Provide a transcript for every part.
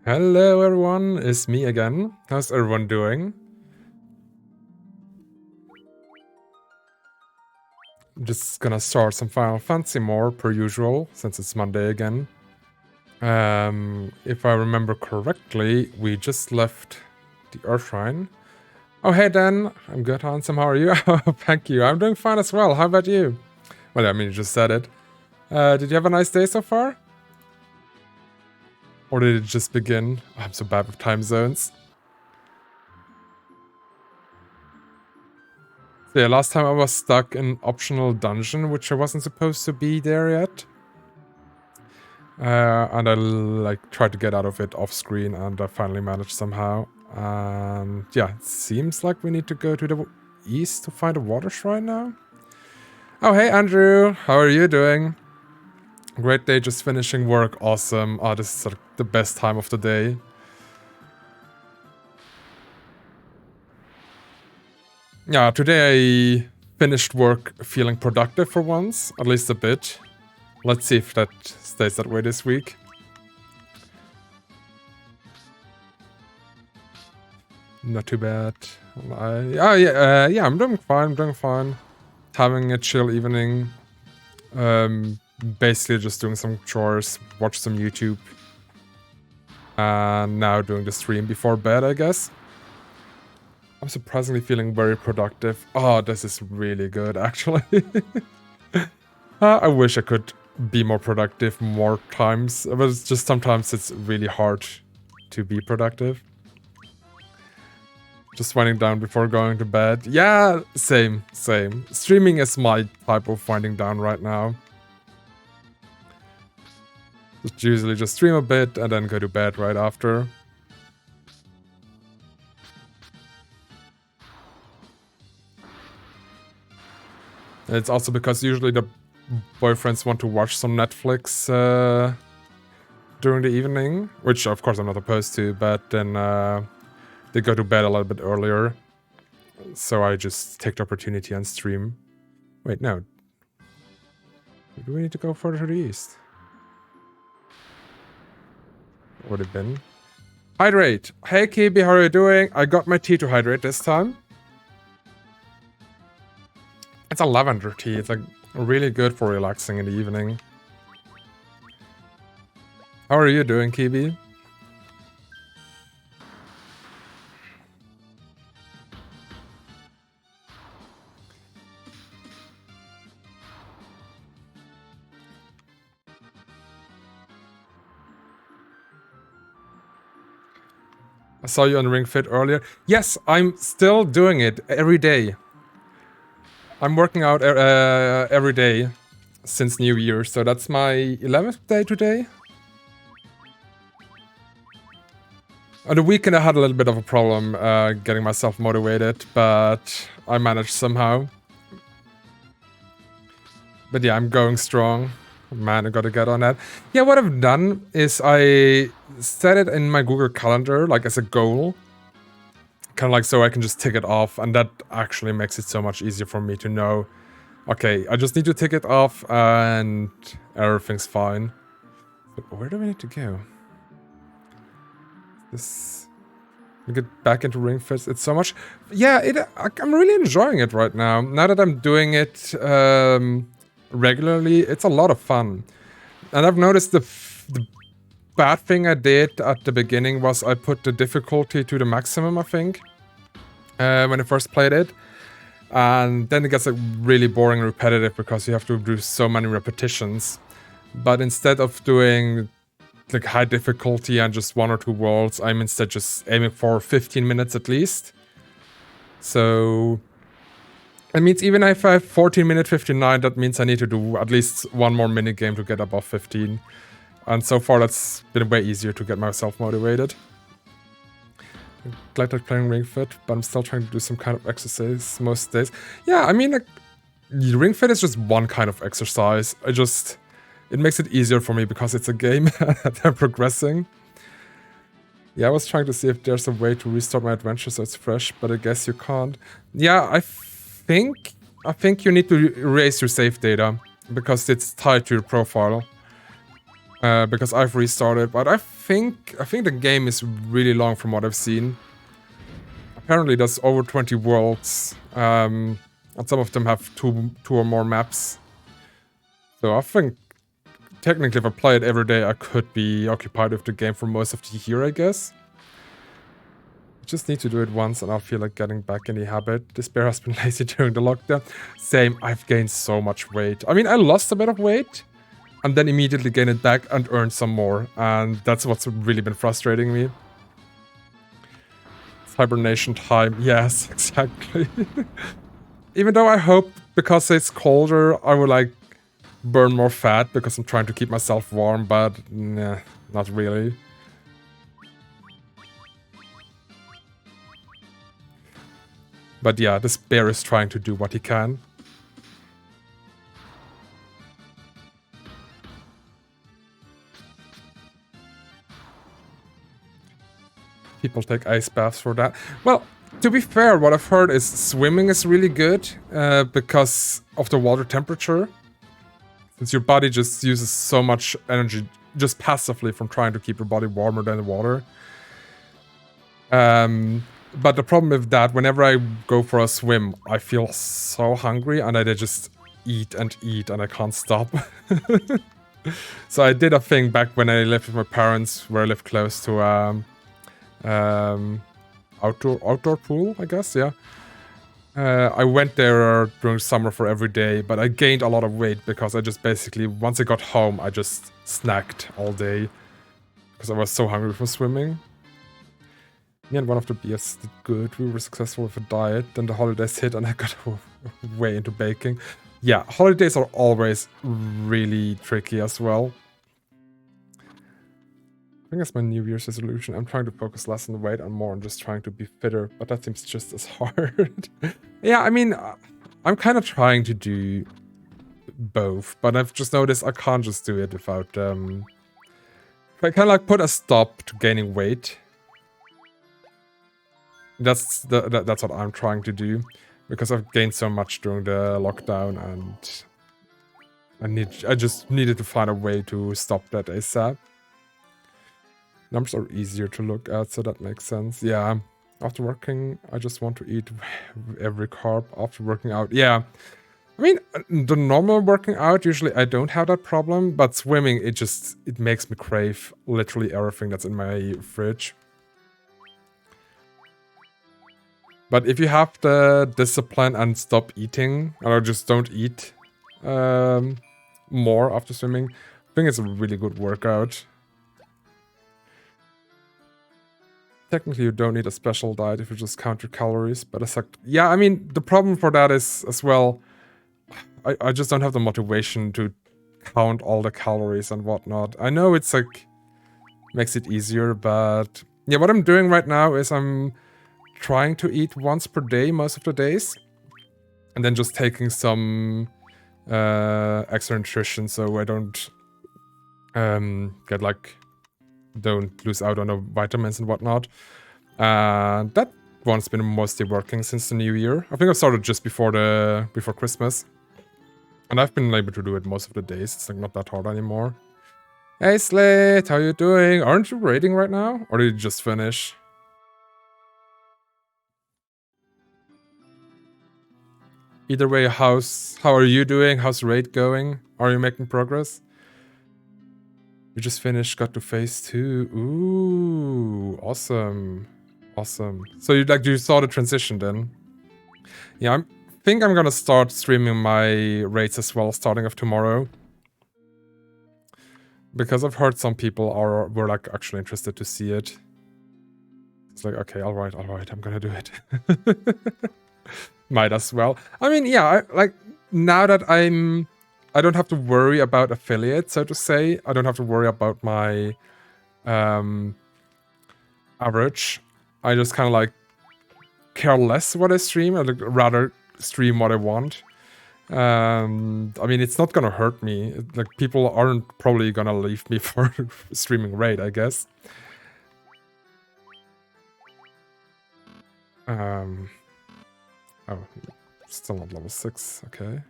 Hello everyone, it's me again. How's everyone doing? Just gonna start some Final Fantasy more per usual, since it's Monday again. If I remember correctly, we just left the Earthshrine. Oh hey Dan, I'm good, Handsome, how are you? Thank you, I'm doing fine as well, how about you? Well, I mean, you just said it. Did you have a nice day so far? Or did it just begin? I'm so bad with time zones. So yeah, last time I was stuck in optional dungeon, which I wasn't supposed to be there yet. And I tried to get out of it off screen, and I finally managed somehow. And yeah, it seems like we need to go to the east to find a water shrine now. Oh hey Andrew, how are you doing? Great day, just finishing work, awesome. Oh, this is the best time of the day. Yeah, today I finished work feeling productive for once, at least a bit. Let's see if that stays that way this week. Not too bad. Yeah, I'm doing fine. Having a chill evening. Basically just doing some chores, watch some YouTube. And now doing the stream before bed, I guess. I'm surprisingly feeling very productive. Oh, this is really good, actually. I wish I could be more productive more times, but it's just sometimes it's really hard to be productive. Just winding down before going to bed. Yeah, same. Streaming is my type of winding down right now. Just usually just stream a bit and then go to bed right after. And it's also because usually the boyfriends want to watch some Netflix during the evening, which of course I'm not opposed to, but then they go to bed a little bit earlier. So I just take the opportunity and stream. Wait, no. Do we need to go further to the east? Would have been. Hydrate! Hey Kibi, how are you doing? I got my tea to hydrate this time. It's a lavender tea. It's like really good for relaxing in the evening. How are you doing, Kibi? I saw you on Ring Fit earlier. Yes, I'm still doing it every day. I'm working out every day since New Year, so that's my 11th day today. On the weekend I had a little bit of a problem getting myself motivated, but I managed somehow. But yeah, I'm going strong. Man, I gotta get on that. Yeah, what I've done is I set it in my Google Calendar, like as a goal. Kind of like so I can just tick it off, and that actually makes it so much easier for me to know, okay, I just need to tick it off and everything's fine. But where do we need to go? This... We get back into Ring Fit. It's so much... Yeah, I'm really enjoying it right now. Now that I'm doing it regularly, it's a lot of fun. And I've noticed the bad thing I did at the beginning was I put the difficulty to the maximum, I think, when I first played it. And then it gets like really boring and repetitive because you have to do so many repetitions. But instead of doing like high difficulty and just 1 or 2 worlds, I'm instead just aiming for 15 minutes at least. So it means even if I have 14 minute 59, that means I need to do at least 1 more minigame to get above 15. And so far that's been way easier to get myself motivated. I'm glad I'm playing Ring Fit, but I'm still trying to do some kind of exercise most days. Yeah, I mean, like, Ring Fit is just one kind of exercise. It makes it easier for me because it's a game and I'm progressing. Yeah, I was trying to see if there's a way to restart my adventure so it's fresh, but I guess you can't. Yeah, I think you need to erase your save data because it's tied to your profile. because I've restarted. But I think the game is really long from what I've seen. Apparently, there's over 20 worlds, and some of them have two or more maps. So I think technically, if I play it every day, I could be occupied with the game for most of the year, I guess. Just need to do it once and I'll feel like getting back in the habit. This bear has been lazy during the lockdown. Same, I've gained so much weight. I mean, I lost a bit of weight and then immediately gained it back and earned some more. And that's what's really been frustrating me. It's hibernation time. Yes, exactly. Even though I hope because it's colder, I will like burn more fat because I'm trying to keep myself warm, but nah, not really. But yeah, this bear is trying to do what he can. People take ice baths for that. Well, to be fair, what I've heard is swimming is really good because of the water temperature. Since your body just uses so much energy just passively from trying to keep your body warmer than the water. But the problem with that, whenever I go for a swim, I feel so hungry and I just eat and I can't stop. So I did a thing back when I lived with my parents, where I lived close to outdoor pool, I guess, yeah. I went there during summer for every day, but I gained a lot of weight because I just basically, once I got home, I just snacked all day because I was so hungry for swimming. Me and one of the beers did good. We were successful with a diet. Then the holidays hit and I got way into baking. Yeah, holidays are always really tricky as well. I think that's my New Year's resolution. I'm trying to focus less on the weight and more on just trying to be fitter, but that seems just as hard. Yeah, I mean, I'm kind of trying to do both, but I've just noticed I can't just do it without... I kind of like put a stop to gaining weight. That's what I'm trying to do, because I've gained so much during the lockdown, and I just needed to find a way to stop that ASAP. Numbers are easier to look at, so that makes sense. Yeah, after working, I just want to eat every carb after working out. Yeah, I mean, the normal working out, usually I don't have that problem, but swimming, it makes me crave literally everything that's in my fridge. But if you have the discipline and stop eating, or just don't eat more after swimming, I think it's a really good workout. Technically, you don't need a special diet if you just count your calories, but it's like, yeah, I mean, the problem for that is, as well, I just don't have the motivation to count all the calories and whatnot. I know it's like, makes it easier, but yeah, what I'm doing right now is I'm trying to eat once per day most of the days, and then just taking some extra nutrition so I don't get like, don't lose out on the vitamins and whatnot. That one's been mostly working since the new year. I think I started just before Christmas, and I've been able to do it most of the days. It's like not that hard anymore. Hey Slate, how you doing? Aren't you raiding right now, or did you just finish? Either way, how are you doing? How's raid going? Are you making progress? You just finished, got to phase 2. Ooh, awesome. Awesome. So you saw the transition then? Yeah, I think I'm gonna start streaming my raids as well, starting of tomorrow. Because I've heard some people were like actually interested to see it. It's like, okay, alright, I'm gonna do it. Might as well. I mean, yeah, like, now that I don't have to worry about affiliate, so to say. I don't have to worry about my average. I just kind of like care less what I stream. I'd rather stream what I want. I mean, it's not gonna hurt me. Like, people aren't probably gonna leave me for streaming raid, I guess. Oh, still not level 6, okay.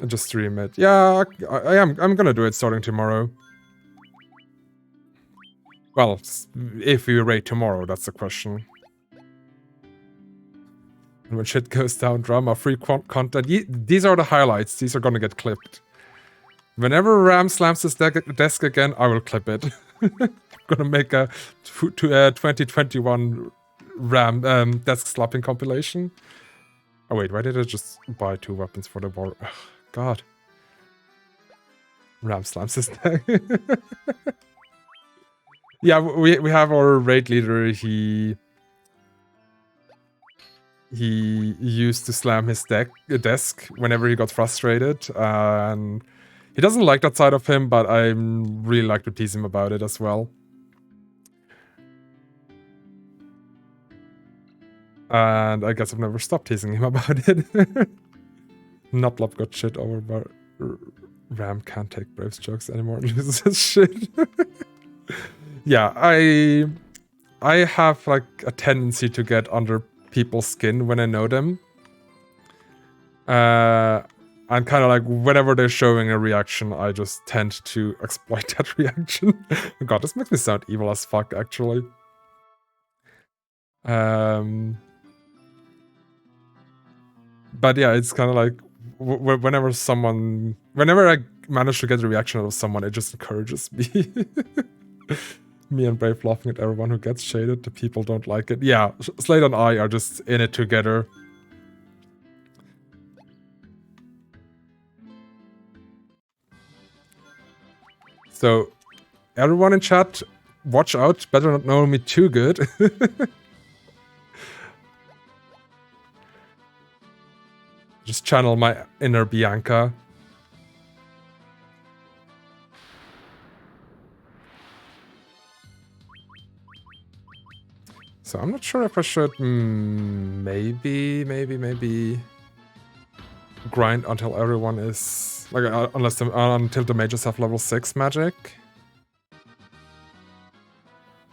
Just stream it. Yeah, I am. I'm gonna do it starting tomorrow. Well, if we raid tomorrow, that's the question. And when shit goes down, drama-free content. These are the highlights. These are gonna get clipped. Whenever Ram slams his desk again, I will clip it. I'm gonna make a 2021 Ram desk slapping compilation. Oh wait, why did I just buy 2 weapons for the war? Ugh, God. Ram slams his deck. Yeah, we have our raid leader. He used to slam his desk whenever he got frustrated, and he doesn't like that side of him, but I really like to tease him about it as well. And I guess I've never stopped teasing him about it. Notlop got shit over, but Ram can't take Braves jokes anymore and loses his shit. Yeah, I have like a tendency to get under people's skin when I know them. I'm kind of like, whenever they're showing a reaction, I just tend to exploit that reaction. God, this makes me sound evil as fuck, actually. But yeah, it's kind of like, whenever I manage to get a reaction out of someone, it just encourages me. Me and Brave laughing at everyone who gets shaded. The people don't like it. Yeah, Slade and I are just in it together. So, everyone in chat, watch out. Better not know me too good. Just channel my inner Bianca. So I'm not sure if I should maybe grind until everyone is like until the mages have level 6 magic.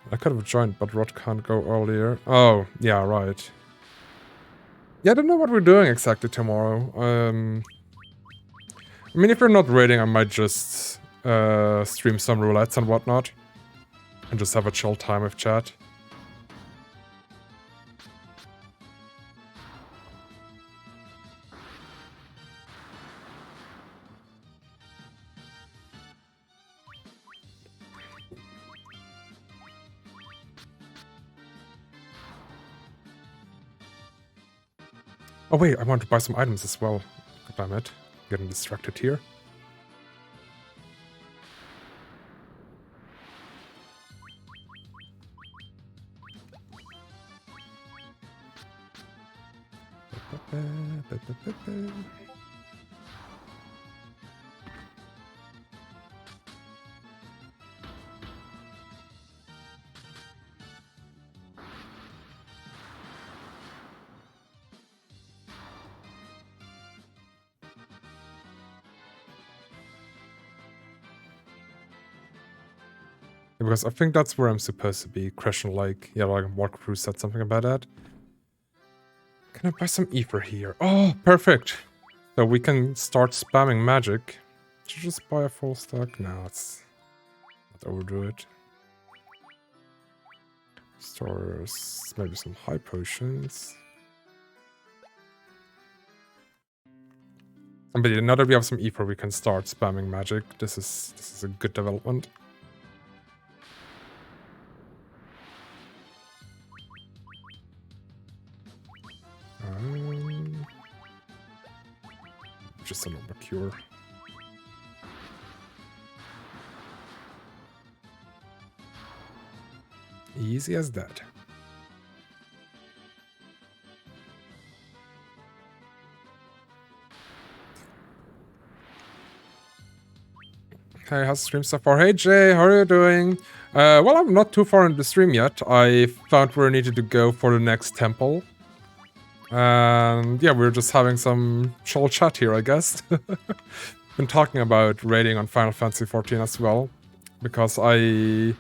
I could have joined, but Rod can't go earlier. Oh, yeah, right. Yeah, I don't know what we're doing exactly tomorrow. I mean, if you're not raiding, I might just stream some roulettes and whatnot. And just have a chill time with chat. Oh wait, I want to buy some items as well. God damn it. Getting distracted here. Because I think that's where I'm supposed to be. Crescent Lake. Yeah, like Walkthrough said something about that. Can I buy some ether here? Oh, perfect. So we can start spamming magic. Should I just buy a full stack? No, let's not overdo it. Stores maybe some high potions. But now that we have some ether, we can start spamming magic. This is a good development. Just a normal cure. Easy as that. Hey, how's the stream so far? Hey Jay, how are you doing? Well, I'm not too far into the stream yet. I found where I needed to go for the next temple. And yeah, we're just having some chill chat here, I guess. Been talking about raiding on Final Fantasy XIV as well, because I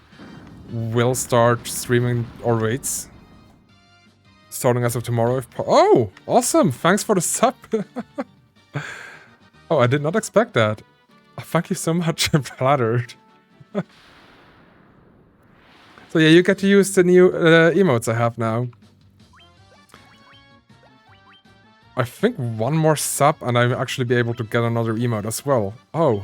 will start streaming our raids starting as of tomorrow. Oh, awesome! Thanks for the sub. Oh, I did not expect that. Oh, thank you so much, I'm flattered. So yeah, you get to use the new emotes I have now. I think one more sub and I'll actually be able to get another emote as well. Oh.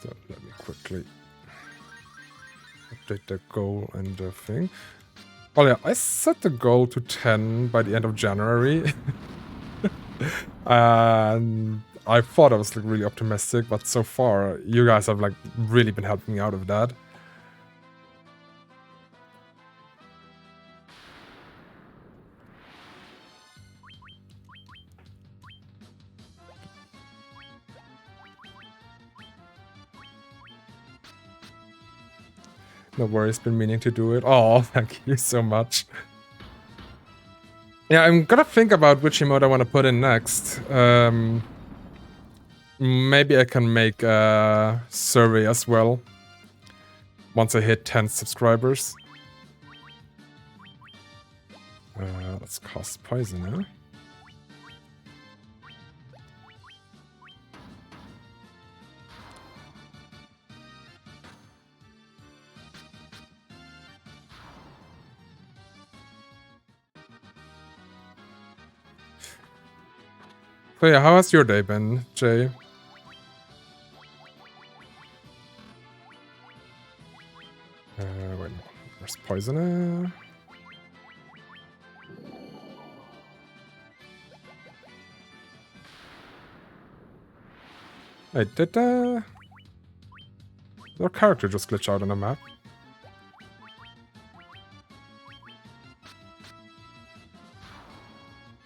So let me quickly update the goal and the thing. Oh yeah, I set the goal to 10 by the end of January. And I thought I was like really optimistic, but so far you guys have like really been helping me out of that. No worries, been meaning to do it. Oh, thank you so much. Yeah, I'm gonna think about which emote I want to put in next. Maybe I can make a survey as well once I hit 10 subscribers. Let's cast poison, huh? So yeah, how has your day been, Jay? Wait, no. There's poisoner. Hey, did your character just glitch out on the map?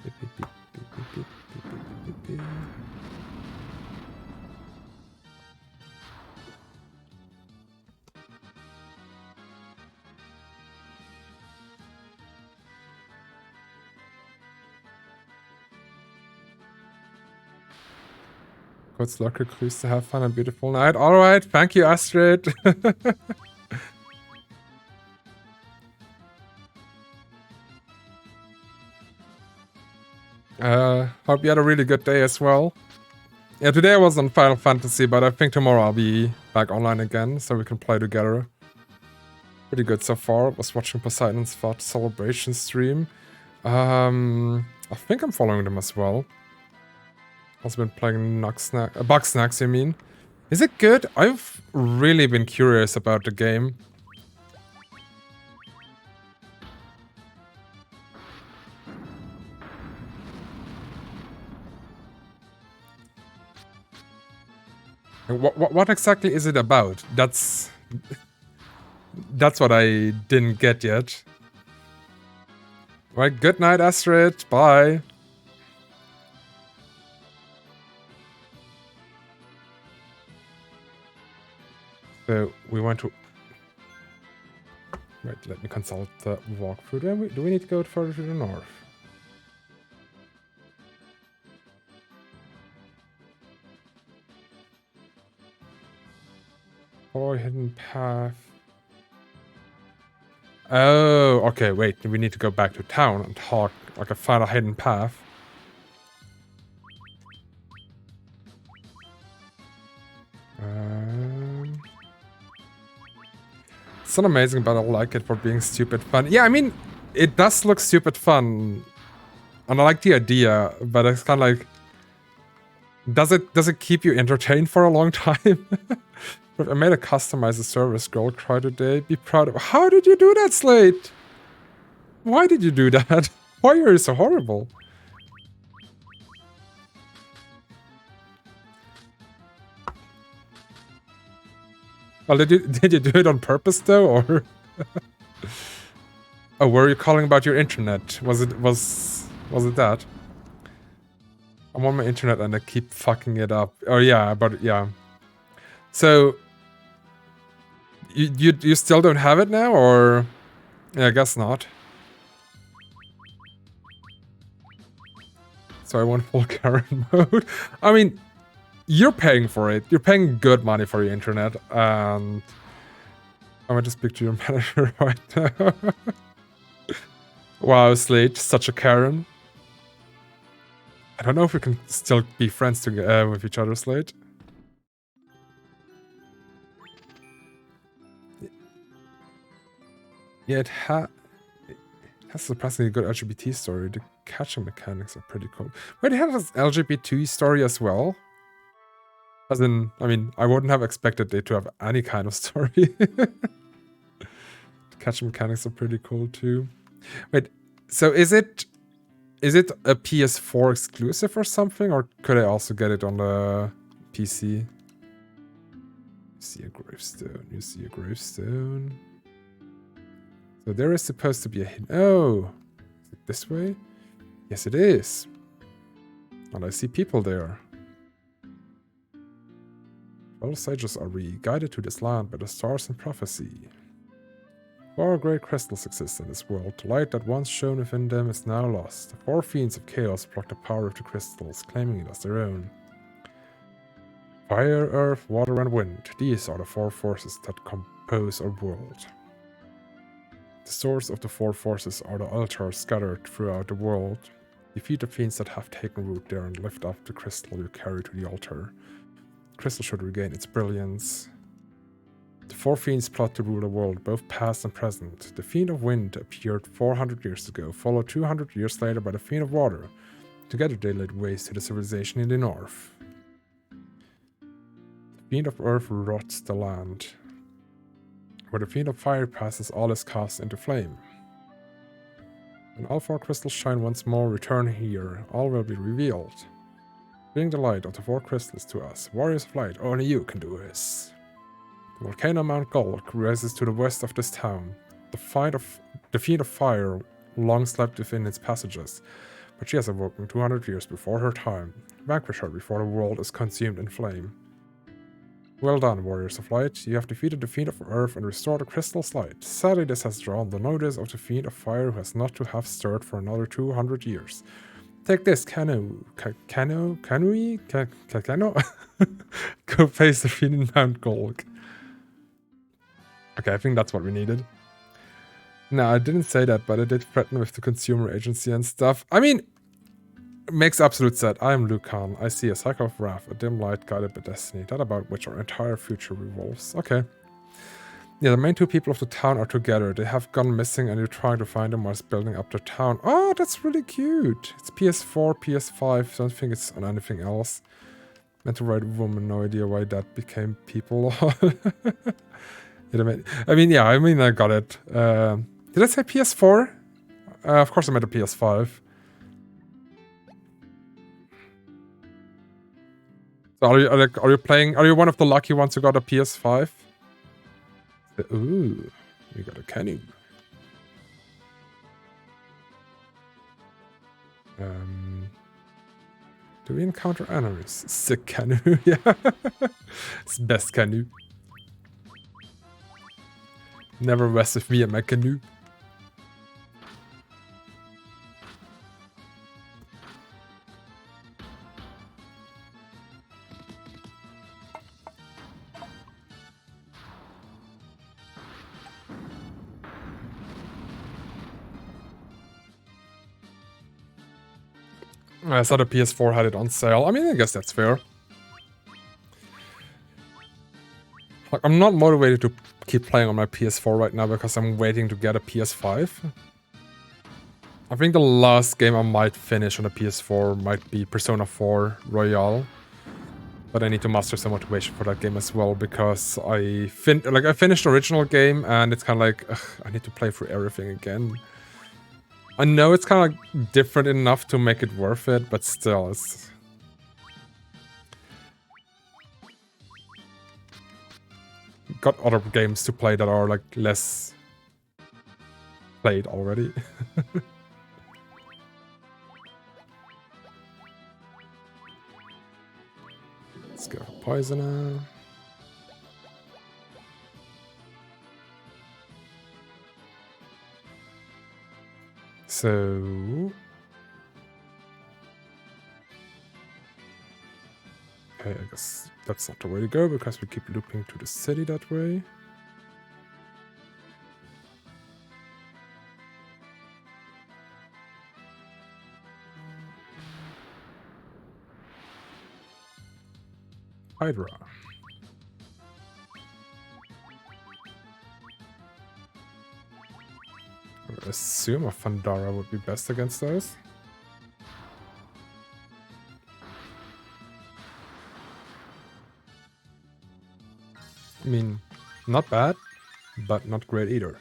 Beep, beep, beep, beep, beep, beep, beep, beep, beep. Kurz locker, Grüße, have fun and beautiful night. Alright, thank you, Astrid. Hope you had a really good day as well. Yeah, today I was on Final Fantasy, but I think tomorrow I'll be back online again, so we can play together. Pretty good so far. Was watching Poseidon's Fat Celebration stream. I think I'm following them as well. Also been playing Bug Snacks, you mean? Is it good? I've really been curious about the game. What exactly is it about? That's what I didn't get yet. Right, good night, Astrid. Bye. So we want to... Wait, let me consult the walkthrough. Do we need to go further to the north? Or hidden path. Oh, okay, wait. We need to go back to town and talk, like, find a hidden path. It's not amazing, but I like it for being stupid fun. Yeah, I mean, it does look stupid fun. And I like the idea, but it's kind of like... Does it keep you entertained for a long time? I made a customized service scroll cry today. Be proud of... How did you do that, Slate? Why did you do that? Why are you so horrible? Well, did you do it on purpose though, or? Oh, were you calling about your internet? Was it that? I'm on my internet and I keep fucking it up. Oh yeah, but yeah. So you still don't have it now, or? Yeah, I guess not. So I want full Karen mode. I mean, you're paying for it. You're paying good money for your internet, and I'm going to speak to your manager right now. Wow, Slate, such a Karen. I don't know if we can still be friends with each other, Slate. Yeah, it has a surprisingly good LGBT story. The catching mechanics are pretty cool. Wait, it has an LGBT story as well? As in, I mean, I wouldn't have expected it to have any kind of story. The catching mechanics are pretty cool too. Wait, so is it a PS4 exclusive or something, or could I also get it on the PC? You see a gravestone. You see a gravestone. So there is supposed to be a hint. Oh, is it this way? Yes, it is. And I see people there. 12 sages are we, guided to this land by the stars and prophecy. 4 great crystals exist in this world. The light that once shone within them is now lost. The 4 fiends of chaos block the power of the crystals, claiming it as their own. Fire, earth, water, and wind. These are the 4 forces that compose our world. The source of the 4 forces are the altars scattered throughout the world. Defeat the fiends that have taken root there and lift up the crystal you carry to the altar. The crystal should regain its brilliance. The 4 fiends plot to rule the world, both past and present. The Fiend of Wind appeared 400 years ago, followed 200 years later by the Fiend of Water. Together they laid waste to the civilization in the north. The Fiend of Earth rots the land. Where the Fiend of Fire passes, all is cast into flame. When all 4 crystals shine once more, return here. All will be revealed. Bring the light of the 4 crystals to us. Warriors of Light, only you can do this. The volcano Mount Golg rises to the west of this town. The Fiend of Fire long slept within its passages, but she has awoken 200 years before her time. Vanquish her before the world is consumed in flame. Well done, Warriors of Light. You have defeated the Fiend of Earth and restored the crystal's light. Sadly, this has drawn the notice of the Fiend of Fire, who has not to have stirred for another 200 years. Take this, canoe. Canoe? Go face the Fiend in Mount Golg. Okay, I think that's what we needed. No, I didn't say that, but I did threaten with the consumer agency and stuff. I mean, it makes absolute sense. I am Lucan. I see a cycle of wrath, a dim light guided by destiny, that about which our entire future revolves. Okay. Yeah, the main 2 people of the town are together. They have gone missing and you're trying to find them whilst building up the town. Oh, that's really cute. It's PS4, PS5. Don't think it's on anything else. Meant to write woman, no idea why that became people. I mean, I got it. Did I say PS4? Of course I meant a PS5. So are you playing? Are you one of the lucky ones who got a PS5? Ooh, we got a canoe. Do we encounter enemies? Sick canoe, yeah. It's best canoe. Never mess with me and my canoe. I saw the PS4 had it on sale. I mean, I guess that's fair. Like, I'm not motivated to keep playing on my PS4 right now because I'm waiting to get a PS5. I think the last game I might finish on a PS4 might be Persona 4 Royale. But I need to muster some motivation for that game as well because I finished the original game and it's kind of like, ugh, I need to play through everything again. I know it's kind of like different enough to make it worth it, but still, it's... Got other games to play that are like less played already. Let's go for Poisoner. So... Okay, I guess that's not the way to go because we keep looping to the city that way. Hydra. I would assume a Fandara would be best against those. I mean, not bad, but not great either.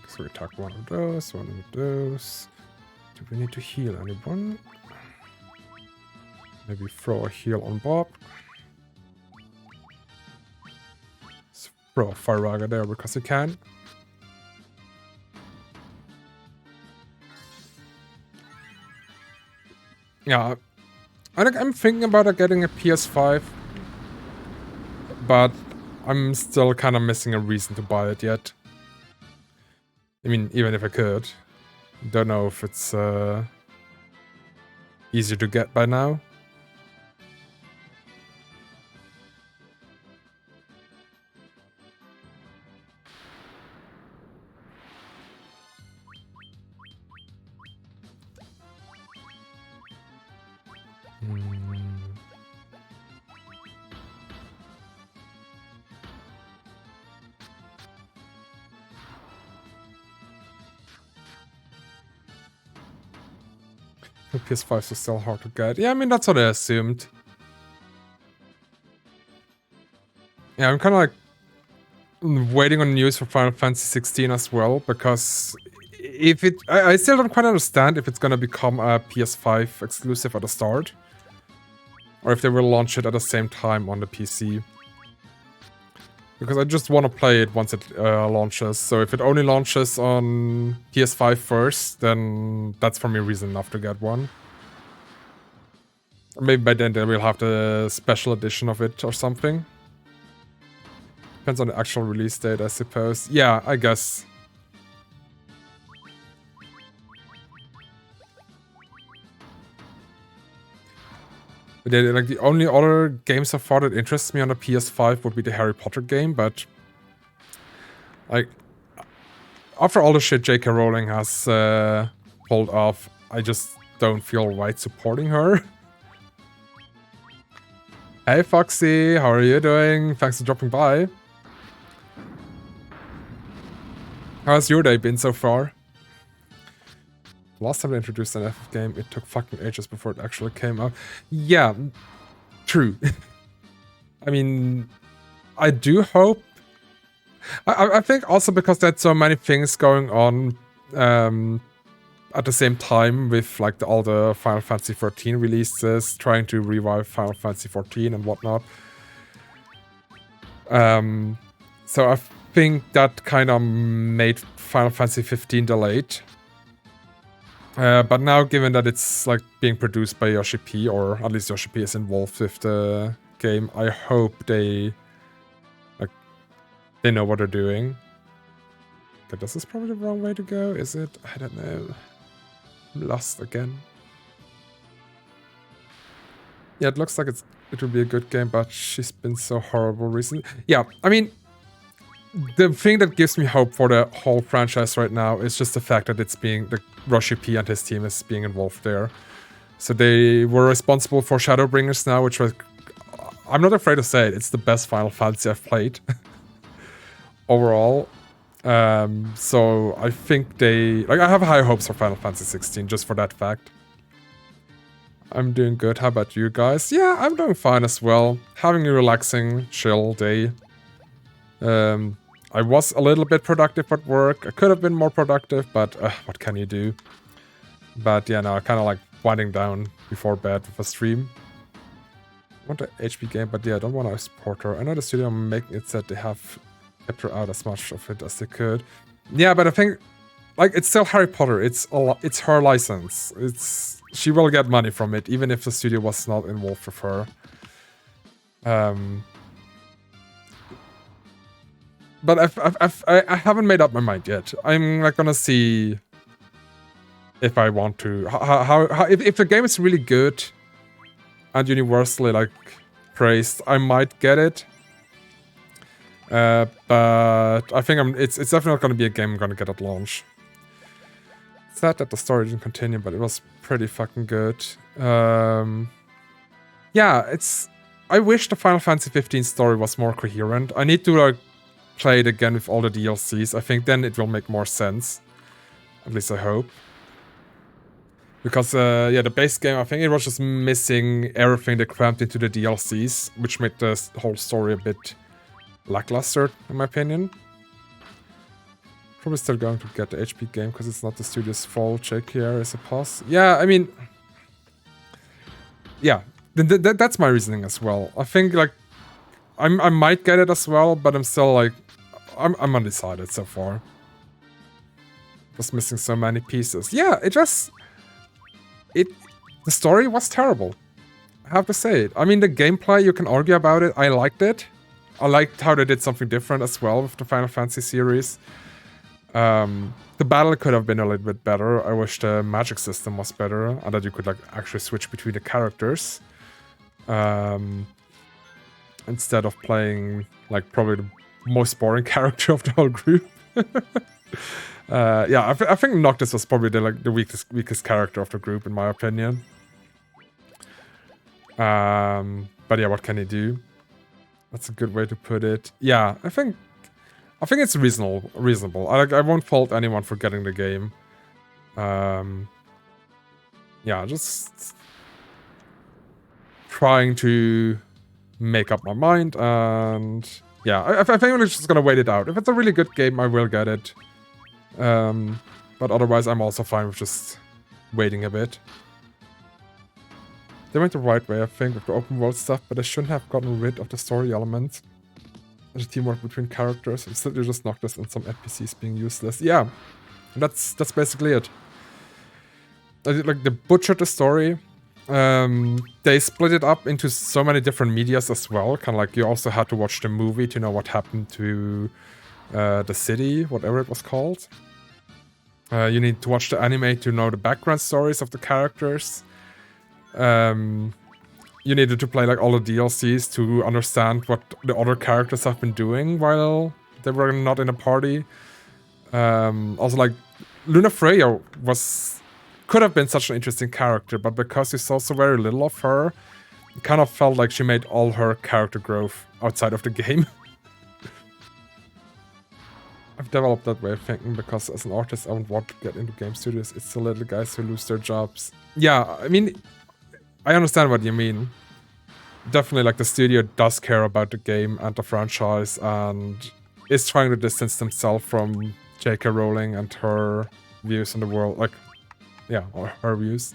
So we attack one of those, one of those. Do we need to heal anyone? Maybe throw a heal on Bob. Let's throw a Firaga there because he can. Yeah, I'm thinking about getting a PS5, but I'm still kind of missing a reason to buy it yet. I mean, even if I could. Don't know if it's easier to get by now. The PS5s are still hard to get. Yeah, I mean, that's what I assumed. Yeah, I'm kind of like waiting on news for Final Fantasy 16 as well, because if it... I still don't quite understand if it's gonna become a PS5 exclusive at the start, or if they will launch it at the same time on the PC. Because I just want to play it once it launches, so if it only launches on PS5 first, then that's for me reason enough to get one. Or maybe by then they will have the special edition of it or something. Depends on the actual release date, I suppose. Yeah, I guess. But yeah, like the only other games so far that interests me on the PS5 would be the Harry Potter game, but like after all the shit J.K. Rowling has pulled off, I just don't feel right supporting her. Hey Foxy, how are you doing? Thanks for dropping by. How's your day been so far? Last time they introduced an FF game, it took fucking ages before it actually came out. Yeah, true. I mean, I do hope... I think also because there's so many things going on at the same time with like all the Final Fantasy 13 releases, trying to revive Final Fantasy 14 and whatnot. So I think that kind of made Final Fantasy 15 delayed. But now, given that it's like being produced by Yoshi P, or at least Yoshi P is involved with the game, I hope they know what they're doing. Okay, this is probably the wrong way to go, is it? I don't know. I'm lost again. Yeah, it looks like it will be a good game, but she's been so horrible recently. Yeah, I mean, the thing that gives me hope for the whole franchise right now is just the fact that it's being... the Yoshi P and his team is being involved there. So they were responsible for Shadowbringers now, which was... I'm not afraid to say it, it's the best Final Fantasy I've played. Overall. So I think they... like, I have high hopes for Final Fantasy 16, just for that fact. I'm doing good. How about you guys? Yeah, I'm doing fine as well. Having a relaxing, chill day. I was a little bit productive at work. I could have been more productive, but what can you do? But yeah, no, kind of like winding down before bed with a stream. want an HP game, but yeah, I don't want to export her. I know the studio making it said they have kept her out as much of it as they could. Yeah, but I think, like, it's still Harry Potter. It's her license. She will get money from it, even if the studio was not involved with her. But I haven't made up my mind yet. I'm like gonna see if I want to. If the game is really good and universally like praised, I might get it. But I think it's definitely not gonna be a game I'm gonna get at launch. Sad that the story didn't continue, but it was pretty fucking good. Yeah, I wish the Final Fantasy 15 story was more coherent. I need to like play it again with all the DLCs. I think then it will make more sense. At least I hope. Because, yeah, the base game, I think it was just missing everything they crammed into the DLCs, which made the whole story a bit lackluster, in my opinion. Probably still going to get the HP game, because it's not the studio's fault. JKR is a pass. Yeah, I mean... Yeah, that's my reasoning as well. I think, like, I might get it as well, but I'm still, like... I'm undecided so far. Just missing so many pieces. Yeah, the story was terrible. I have to say it. I mean, the gameplay, you can argue about it. I liked it. I liked how they did something different as well with the Final Fantasy series. The battle could have been a little bit better. I wish the magic system was better and that you could like actually switch between the characters. Instead of playing like probably the most boring character of the whole group. Yeah, I think Noctis was probably the weakest character of the group in my opinion. But yeah, what can he do? That's a good way to put it. Yeah, I think it's reasonable. I won't fault anyone for getting the game. Yeah, just trying to make up my mind, and yeah, I think I'm just gonna wait it out. If it's a really good game, I will get it. But otherwise, I'm also fine with just waiting a bit. They went the right way, I think, with the open world stuff, but they shouldn't have gotten rid of the story element. The teamwork between characters. Instead, you just knocked us and some NPCs being useless. Yeah, that's basically it. Like, they butchered the story. They split it up into so many different medias as well. Kind of like you also had to watch the movie to know what happened to the city, whatever it was called. You need to watch the anime to know the background stories of the characters. You needed to play like all the DLCs to understand what the other characters have been doing while they were not in a party. Also, like Luna Freya could have been such an interesting character, but because you saw so very little of her, it kind of felt like she made all her character growth outside of the game. I've developed that way of thinking because as an artist I don't want to get into game studios. It's the little guys who lose their jobs. Yeah, I mean, I understand what you mean. Definitely, like, the studio does care about the game and the franchise and is trying to distance themselves from J.K. Rowling and her views on the world. Like, yeah, or her views.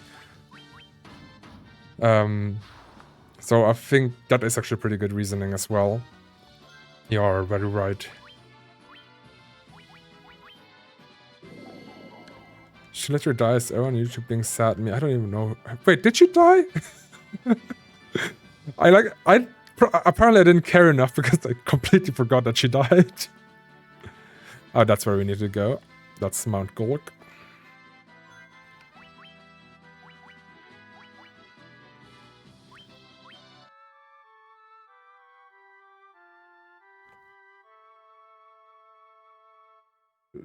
So I think that is actually pretty good reasoning as well. You are very right. She literally dies on YouTube being sad at me. I don't even know. Wait, did she die? Apparently I didn't care enough because I completely forgot that she died. Oh, that's where we need to go. That's Mount Golg.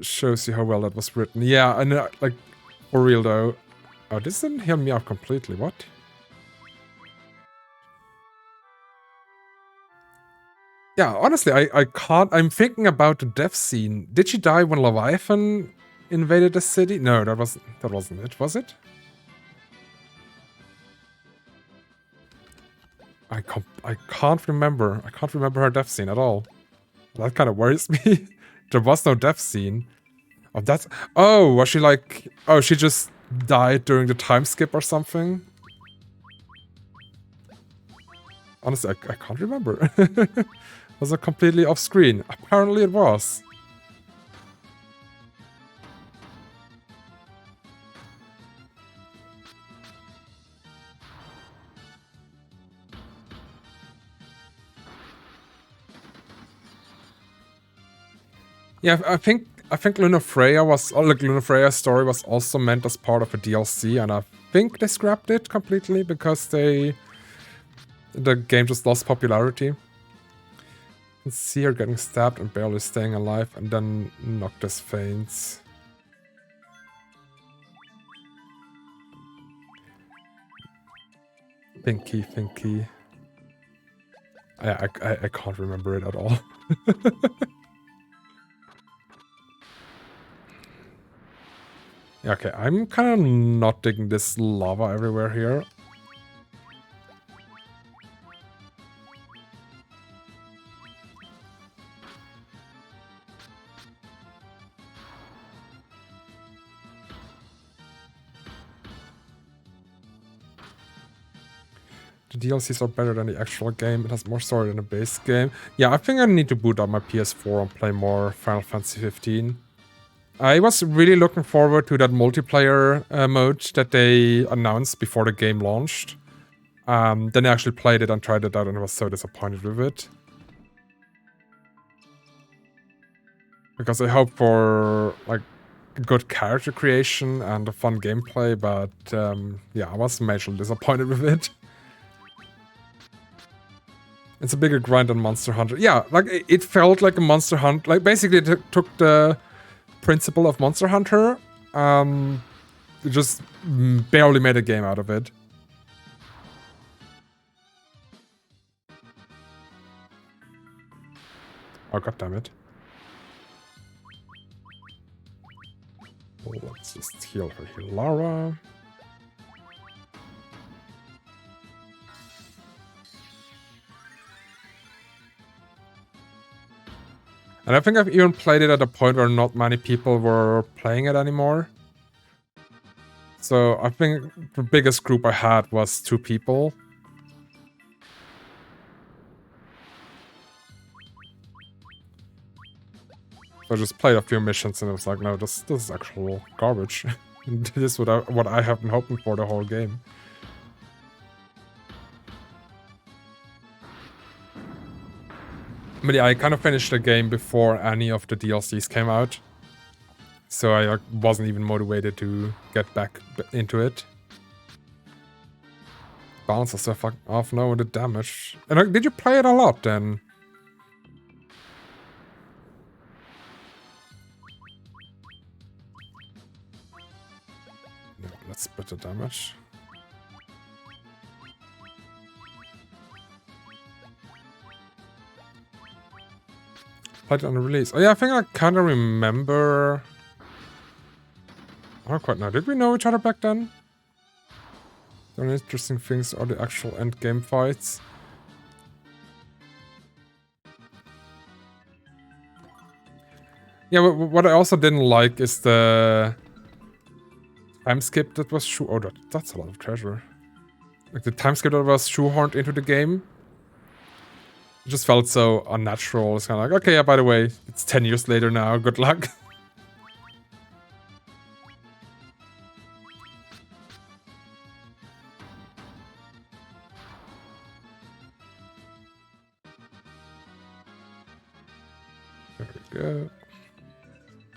Shows you how well that was written. Yeah, and like, for real though. Oh, this didn't hear me out completely. What? Yeah, honestly, I can't. I'm thinking about the death scene. Did she die when Leviathan invaded the city? No, that wasn't it. Was it? I can't remember. I can't remember her death scene at all. That kind of worries me. There was no death scene. Oh, that's... Oh, was she like... Oh, she just died during the time skip or something? Honestly, I can't remember. Was it completely off screen? Apparently it was. Yeah, I think Lunafreya was, like Lunafreya's story was also meant as part of a DLC, and I think they scrapped it completely because the game just lost popularity. You can see her getting stabbed and barely staying alive, and then Noctis faints. Thinky. I can't remember it at all. Okay, I'm kind of not digging this lava everywhere here. The DLCs are better than the actual game. It has more story than the base game. Yeah, I think I need to boot up my PS4 and play more Final Fantasy 15. I was really looking forward to that multiplayer mode that they announced before the game launched. Then I actually played it and tried it out and I was so disappointed with it. Because I hope for like good character creation and a fun gameplay, but yeah, I was majorly disappointed with it. It's a bigger grind than Monster Hunter. Yeah, like it felt like a Monster Hunter. Like basically, it took the principle of Monster Hunter, just barely made a game out of it. Oh, god damn it. Let's just heal her Hilara. And I think I've even played it at a point where not many people were playing it anymore. So I think the biggest group I had was 2 people. So I just played a few missions and it was like, no, this is actual garbage. This is what I have been hoping for the whole game. But yeah, I kind of finished the game before any of the DLCs came out. So I wasn't even motivated to get back into it. Bounces the fuck off now with the damage. And did you play it a lot then? No, let's split the damage. Played it on the release. Oh yeah, I think I kind of remember. I don't quite know. Did we know each other back then? The only interesting things are the actual end game fights. Yeah, but what I also didn't like is the time skip that was oh, that's a lot of treasure. Like the time skip that was shoehorned into the game. It just felt so unnatural. It's kind of like, okay, yeah, by the way, it's 10 years later now. Good luck. There we go.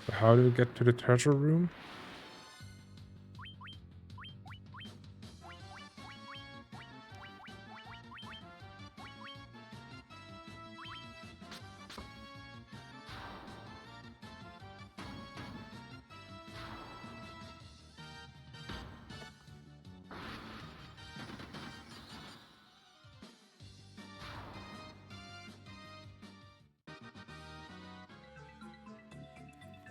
So how do we get to the treasure room?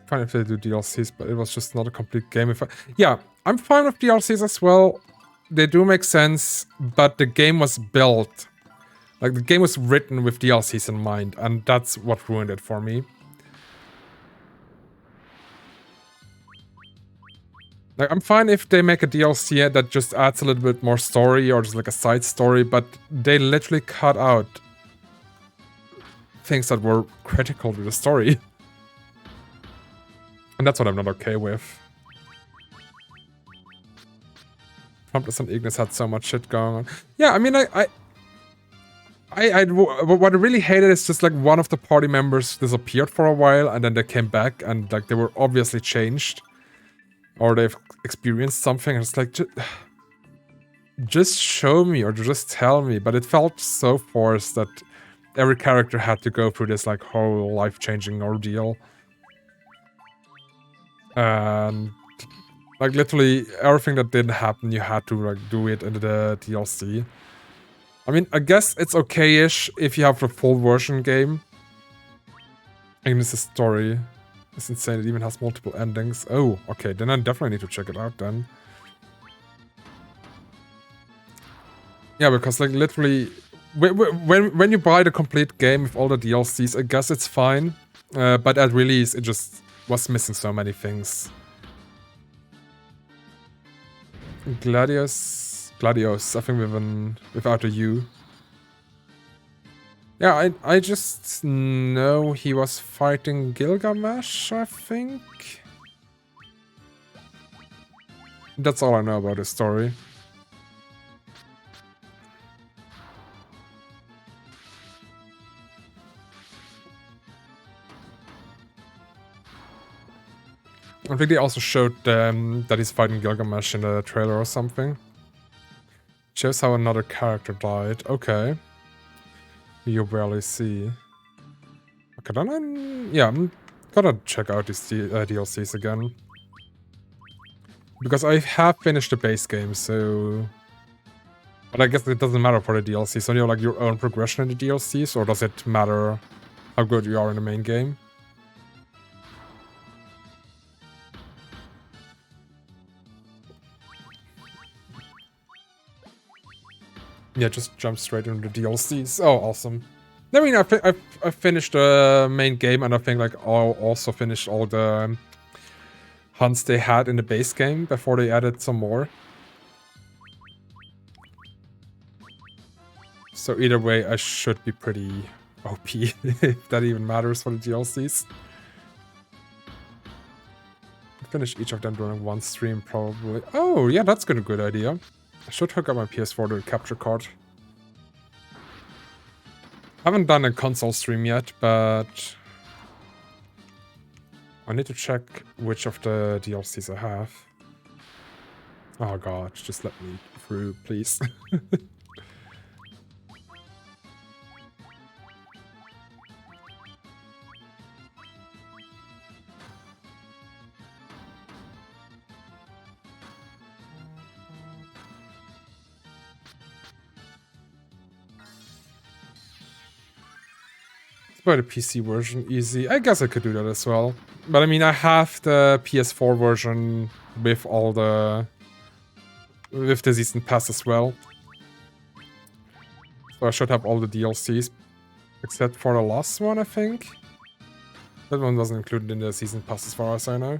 Fine if they do DLCs, but it was just not a complete game. Yeah, I'm fine with DLCs as well. They do make sense, but the game was built. Like, the game was written with DLCs in mind, and that's what ruined it for me. Like, I'm fine if they make a DLC that just adds a little bit more story or just like a side story, but they literally cut out things that were critical to the story. And that's what I'm not okay with. Promptus and Ignis had so much shit going on. Yeah, I mean, what I really hated is just like one of the party members disappeared for a while and then they came back and like they were obviously changed. Or they've experienced something and it's like, just show me or just tell me. But it felt so forced that every character had to go through this like whole life-changing ordeal. And like literally everything that didn't happen, you had to like do it in the DLC. I mean, I guess it's okay-ish if you have the full version game. And this story is insane. It even has multiple endings. Oh, okay. Then I definitely need to check it out then. Yeah, because like literally, when you buy the complete game with all the DLCs, I guess it's fine. But at release, it just was missing so many things. Gladius, I think without a U. Yeah, I just know he was fighting Gilgamesh, I think. That's all I know about his story. I think they also showed that he's fighting Gilgamesh in the trailer or something. Shows how another character died. Okay. You barely see. Okay, then I'm gonna check out these DLCs again. Because I have finished the base game, so... But I guess it doesn't matter for the DLCs. So you have like your own progression in the DLCs, or does it matter how good you are in the main game? Yeah, just jump straight into the DLCs. Oh, awesome. I mean, I finished the main game, and I think like I also finished all the hunts they had in the base game before they added some more. So either way, I should be pretty OP, if that even matters for the DLCs. Finish each of them during one stream, probably. Oh, yeah, that's a good idea. I should hook up my PS4 to the capture card. Haven't done a console stream yet, but... I need to check which of the DLCs I have. Oh god, just let me through, please. By the PC version, easy. I guess I could do that as well. But I mean, I have the PS4 version with all the... with the Season Pass as well. So I should have all the DLCs. Except for the last one, I think. That one wasn't included in the Season Pass as far as I know.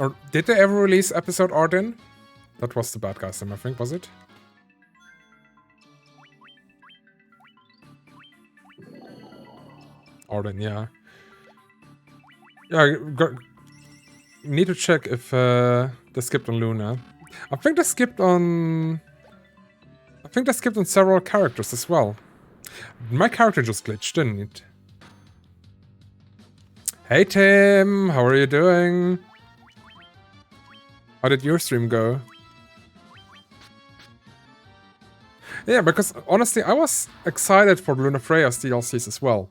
Or did they ever release episode Arden? That was the bad guy sim, I think, was it? Arden, yeah. Yeah, need to check if they skipped on Luna. I think they skipped on... I think they skipped on several characters as well. My character just glitched, didn't it? Hey Tim, how are you doing? How did your stream go? Yeah, because honestly, I was excited for Lunafreya's DLCs as well.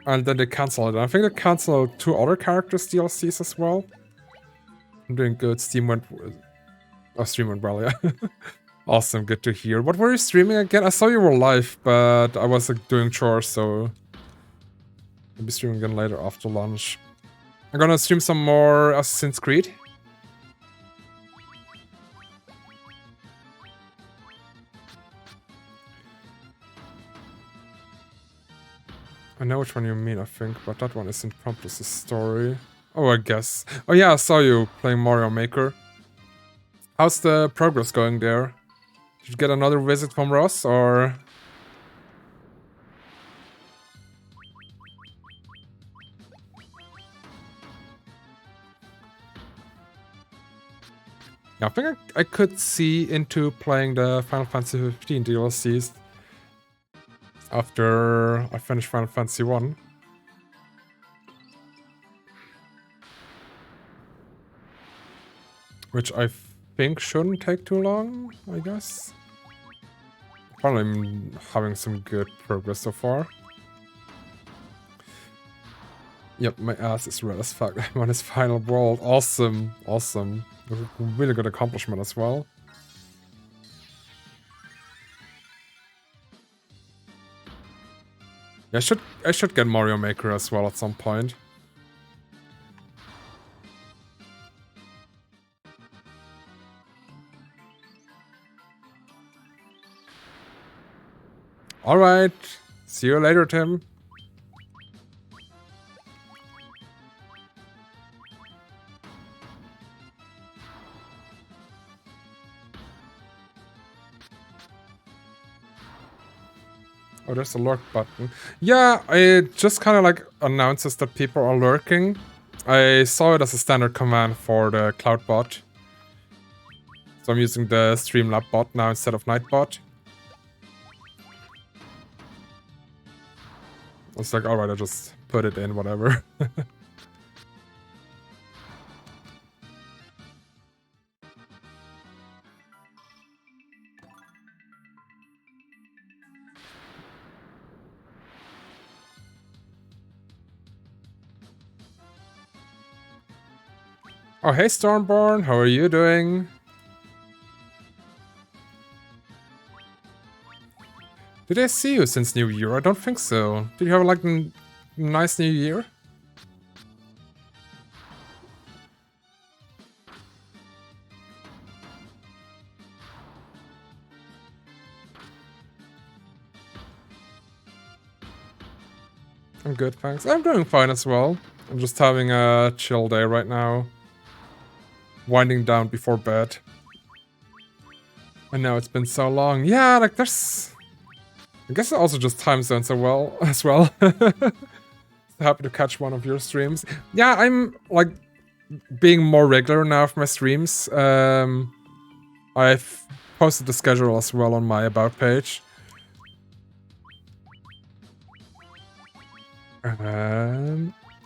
And then they canceled it. I think they canceled 2 other characters' DLCs as well. I'm doing good. Stream went well, yeah. Awesome, good to hear. What were you streaming again? I saw you were live, but I was like, doing chores, so... I'll be streaming again later after lunch. I'm gonna stream some more Assassin's Creed. I know which one you mean, I think, but that one isn't Promptus' story. Oh, I guess. Oh yeah, I saw you playing Mario Maker. How's the progress going there? Did you get another visit from Ross, or...? Yeah, I think I could see into playing the Final Fantasy 15 DLCs after I finish Final Fantasy 1. Which I think shouldn't take too long, I guess. Apparently I'm having some good progress so far. Yep, my ass is red as fuck. I'm on his final world. Awesome, awesome. Really good accomplishment as well. Yeah, I should get Mario Maker as well at some point. Alright. See you later, Tim. Oh, there's a lurk button. Yeah, it just kind of like announces that people are lurking. I saw it as a standard command for the Cloud bot. So I'm using the Streamlab bot now instead of Nightbot. It's like, alright, I just put it in, whatever. Oh, hey Stormborn, how are you doing? Did I see you since New Year? I don't think so. Did you have like a nice New Year? I'm good, thanks. I'm doing fine as well. I'm just having a chill day right now. Winding down before bed. I know it's been so long. Yeah, like there's... I guess also just time zones as well. Happy to catch one of your streams. Yeah, I'm like being more regular now for my streams. I've posted the schedule as well on my about page.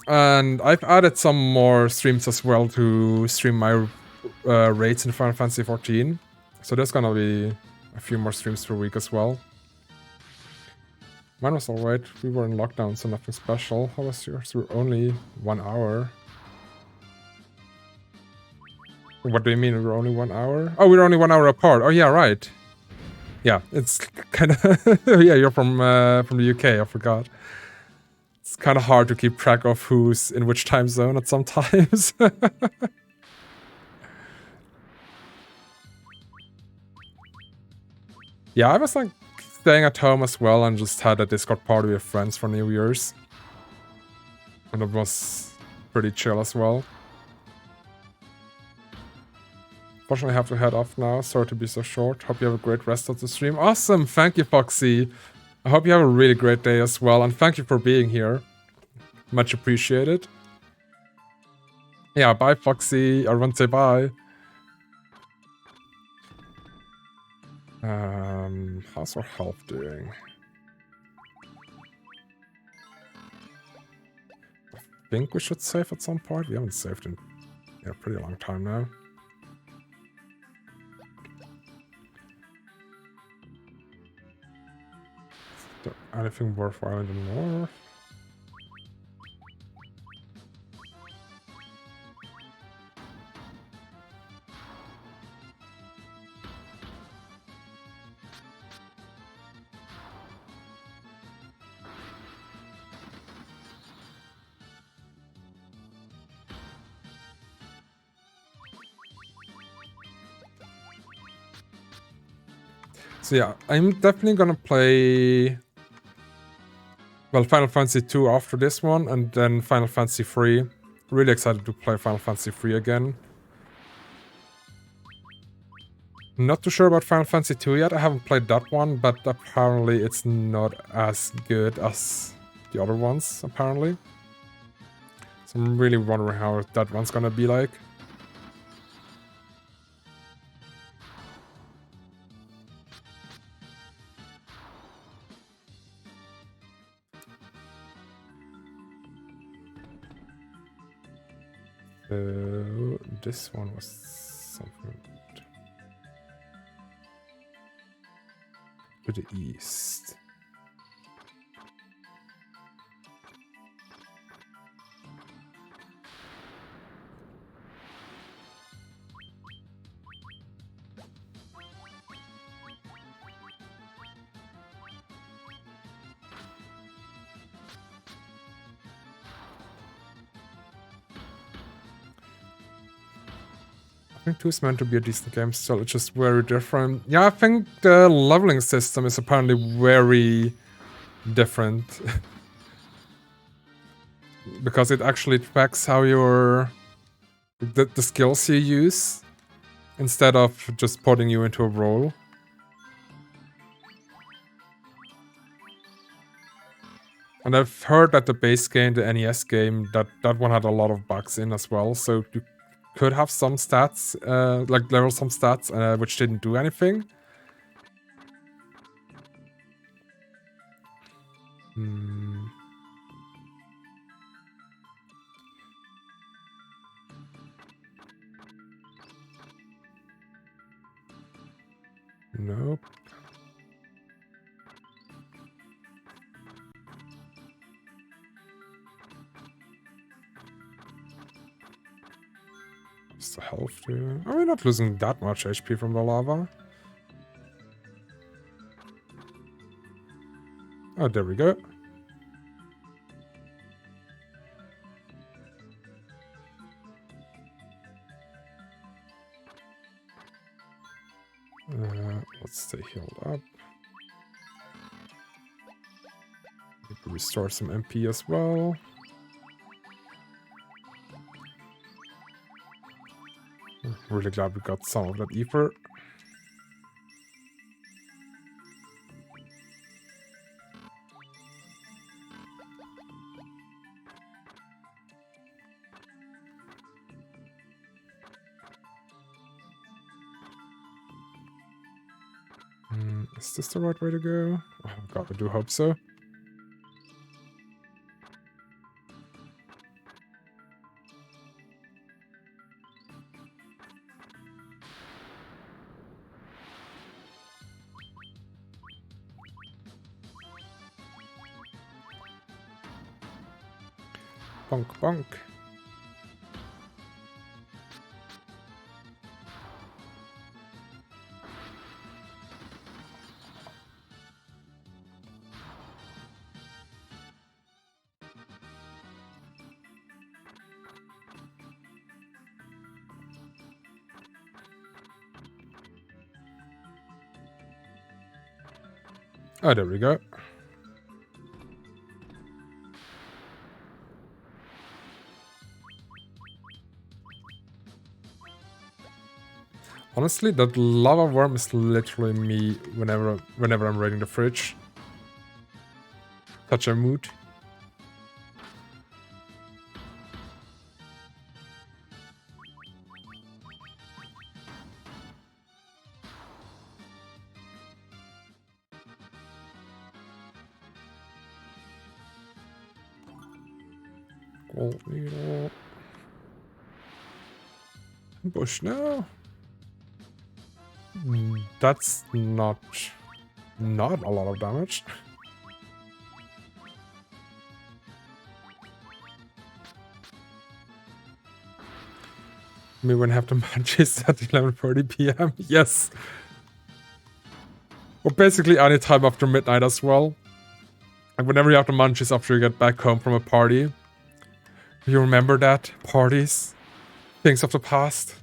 And I've added some more streams as well to stream my raids in Final Fantasy 14. So there's gonna be a few more streams per week as well. Mine was alright. We were in lockdown, so nothing special. How was yours? We were only 1 hour. What do you mean we were only 1 hour? Oh, we were only 1 hour apart. Oh yeah, right. Yeah, it's kind of... yeah, you're from the UK, I forgot. It's kind of hard to keep track of who's in which time zone at some times. Yeah, I was like staying at home as well and just had a Discord party with friends for New Year's. And it was pretty chill as well. Fortunately, I have to head off now. Sorry to be so short. Hope you have a great rest of the stream. Awesome! Thank you, Foxy. I hope you have a really great day as well. And thank you for being here. Much appreciated. Yeah, bye, Foxy. Everyone say bye. How's our health doing? I think we should save at some point. We haven't saved in a pretty long time now. Is there anything worthwhile in the north? So yeah, I'm definitely gonna play... well, Final Fantasy 2 after this one, and then Final Fantasy 3. Really excited to play Final Fantasy 3 again. Not too sure about Final Fantasy 2 yet. I haven't played that one, but apparently it's not as good as the other ones, apparently. So I'm really wondering how that one's gonna be like. So this one was something to the east. I think 2 is meant to be a decent game still, it's just very different. Yeah, I think the leveling system is apparently very different. Because it actually tracks how your... the skills you use, instead of just putting you into a role. And I've heard that the base game, the NES game, that one had a lot of bugs in as well, so you could have some stats, like level some stats, which didn't do anything. Nope. What's the health here? Are we not losing that much HP from the lava? Oh, there we go. Let's stay healed up. Maybe restore some MP as well. Really glad we got some of that ether. Is this the right way to go? Oh god, I do hope so. Bonk, bonk. Oh, there we go. Honestly, that lava worm is literally me whenever I'm raiding the fridge. Such a mood. Gold needle. Bush now. That's not a lot of damage. Me when I have the matches at 11:30 p.m. Yes. Or basically any time after midnight as well. And whenever you have the munchies after you get back home from a party. You remember that? Parties? Things of the past?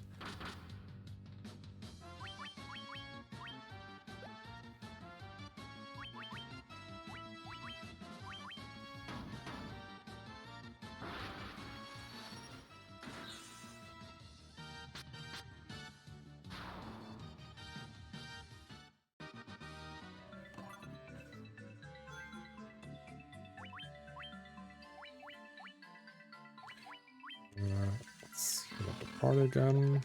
Let's hit up the party again.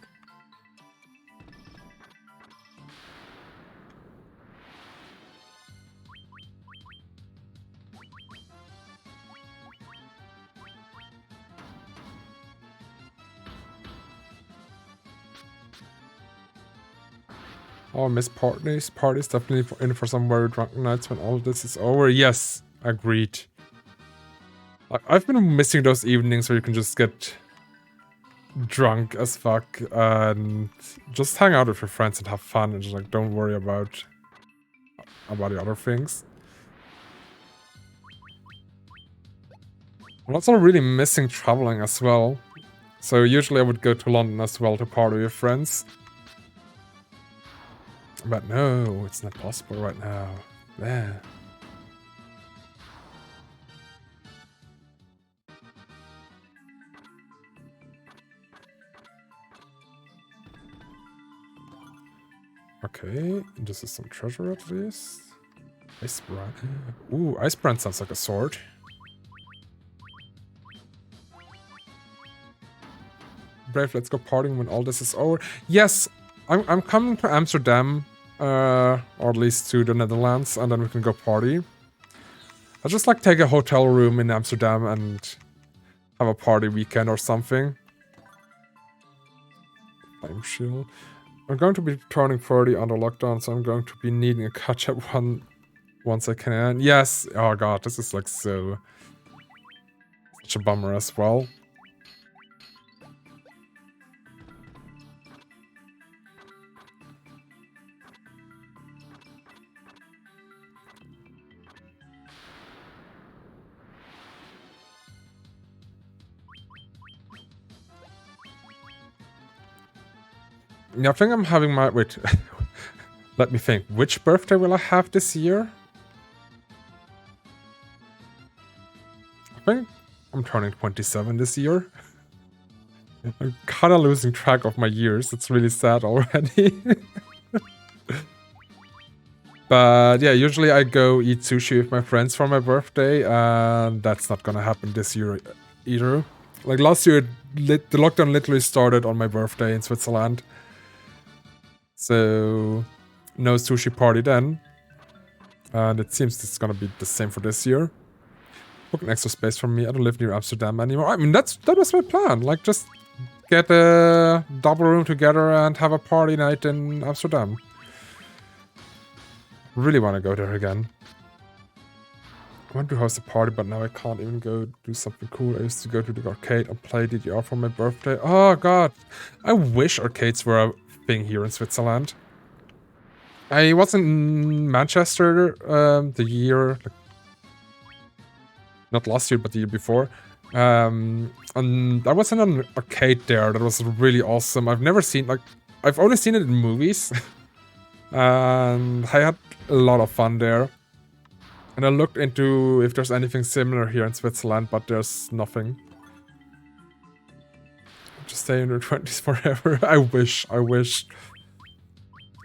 Oh, miss parties. Parties definitely in for some very drunken nights when all this is over. Yes, agreed. I've been missing those evenings where you can just get drunk as fuck and just hang out with your friends and have fun and just like don't worry about the other things. I'm also really missing traveling as well. So usually I would go to London as well to party with friends. But no, it's not possible right now. There. Okay, this is some treasure at least. Ice brand. Ooh, ice brand sounds like a sword. Brave, let's go partying when all this is over. Yes, I'm coming to Amsterdam, or at least to the Netherlands, and then we can go party. I'll just like take a hotel room in Amsterdam and have a party weekend or something. Time shield. I'm going to be turning 30 under lockdown, so I'm going to be needing a catch-up one once I can. Yes. Oh god, this is like such a bummer as well. Yeah, I think I'm having my... Wait. Let me think. Which birthday will I have this year? I think I'm turning 27 this year. I'm kind of losing track of my years. It's really sad already. But yeah, usually I go eat sushi with my friends for my birthday, and that's not gonna happen this year either. Like last year, the lockdown literally started on my birthday in Switzerland. So, no sushi party then. And it seems it's gonna be the same for this year. Book an extra space for me. I don't live near Amsterdam anymore. I mean, that was my plan. Like, just get a double room together and have a party night in Amsterdam. Really want to go there again. I want to host a party, but now I can't even go do something cool. I used to go to the arcade and play DDR for my birthday. Oh god. I wish arcades were a thing here in Switzerland. I was in Manchester the year... Like, not last year, but the year before. And I was in an arcade there that was really awesome. I've never seen... Like, I've only seen it in movies. And I had a lot of fun there. And I looked into if there's anything similar here in Switzerland, but there's nothing. Just stay in your 20s forever. I wish.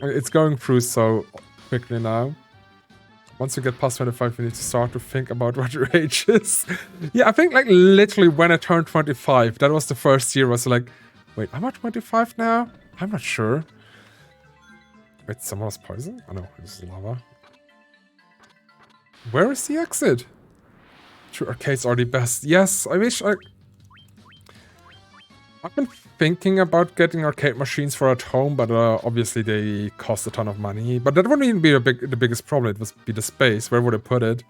It's going through so quickly now. Once you get past 25, you need to start to think about what your age is. Yeah, I think like literally when I turned 25, that was the first year I was like, wait, am I 25 now? I'm not sure. Wait, someone was poisoned? Oh no, this is lava. Where is the exit? True, arcades are the best. Yes, I wish I... I've been thinking about getting arcade machines for at home, but obviously they cost a ton of money. But that wouldn't even be the biggest problem. It would be the space. Where would I put it?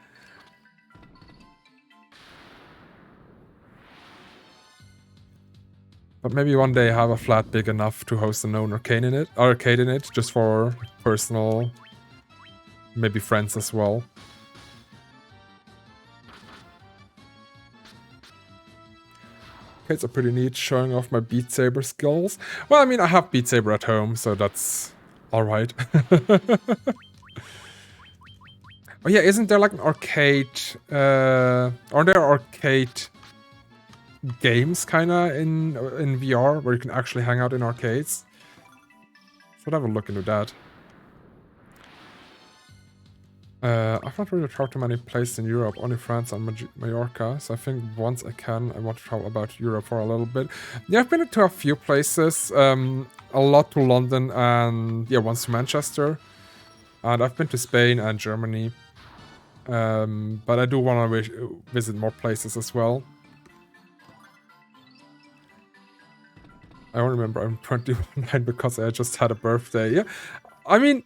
But maybe one day have a flat big enough to host an own arcade in it, just for personal, maybe friends as well. Arcades are pretty neat, showing off my Beat Saber skills. Well, I mean, I have Beat Saber at home, so that's alright. Oh yeah, isn't there like an arcade... are there arcade games kinda in VR where you can actually hang out in arcades? Should have a look into that. I've not really traveled to many places in Europe, only France and Mallorca. So I think once I want to travel about Europe for a little bit. Yeah, I've been to a few places. A lot to London and yeah, once to Manchester. And I've been to Spain and Germany. But I do want to visit more places as well. I don't remember I'm 21 because I just had a birthday. Yeah, I mean,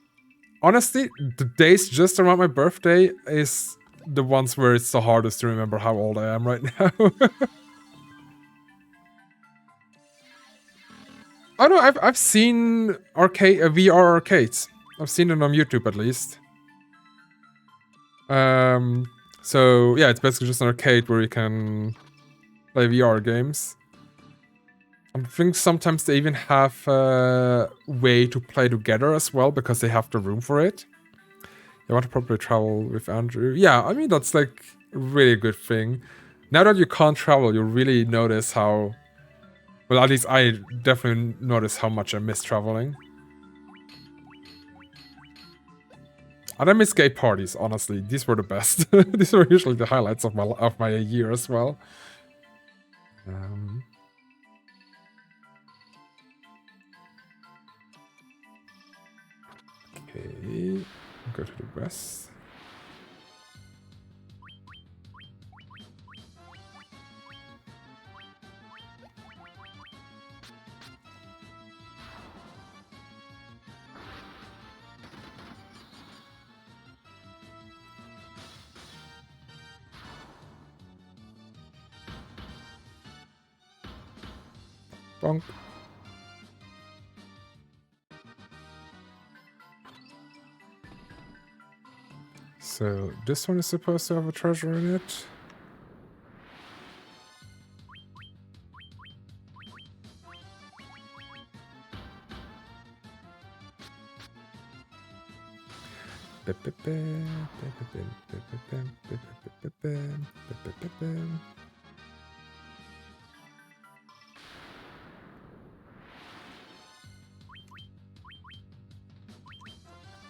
honestly, the days just around my birthday is the ones where it's the hardest to remember how old I am right now. Oh no, I've seen arcade VR arcades. I've seen it on YouTube at least. So yeah, it's basically just an arcade where you can play VR games. I think sometimes they even have a way to play together as well because they have the room for it. You want to probably travel with Andrew. Yeah, I mean, that's like a really good thing. Now that you can't travel, you really notice how... Well, at least I definitely notice how much I miss traveling. And I miss gay parties, honestly. These were the best. These were usually the highlights of my year as well. Okay, go to the west. Bonk. So this one is supposed to have a treasure in it.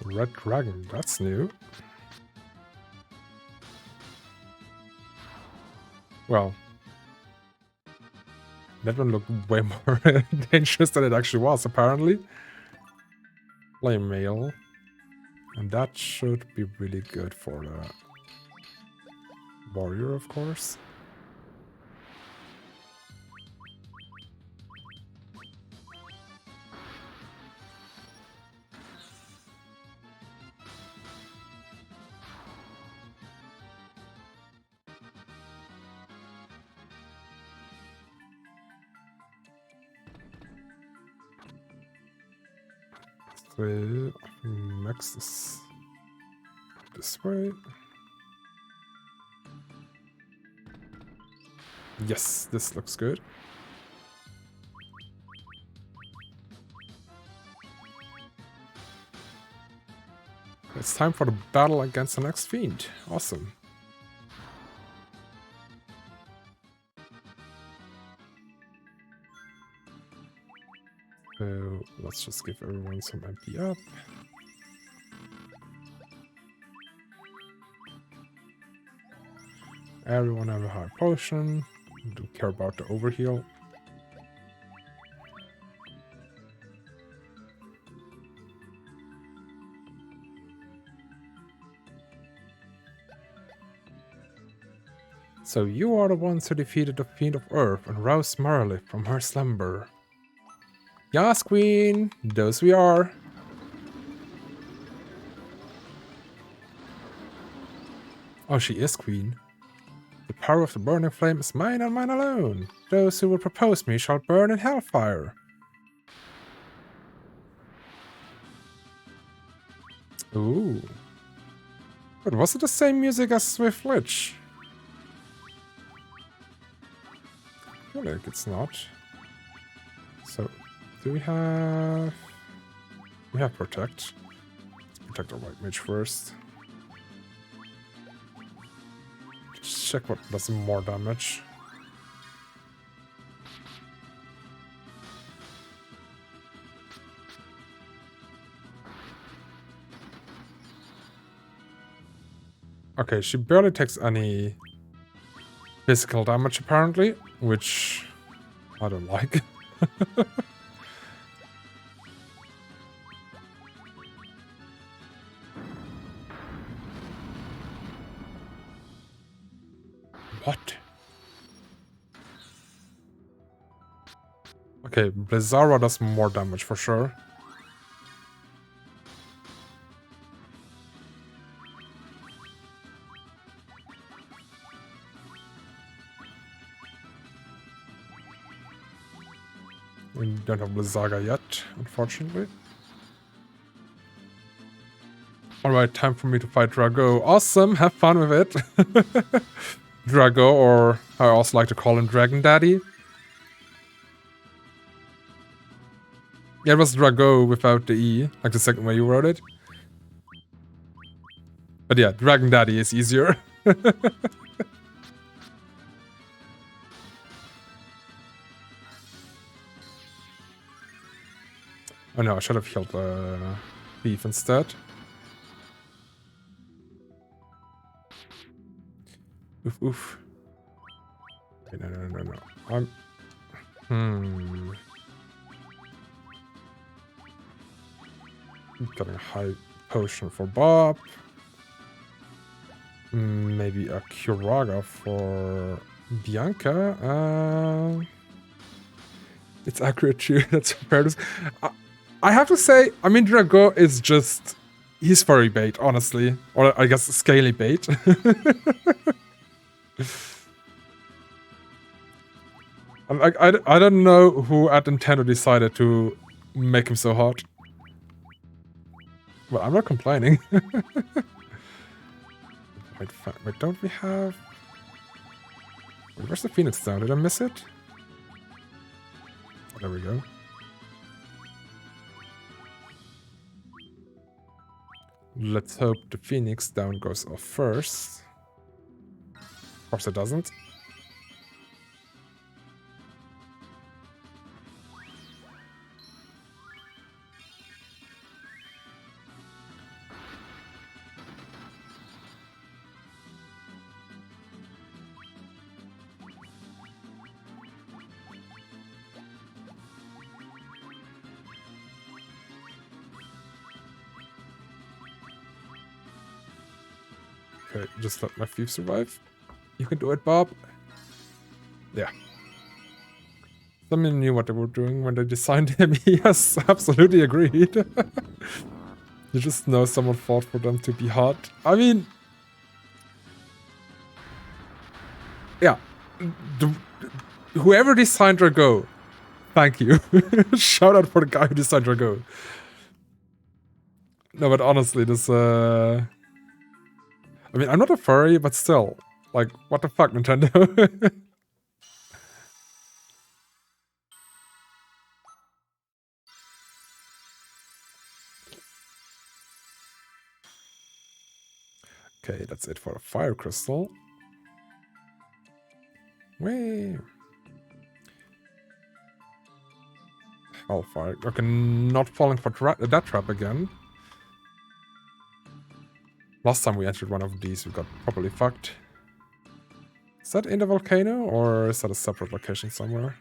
Red Dragon, that's new. Well, that one looked way more dangerous than it actually was, apparently. Flame mail. And that should be really good for the warrior, of course. So next is this way. Yes, this looks good. It's time for the battle against the next fiend. Awesome. So let's just give everyone some MP up. Everyone have a high potion. Don't care about the overheal. So you are the ones who defeated the Fiend of Earth and roused Marley from her slumber. Yes, Queen! Those we are! Oh, she is Queen. The power of the burning flame is mine and mine alone. Those who will propose me shall burn in hellfire. Ooh. But was it the same music as Swift Lich? I feel like it's not. So, do we have... We have Protect. Let's protect our White Mage first. Just check what does more damage. Okay, she barely takes any physical damage apparently, which I don't like. What? Okay, Blizzara does more damage for sure. We don't have Blizzaga yet, unfortunately. Alright, time for me to fight Drago. Awesome, have fun with it. Drago, or I also like to call him Dragon Daddy. Yeah, it was Drago without the E, like the second way you wrote it. But yeah, Dragon Daddy is easier. Oh no, I should have healed the beef instead. Oof, oof. Okay, no. I'm... Getting a high potion for Bob. Maybe a Curaga for Bianca. It's accurate too. That's fair to say. I have to say, I mean, Drago is just... He's furry bait, honestly. Or I guess scaly bait. I don't know who at Nintendo decided to make him so hot. Well, I'm not complaining. Wait, don't we have... Where's the Phoenix down? Did I miss it? Oh, there we go. Let's hope the Phoenix down goes off first. Of course it doesn't. Okay, just let my thief survive. You can do it, Bob. Yeah. Someone knew what they were doing when they designed him. Yes, absolutely agreed. You just know someone fought for them to be hot. I mean... Yeah. Whoever designed Drago, thank you. Shout out for the guy who designed Drago. No, but honestly, this... I mean, I'm not a furry, but still. Like, what the fuck, Nintendo? Okay, that's it for the fire crystal. Whee! Hellfire. Okay, not falling for that trap again. Last time we entered one of these, we got properly fucked. Is that in the volcano, or is that a separate location somewhere?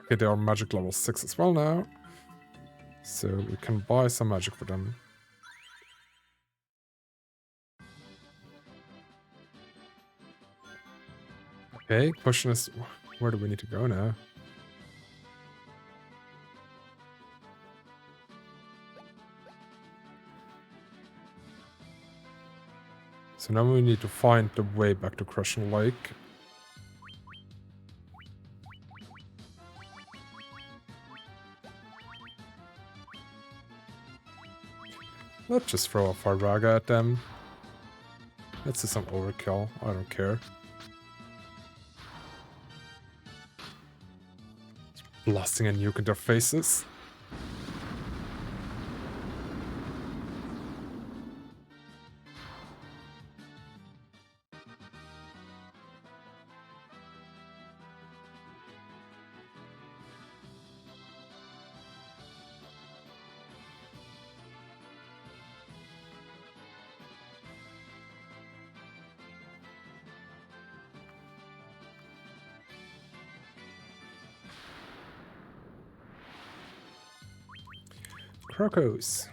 Okay, they are magic level 6 as well now. So we can buy some magic for them. Okay, question is, where do we need to go now? So now we need to find the way back to Crushing Lake. Let's just throw a Firaga at them. Let's do some overkill. I don't care. Blasting a nuke in their faces. Crocos.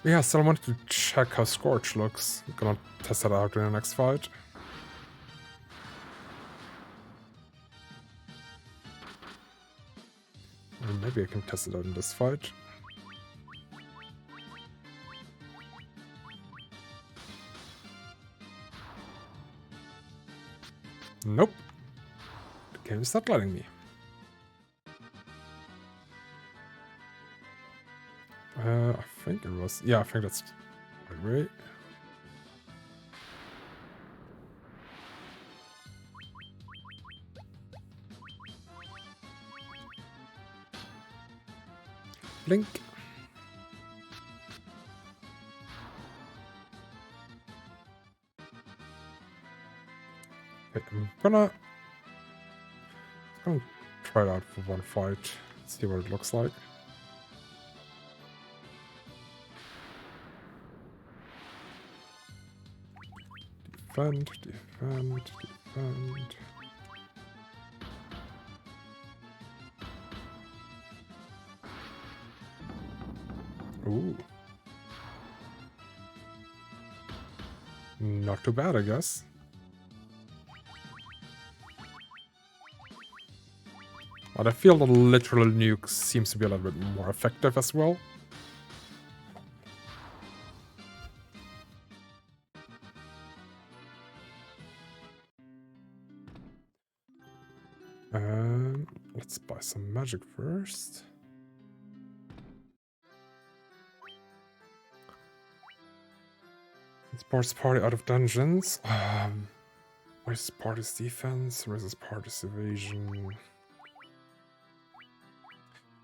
Yeah, I still wanted to check how Scorch looks. I'm gonna test that out in the next fight. Or maybe I can test it out in this fight. Nope. The game is not letting me. I think it was... Yeah, I think that's right. Blink. Okay, I'm gonna try it out for one fight. See what it looks like. Defend, defend, defend. Ooh. Not too bad, I guess. But I feel the literal nuke seems to be a little bit more effective as well. Let's buy some magic first. Sports party out of dungeons. Where's party's defense? Where's party's evasion?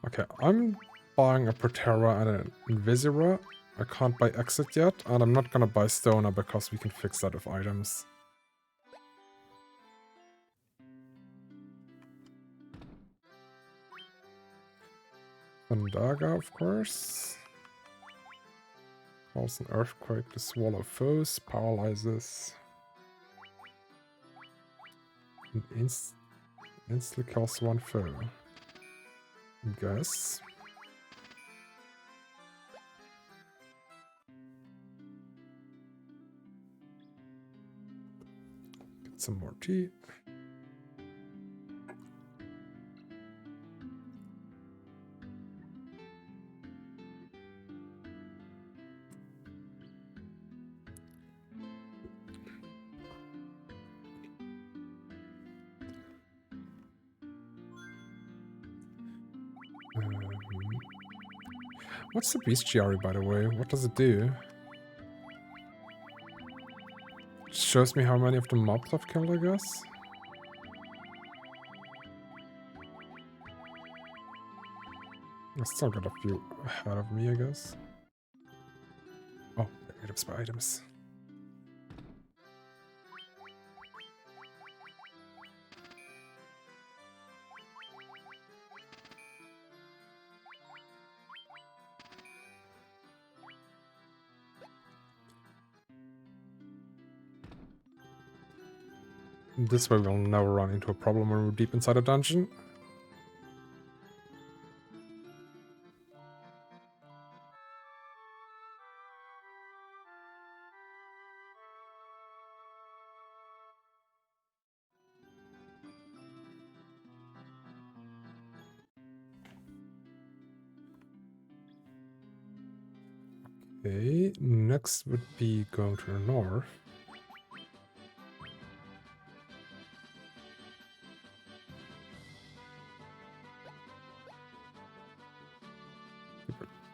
Okay, I'm buying a Protera and an Invisira. I can't buy Exit yet, and I'm not gonna buy Stoner because we can fix that with items. Thundaga, of course. Calls an earthquake to swallow foes, paralyzes. And instantly kills one foe. Guess. Get some more tea. What's the bestiary, by the way? What does it do? It shows me how many of the mobs I've killed, I guess. I still got a few ahead of me, I guess. Oh, items by items. This way we'll never run into a problem when we're deep inside a dungeon. Okay, next would be going to the north.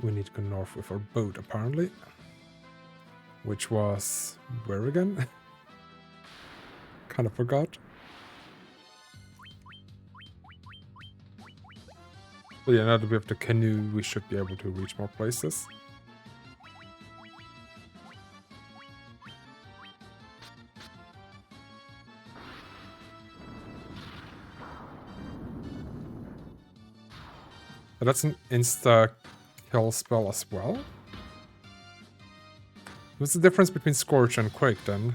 We need to go north with our boat, apparently. Which was... where again? Kind of forgot. But yeah, now that we have the canoe, we should be able to reach more places. But that's an insta-kill spell as well. What's the difference between Scorch and Quake then?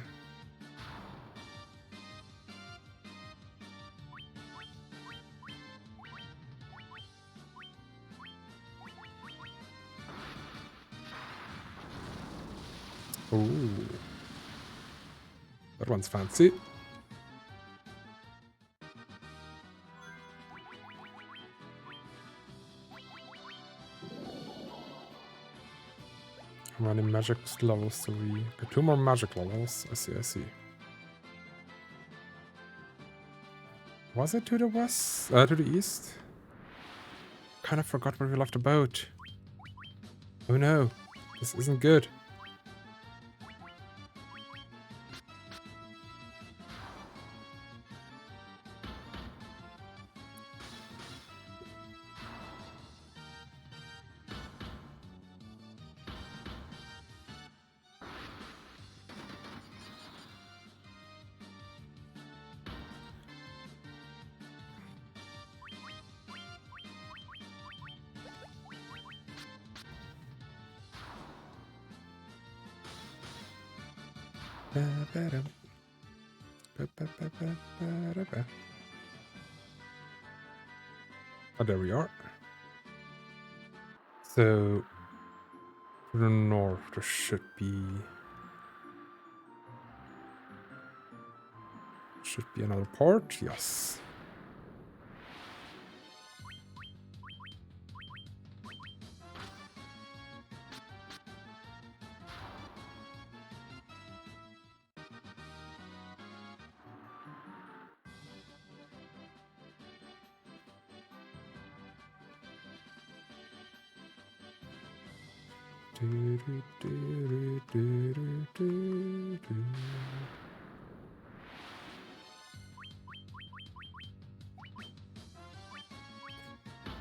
Ooh. That one's fancy. I'm running magic levels, so we get 2 more magic levels. I see, I see. Was it to the west? To the east? Kind of forgot where we left the boat. Oh no, this isn't good. Oh, there we are. So, to the north, there should be another port. Yes.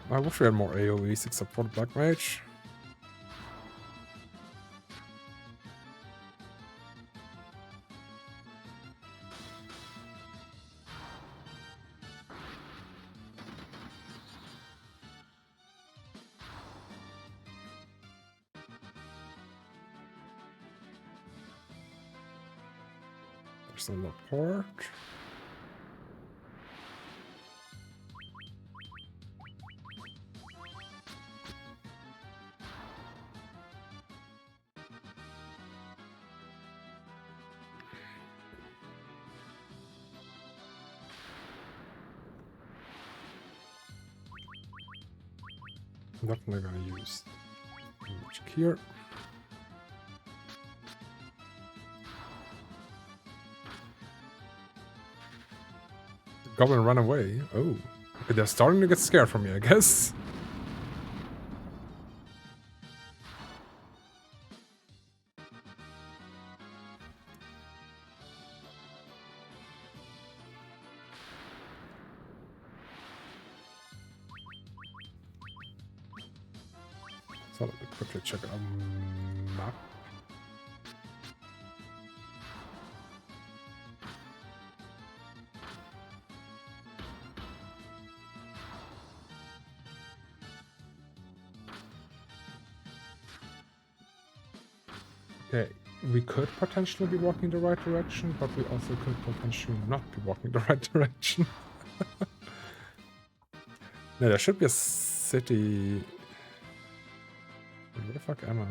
I wish we had more AoEs except for the Black Mage. There's another port. I'm definitely gonna use magic here. The goblin ran away. Oh, okay, they're starting to get scared from me, I guess. So let me quickly check a map. Okay, we could potentially be walking the right direction, but we also could potentially not be walking the right direction. No, there should be a city. Where the fuck am I?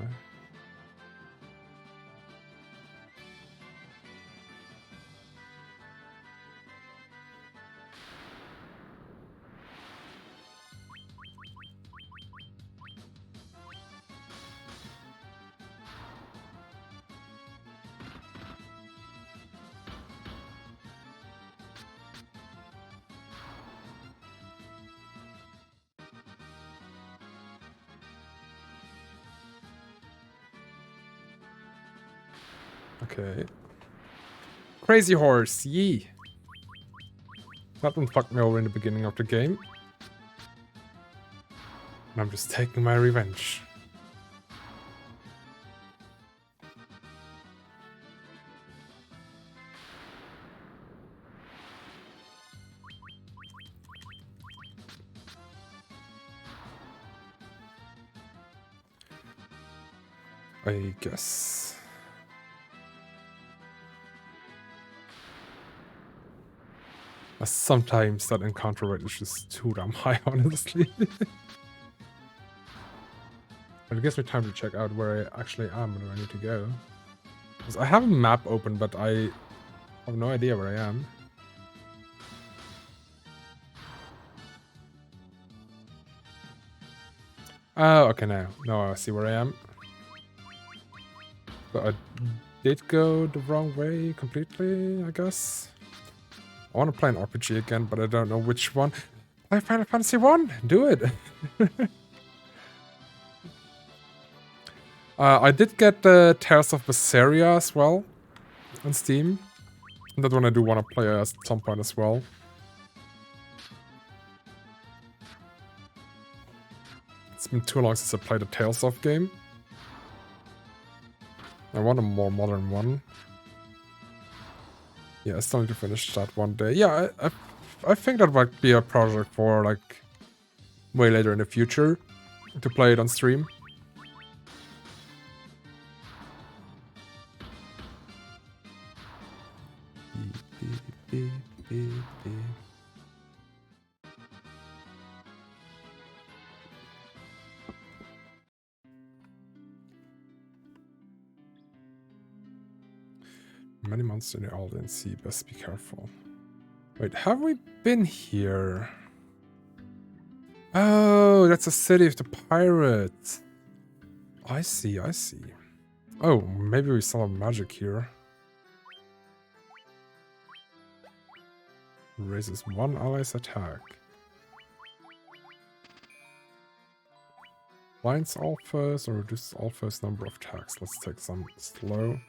Okay. Crazy horse, yee! That one fucked me over in the beginning of the game. And I'm just taking my revenge. I guess. Sometimes that encounter rate is just too damn high, honestly. But it gives me time to check out where I actually am and where I need to go. 'Cause I have a map open, but I have no idea where I am. Oh, okay, now I see where I am. So I did go the wrong way completely, I guess. I want to play an RPG again, but I don't know which one. Play Final Fantasy 1! Do it! I did get the Tales of Berseria as well on Steam. That one I do want to play at some point as well. It's been too long since I played a Tales of game. I want a more modern one. Yeah, I still need to finish that one day. Yeah, I think that might be a project for like way later in the future to play it on stream. Many monsters in the Alden Sea, best be careful. Wait, have we been here? Oh, that's a city of the pirates. I see, I see. Oh, maybe we still have magic here. Raises one ally's attack. Blinds all foes or reduces all foes number of attacks. Let's take some slow.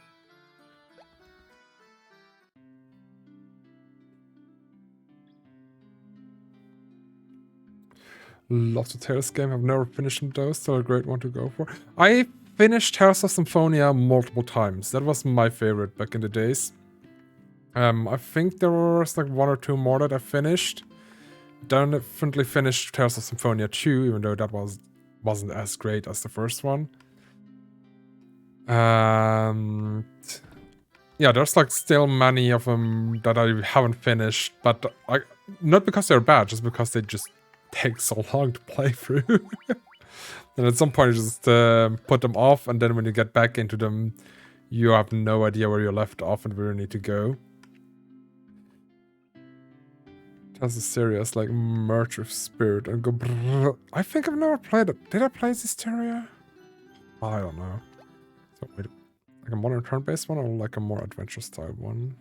Lots of Tales game. I've never finished those. Still a great one to go for. I finished Tales of Symphonia multiple times. That was my favorite back in the days. I think there was like one or two more that I finished. Definitely finished Tales of Symphonia 2, even though that wasn't as great as the first one. Yeah, there's like still many of them that I haven't finished, but not because they're bad, just because they just take so long to play through. And at some point you just put them off, and then when you get back into them, you have no idea where you left off and where you need to go. That's serious, like merge with spirit and go brrr. I think I've never played it. Did I play Zestiria? I don't know. So wait, like a modern turn-based one or like a more adventure style one?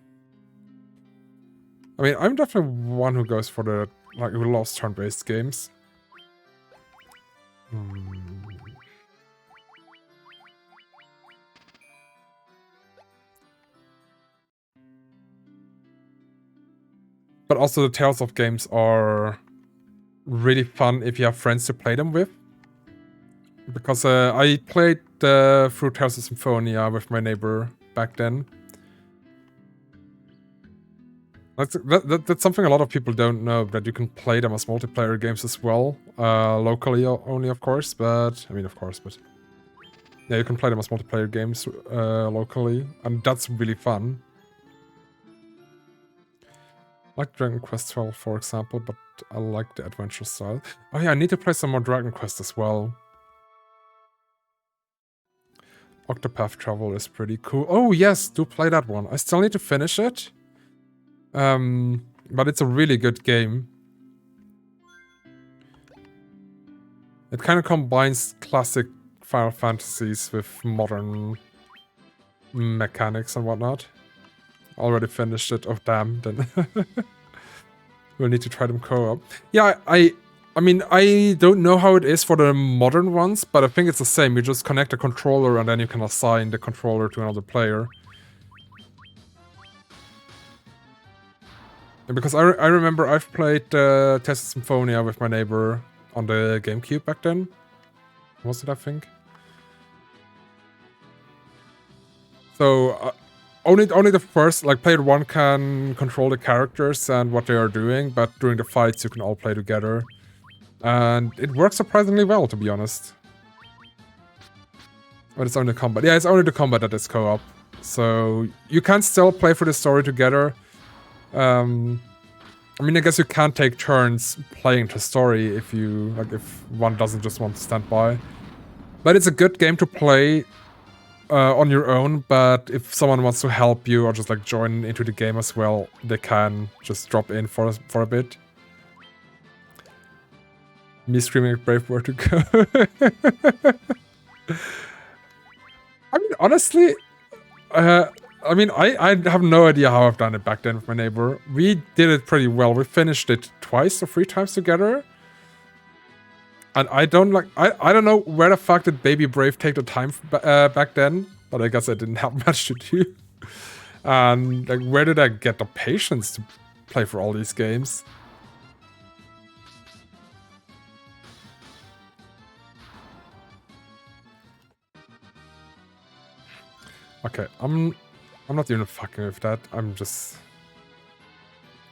I mean, I'm definitely one who goes for the who loves turn-based games. But also the Tales of games are really fun if you have friends to play them with. Because I played through Tales of Symphonia with my neighbor back then. That's something a lot of people don't know, that you can play them as multiplayer games as well. Locally only, of course, but... I mean, of course, but... Yeah, you can play them as multiplayer games locally, and that's really fun. I like Dragon Quest 12, for example, but I like the adventure style. Oh yeah, I need to play some more Dragon Quest as well. Octopath Travel is pretty cool. Oh yes, do play that one. I still need to finish it. But it's a really good game. It kind of combines classic Final Fantasies with modern mechanics and whatnot. Already finished it. Oh damn, then we'll need to try them co-op. Yeah, I mean, I don't know how it is for the modern ones, but I think it's the same. You just connect a controller and then you can assign the controller to another player. And because I remember I've played Tales of Symphonia with my neighbor on the GameCube back then. Was it, I think? So only the first, like player one can control the characters and what they are doing, but during the fights you can all play together. And it works surprisingly well, to be honest. But it's only the combat. Yeah, it's only the combat that is co-op. So you can still play for the story together. I mean, I guess you can take turns playing the story if you, like, if one doesn't just want to stand by. But it's a good game to play on your own, but if someone wants to help you or just like join into the game as well, they can just drop in for a bit. Me screaming at Brave where to go. I mean, honestly, I have no idea how I've done it back then with my neighbor. We did it pretty well. We finished it twice or 3 times together. And I don't know where the fuck did Baby Brave take the time back then, but I guess I didn't have much to do. And like, where did I get the patience to play for all these games? Okay, I'm not even fucking with that. I'm just...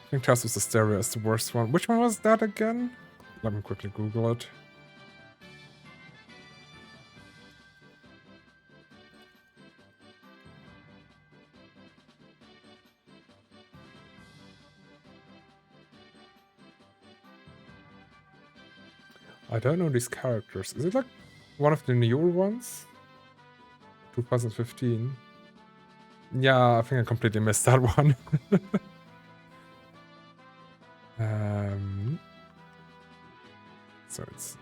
I think Tales of Hysteria is the worst one. Which one was that again? Let me quickly Google it. I don't know these characters. Is it like one of the newer ones? 2015. Yeah, I think I completely missed that one. So it's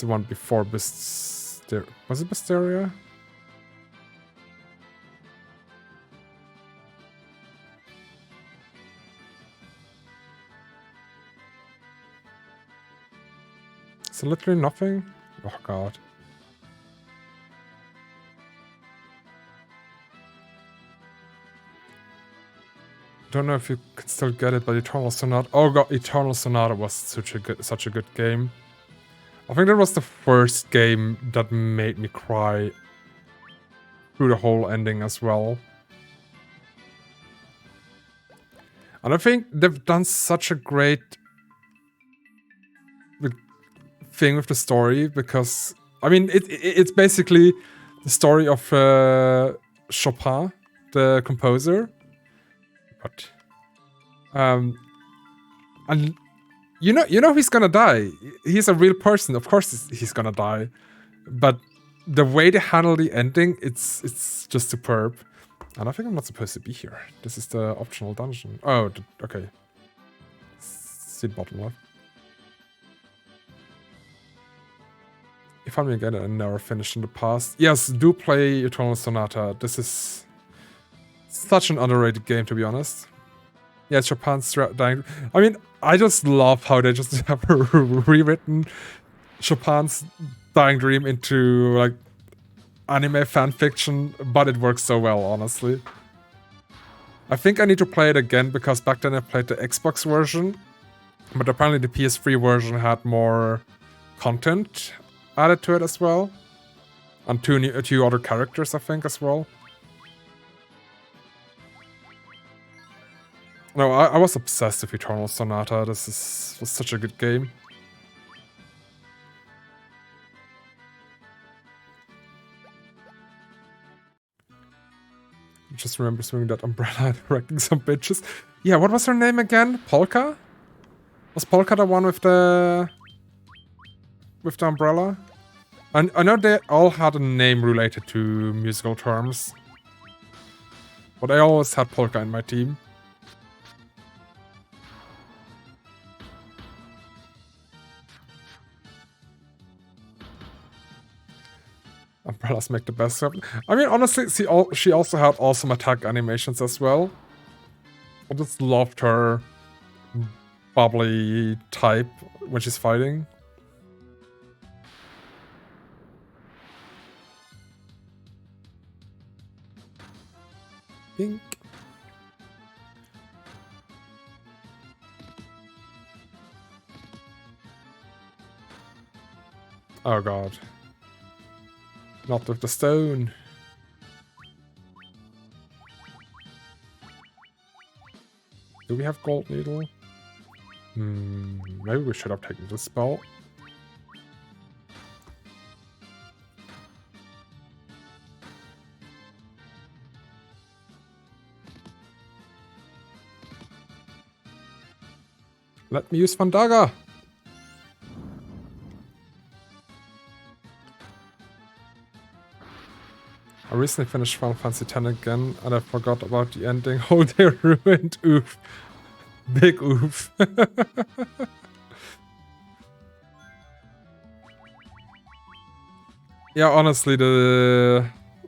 the one before Bysteria. Was it Bysteria? So literally nothing? Oh god. Don't know if you can still get it, but Eternal Sonata. Oh god, Eternal Sonata was such a good game. I think that was the first game that made me cry through the whole ending as well. And I think they've done such a great thing with the story because, I mean, it's basically the story of Chopin, the composer. But, and you know he's gonna die. He's a real person. Of course he's gonna die. But the way they handle the ending, it's just superb. And I think I'm not supposed to be here. This is the optional dungeon. Oh, okay. See the bottom left. If I'm again, I never finished in the past. Yes, do play Eternal Sonata. This is such an underrated game, to be honest. Yeah, Chopin's dying. I mean, I just love how they just have rewritten Chopin's Dying Dream into like anime fan fiction, but it works so well, honestly. I think I need to play it again because back then I played the Xbox version, but apparently the PS3 version had more content added to it as well, and two other characters, I think, as well. No, I was obsessed with Eternal Sonata. This was such a good game. I just remember swinging that umbrella and wrecking some bitches. Yeah, what was her name again? Polka? Was Polka the one with the umbrella? I know they all had a name related to musical terms, but I always had Polka in my team. Umbrellas make the best weapon. I mean, honestly, she also had awesome attack animations as well. I just loved her bubbly type when she's fighting. Pink. Oh god. Not with the stone. Do we have Gold Needle? Maybe we should have taken the spell. Let me use Fandaga! recently finished Final Fantasy X again, and I forgot about the ending. Oh, they ruined. Oof. Big oof. Yeah, honestly, the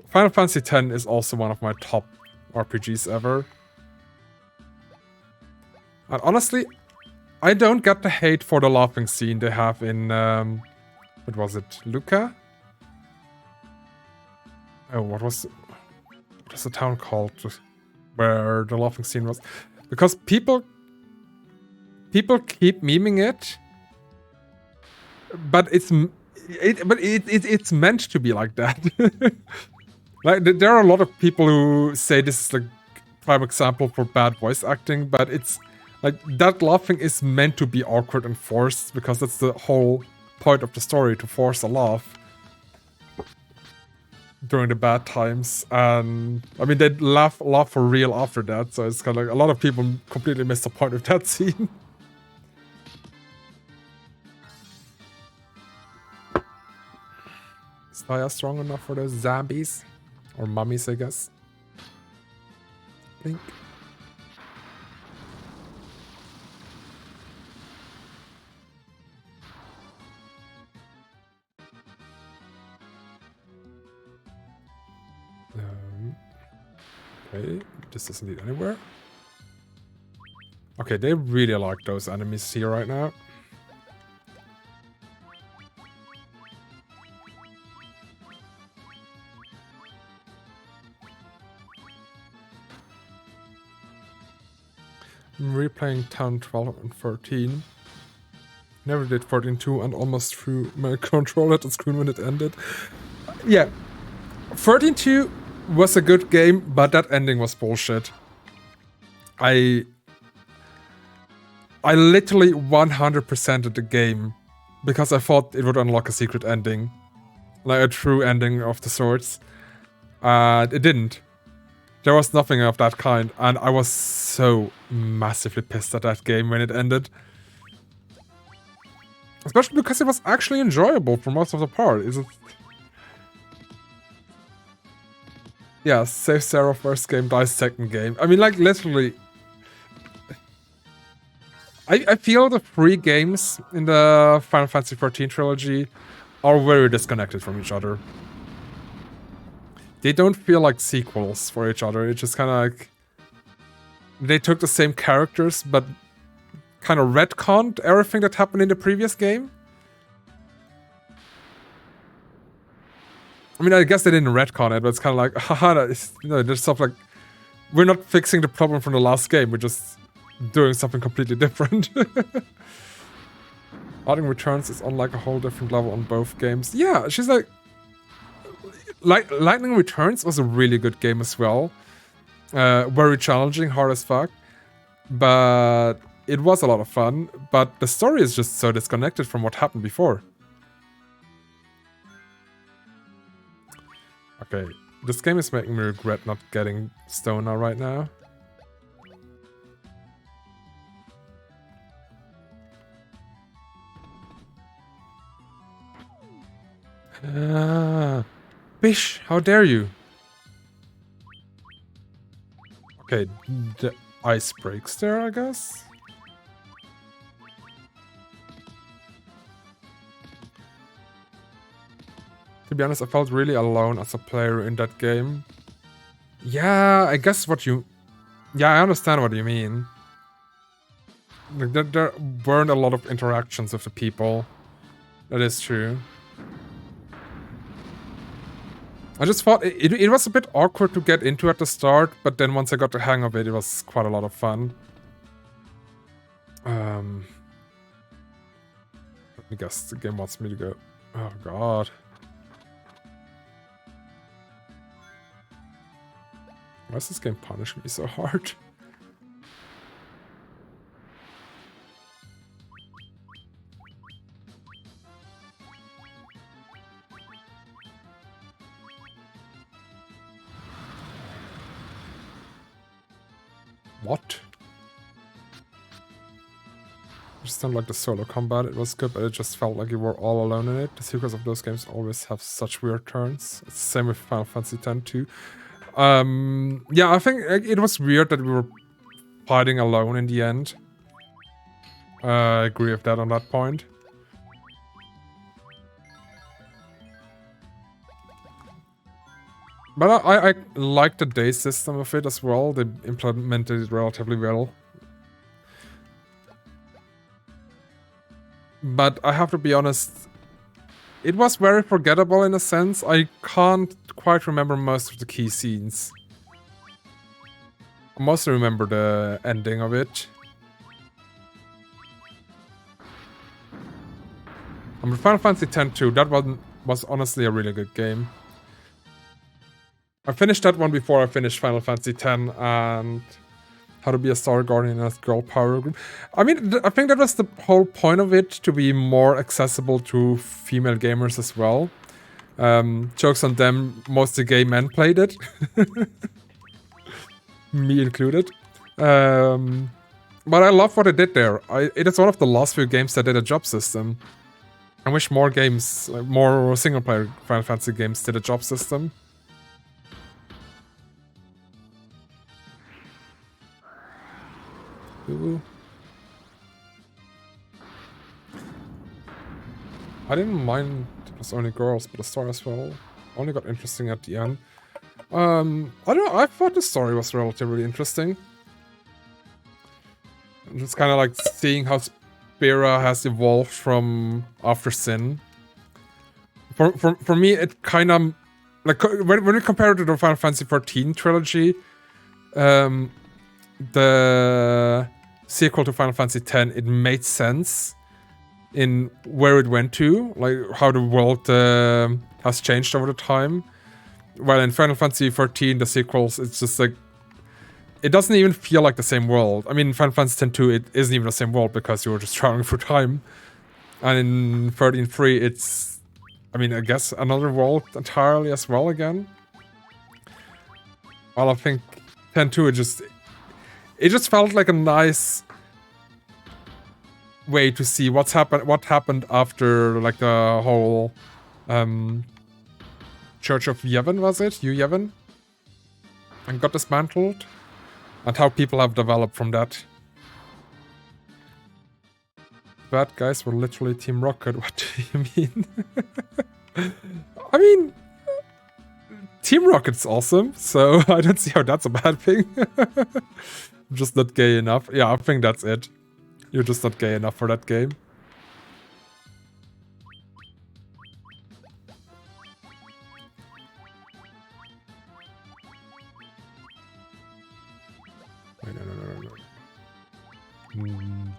Final Fantasy X is also one of my top RPGs ever. And honestly, I don't get the hate for the laughing scene they have in, what was it, Luca? Oh, what was the town called where the laughing scene was? Because people keep memeing it, but it's meant to be like that. Like, there are a lot of people who say this is like prime example for bad voice acting, but it's like that laughing is meant to be awkward and forced, because that's the whole point of the story, to force a laugh during the bad times. And I mean, they laugh for real after that, so it's kind of like a lot of people completely miss the point of that scene. Is Naya strong enough for those zombies? Or mummies, I guess. Blink. Okay, this doesn't lead anywhere. Okay, they really like those enemies here right now. I'm replaying Town 12 and 13. Never did 14-2 and almost threw my controller at the screen when it ended. Yeah, 13-2 was a good game, but that ending was bullshit. I literally 100%ed the game because I thought it would unlock a secret ending. Like a true ending of the sorts. It didn't. There was nothing of that kind, and I was so massively pissed at that game when it ended. Especially because it was actually enjoyable for most of the part. Yeah, save Sarah first game, dies second game. I mean, like, literally... I feel the 3 games in the Final Fantasy XIV trilogy are very disconnected from each other. They don't feel like sequels for each other. It's just kind of like... They took the same characters, but kind of retconned everything that happened in the previous game. I mean, I guess they didn't retcon it, but it's kind of like, haha, there's stuff like... We're not fixing the problem from the last game, we're just doing something completely different. Lightning Returns is on like a whole different level on both games. Yeah, she's like... Lightning Returns was a really good game as well. Very challenging, hard as fuck. But it was a lot of fun. But the story is just so disconnected from what happened before. Okay, this game is making me regret not getting Stoner right now. Bish, how dare you? Okay, the ice breaks there, I guess? To be honest, I felt really alone as a player in that game. Yeah, I guess what you... Yeah, I understand what you mean. Like, there weren't a lot of interactions with the people. That is true. I just thought it was a bit awkward to get into at the start, but then once I got the hang of it, it was quite a lot of fun. Let me guess, the game wants me to go... Oh god. Why is this game punishing me so hard? What? just don't like the solo combat. It was good, but it just felt like you were all alone in it. The secrets of those games always have such weird turns. It's the same with Final Fantasy X too. Yeah, I think it was weird that we were fighting alone in the end. I agree with that on that point. But I like the day system of it as well. They implemented it relatively well. But I have to be honest, it was very forgettable in a sense. I can't quite remember most of the key scenes. I mostly remember the ending of it. And Final Fantasy X too, that one was honestly a really good game. I finished that one before I finished Final Fantasy X and How to Be a Star Guardian as Girl Power Group. I mean, I think that was the whole point of it, to be more accessible to female gamers as well. Jokes on them, most of the gay men played it. Me included. But I love what they did there. It is one of the last few games that did a job system. I wish more games, more single-player Final Fantasy games did a job system. Ooh. I didn't mind it was only girls, but the story as well only got interesting at the end. I don't know, I thought the story was relatively interesting. It's kind of like seeing how Spira has evolved from after Sin. For me, it kind of like when we compare it to the Final Fantasy XIV trilogy, the sequel to Final Fantasy X, it made sense in where it went to, like how the world has changed over the time. While in Final Fantasy XIV, the sequels, it's just like it doesn't even feel like the same world. I mean, in Final Fantasy X-2, it isn't even the same world because you were just traveling through time. And in 13.3, it's, I mean, I guess another world entirely as well again. Well, I think 10.2, it just felt like a nice way to see what happened after like the whole Church of Yevon, was it? Yevon? And got dismantled. And how people have developed from that. Bad guys were literally Team Rocket. What do you mean? I mean, Team Rocket's awesome, so I don't see how that's a bad thing. I'm just not gay enough. Yeah, I think that's it. You're just not gay enough for that game. Wait, no.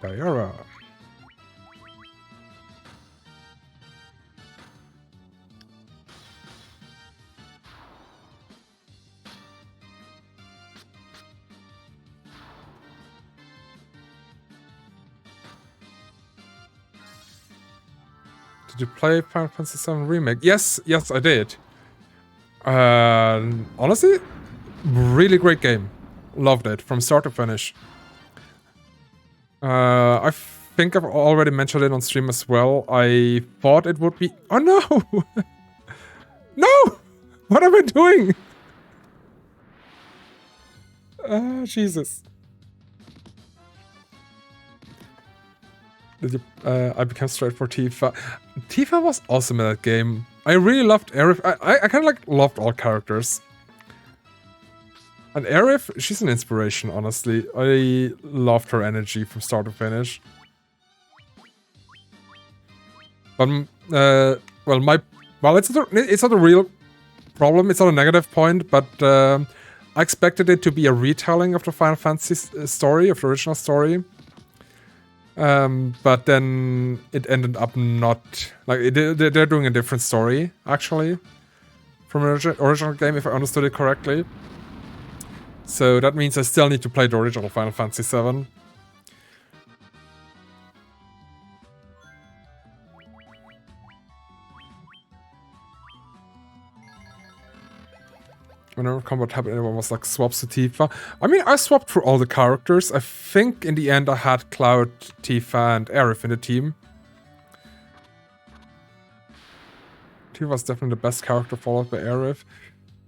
Diara. Did you play Final Fantasy VII Remake? Yes, I did. Honestly, really great game. Loved it from start to finish. I think I've already mentioned it on stream as well. I thought it would be... Oh no! No! What am I doing? Jesus. I became straight for Tifa. Tifa was awesome in that game. I really loved Aerith. I kind of like loved all characters. And Aerith, she's an inspiration, honestly. I loved her energy from start to finish. But, it's not a real problem. It's not a negative point, but I expected it to be a retelling of the Final Fantasy story, of the original story. But then it ended up not... Like, they're doing a different story, actually, from the original game, if I understood it correctly. So that means I still need to play the original Final Fantasy VII. Whenever combat happened, everyone was like swaps to Tifa. I mean, I swapped through all the characters. I think in the end I had Cloud, Tifa, and Aerith in the team. Tifa was definitely the best character, followed by Aerith.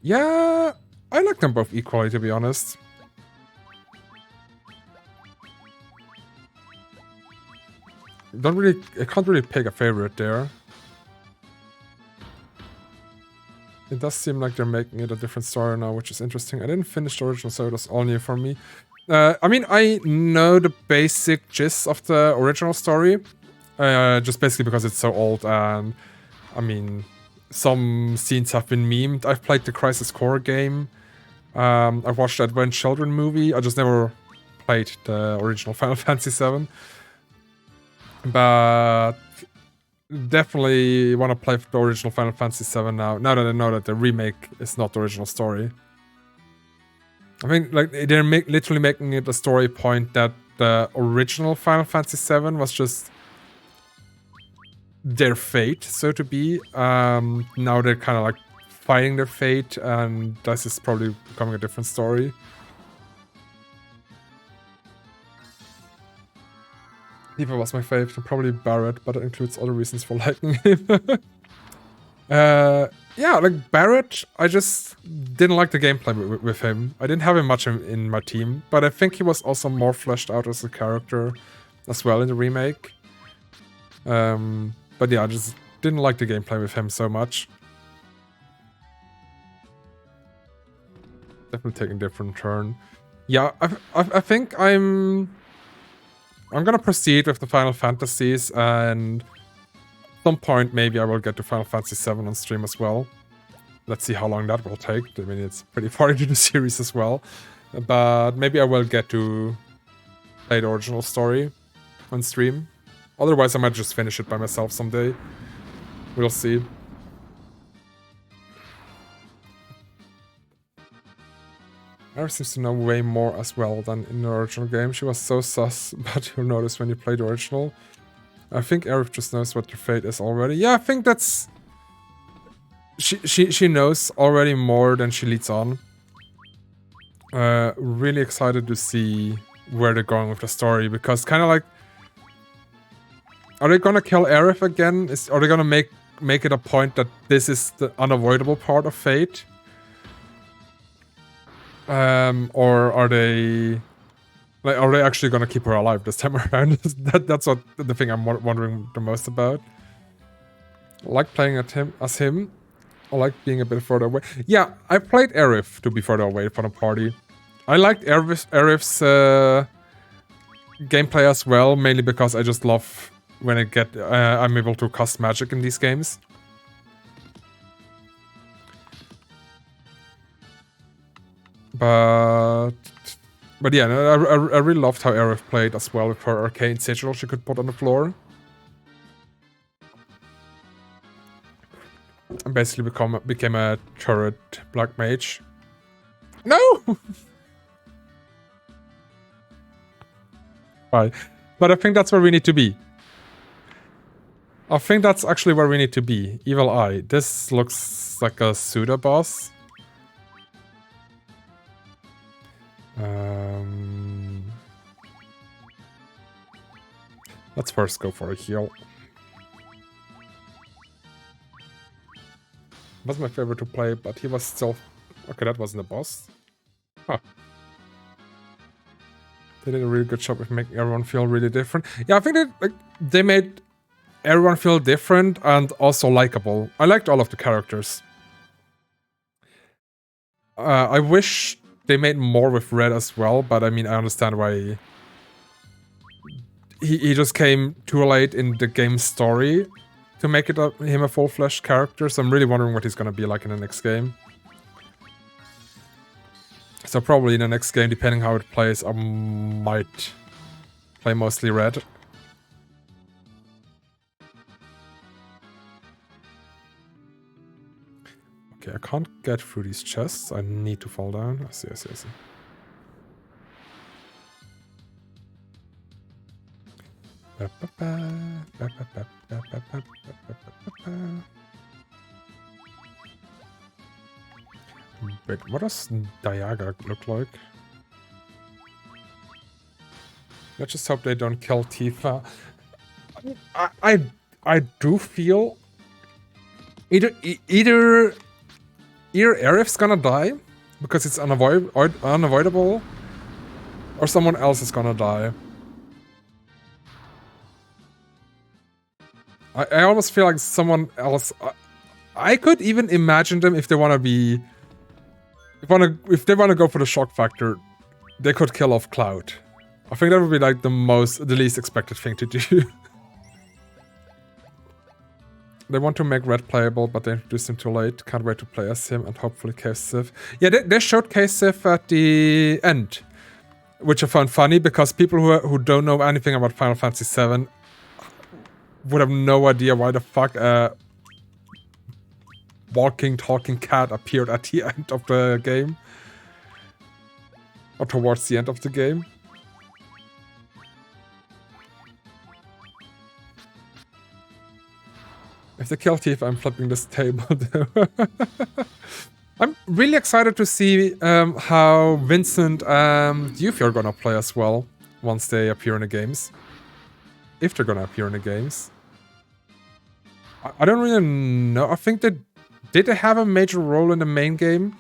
Yeah, I like them both equally, to be honest. I can't really pick a favorite there. It does seem like they're making it a different story now, which is interesting. I didn't finish the original, so it was all new for me. I mean, I know the basic gist of the original story, just basically because it's so old, and I mean, some scenes have been memed. I've played the Crisis Core game. I've watched the Advent Children movie. I just never played the original Final Fantasy VII. But definitely want to play the original Final Fantasy VII now that I know that the remake is not the original story. I think like they're literally making it a story point that the original Final Fantasy VII was just their fate, so to be. Now they're kind of like fighting their fate, and this is probably becoming a different story. Tifa was my favorite, and probably Barret, but it includes other reasons for liking him. Yeah, like Barret, I just didn't like the gameplay with him. I didn't have him much in my team, but I think he was also more fleshed out as a character as well in the remake. But yeah, I just didn't like the gameplay with him so much. Definitely taking a different turn. Yeah, I think I'm gonna proceed with the Final Fantasies, and at some point maybe I will get to Final Fantasy VII on stream as well. Let's see how long that will take. I mean, it's pretty far into the series as well. But maybe I will get to play the original story on stream. Otherwise, I might just finish it by myself someday. We'll see. Aerith seems to know way more as well than in the original game. She was so sus, but you'll notice when you play the original. I think Aerith just knows what her fate is already. Yeah, I think that's... She knows already more than she leads on. Really excited to see where they're going with the story, because kind of like... Are they gonna kill Aerith again? Are they gonna make it a point that this is the unavoidable part of fate? Or are they actually gonna keep her alive this time around? That's what the thing I'm wondering the most about. I like playing as him. I like being a bit further away. Yeah, I played Aerith to be further away from the party. I liked Aerith's gameplay as well, mainly because I just love when I'm able to cast magic in these games. But yeah, I really loved how Aerith played as well with her arcane sigil she could put on the floor. And basically became a turret black mage. No! Right. But I think that's where we need to be. I think that's actually where we need to be. Evil Eye. This looks like a pseudo boss. Let's first go for a heal. Was my favorite to play, but he was still... Okay, that wasn't a boss. Huh. They did a really good job of making everyone feel really different. Yeah, I think they made everyone feel different and also likable. I liked all of the characters. I wish they made more with Red as well, but I mean, I understand why he just came too late in the game's story to make him a full-fledged character, so I'm really wondering what he's gonna be like in the next game. So probably in the next game, depending how it plays, I might play mostly Red. Okay, I can't get through these chests. I need to fall down. I see. Wait, what does Dialga look like? Let's just hope they don't kill Tifa. I do feel either Aerith's gonna die because it's unavoidable, or someone else is gonna die. I almost feel like someone else. I could even imagine them if they wanna be, if they wanna go for the shock factor, they could kill off Cloud. I think that would be like the least expected thing to do. They want to make Red playable, but they introduced him too late. Can't wait to play as him and hopefully Cave Sif. Yeah, they showed Cave Sif at the end, which I found funny because people who don't know anything about Final Fantasy VII would have no idea why the fuck a walking, talking cat appeared at the end of the game. Or towards the end of the game. If they kill Tifa, I'm flipping this table. I'm really excited to see how Vincent and Yuffie are gonna play as well once they appear in the games. If they're gonna appear in the games. I don't really know. I think that... Did they have a major role in the main game?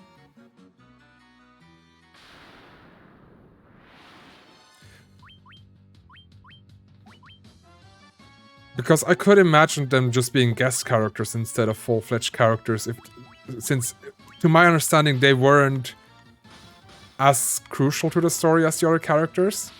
Because I could imagine them just being guest characters instead of full-fledged characters, since, to my understanding, they weren't as crucial to the story as the other characters.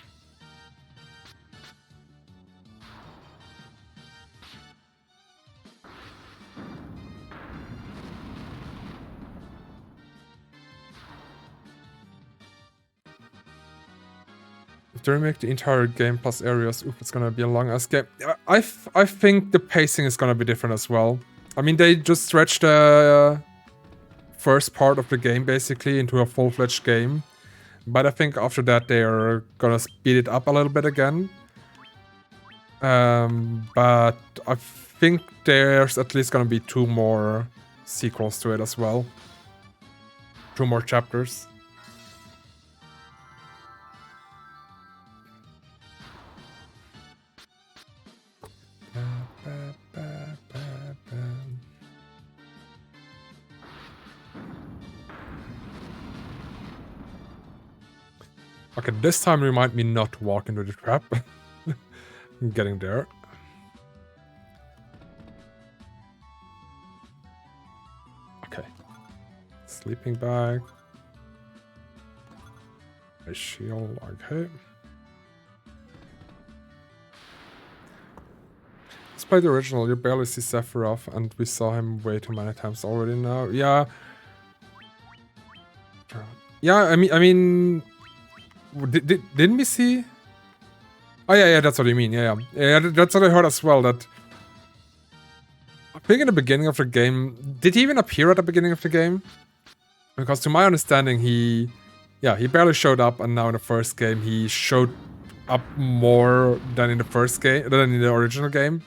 If they remake the entire game plus areas, oof, it's gonna be a long-ass game. I think the pacing is gonna be different as well. I mean, they just stretched the first part of the game, basically, into a full-fledged game. But I think after that, they're gonna speed it up a little bit again. But I think there's at least gonna be 2 more sequels to it as well. 2 more chapters. Okay, this time remind me not to walk into the trap. I'm getting there. Okay. Sleeping bag. A shield, okay. Let's play the original. You barely see Sephiroth, and we saw him way too many times already now. Yeah. Yeah, I mean... Didn't we see? Oh yeah, that's what you mean. Yeah. That's what I heard as well. That I think in the beginning of the game, did he even appear at the beginning of the game? Because to my understanding, he barely showed up, and now in the first game he showed up more than in the first game, than in the original game.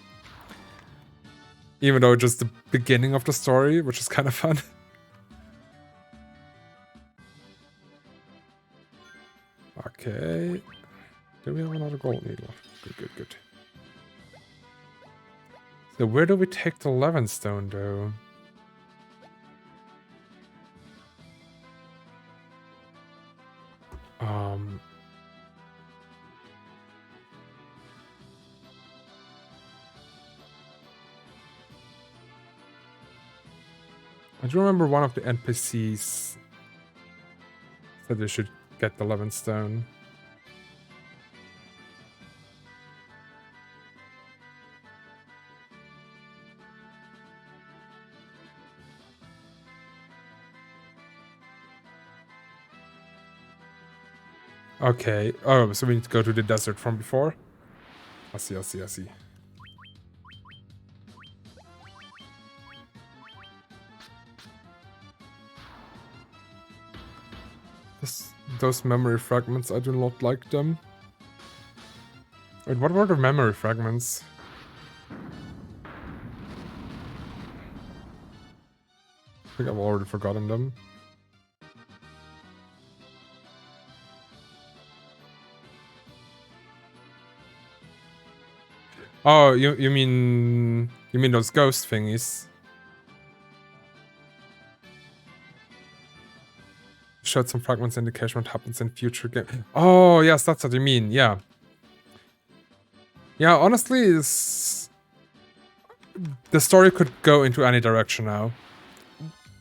Even though just the beginning of the story, which is kind of fun. Okay. Do we have another gold needle? Good. So where do we take the Levin Stone, though? I do remember one of the NPCs said they should get the Levin Stone. Okay. Oh, so we need to go to the desert from before? I see. Those memory fragments, I do not like them. Wait, what were the memory fragments? I think I've already forgotten them. Oh, you mean those ghost thingies? Showed some fragments indication what happens in future game. Oh yes, that's what you mean. Yeah. Yeah, honestly, the story could go into any direction now,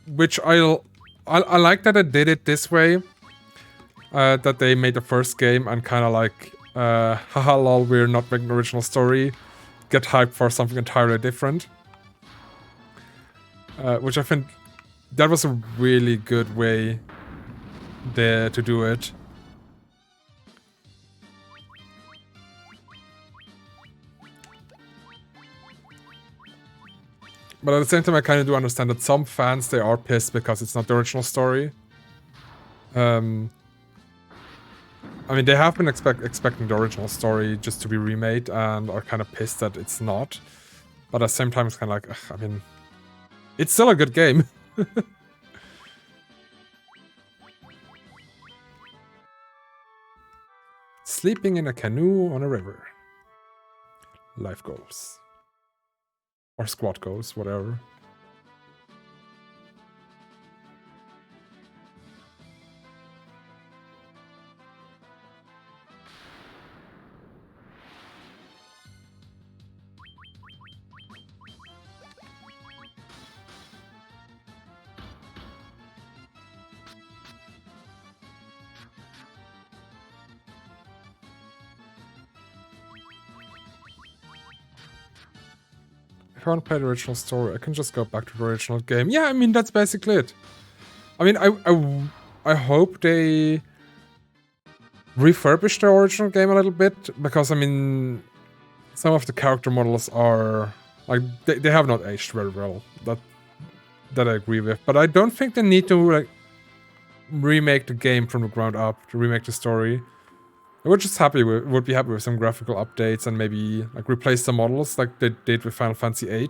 which I like that they did it this way. That they made the first game and kind of like, haha lol, we're not making the original story. Get hyped for something entirely different. Which I think that was a really good way there to do it. But at the same time, I kind of do understand that some fans, they are pissed because it's not the original story. I mean, they have been expecting the original story just to be remade and are kind of pissed that it's not. But at the same time, it's kind of like, ugh, I mean, it's still a good game. Sleeping in a canoe on a river. Life goals. Or squad goals, whatever. If I want to play the original story, I can just go back to the original game. Yeah, I mean, that's basically it. I mean, I hope they refurbish the original game a little bit, because, I mean, some of the character models are, like, they have not aged very well. That I agree with. But I don't think they need to, like, remake the game from the ground up, to remake the story. I would be happy with some graphical updates and maybe like replace the models like they did with Final Fantasy VIII.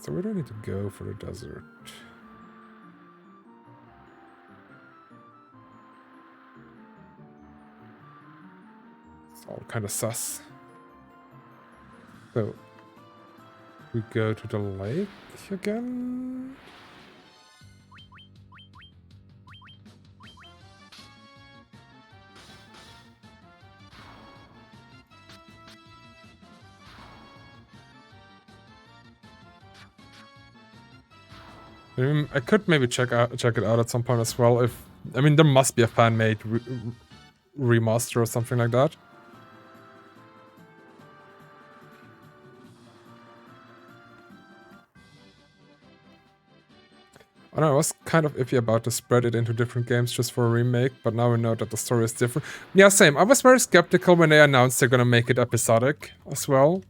So where do I need to go for the desert? It's all kind of sus. So we go to the lake again. I could maybe check it out at some point as well. I mean, there must be a fan-made remaster or something like that. I don't know, I was kind of iffy about to spread it into different games just for a remake, but now we know that the story is different. Yeah, same. I was very skeptical when they announced they're gonna make it episodic as well.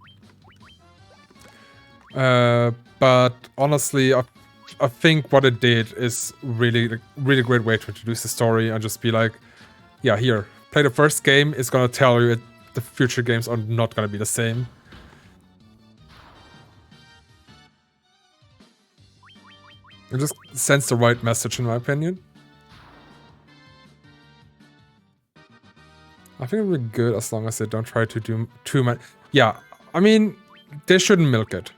But honestly, I think what it did is really great way to introduce the story and just be like, yeah, here, play the first game. It's gonna tell you the future games are not gonna be the same. It just sends the right message, in my opinion. I think it'll be good as long as they don't try to do too much. Yeah, I mean, they shouldn't milk it.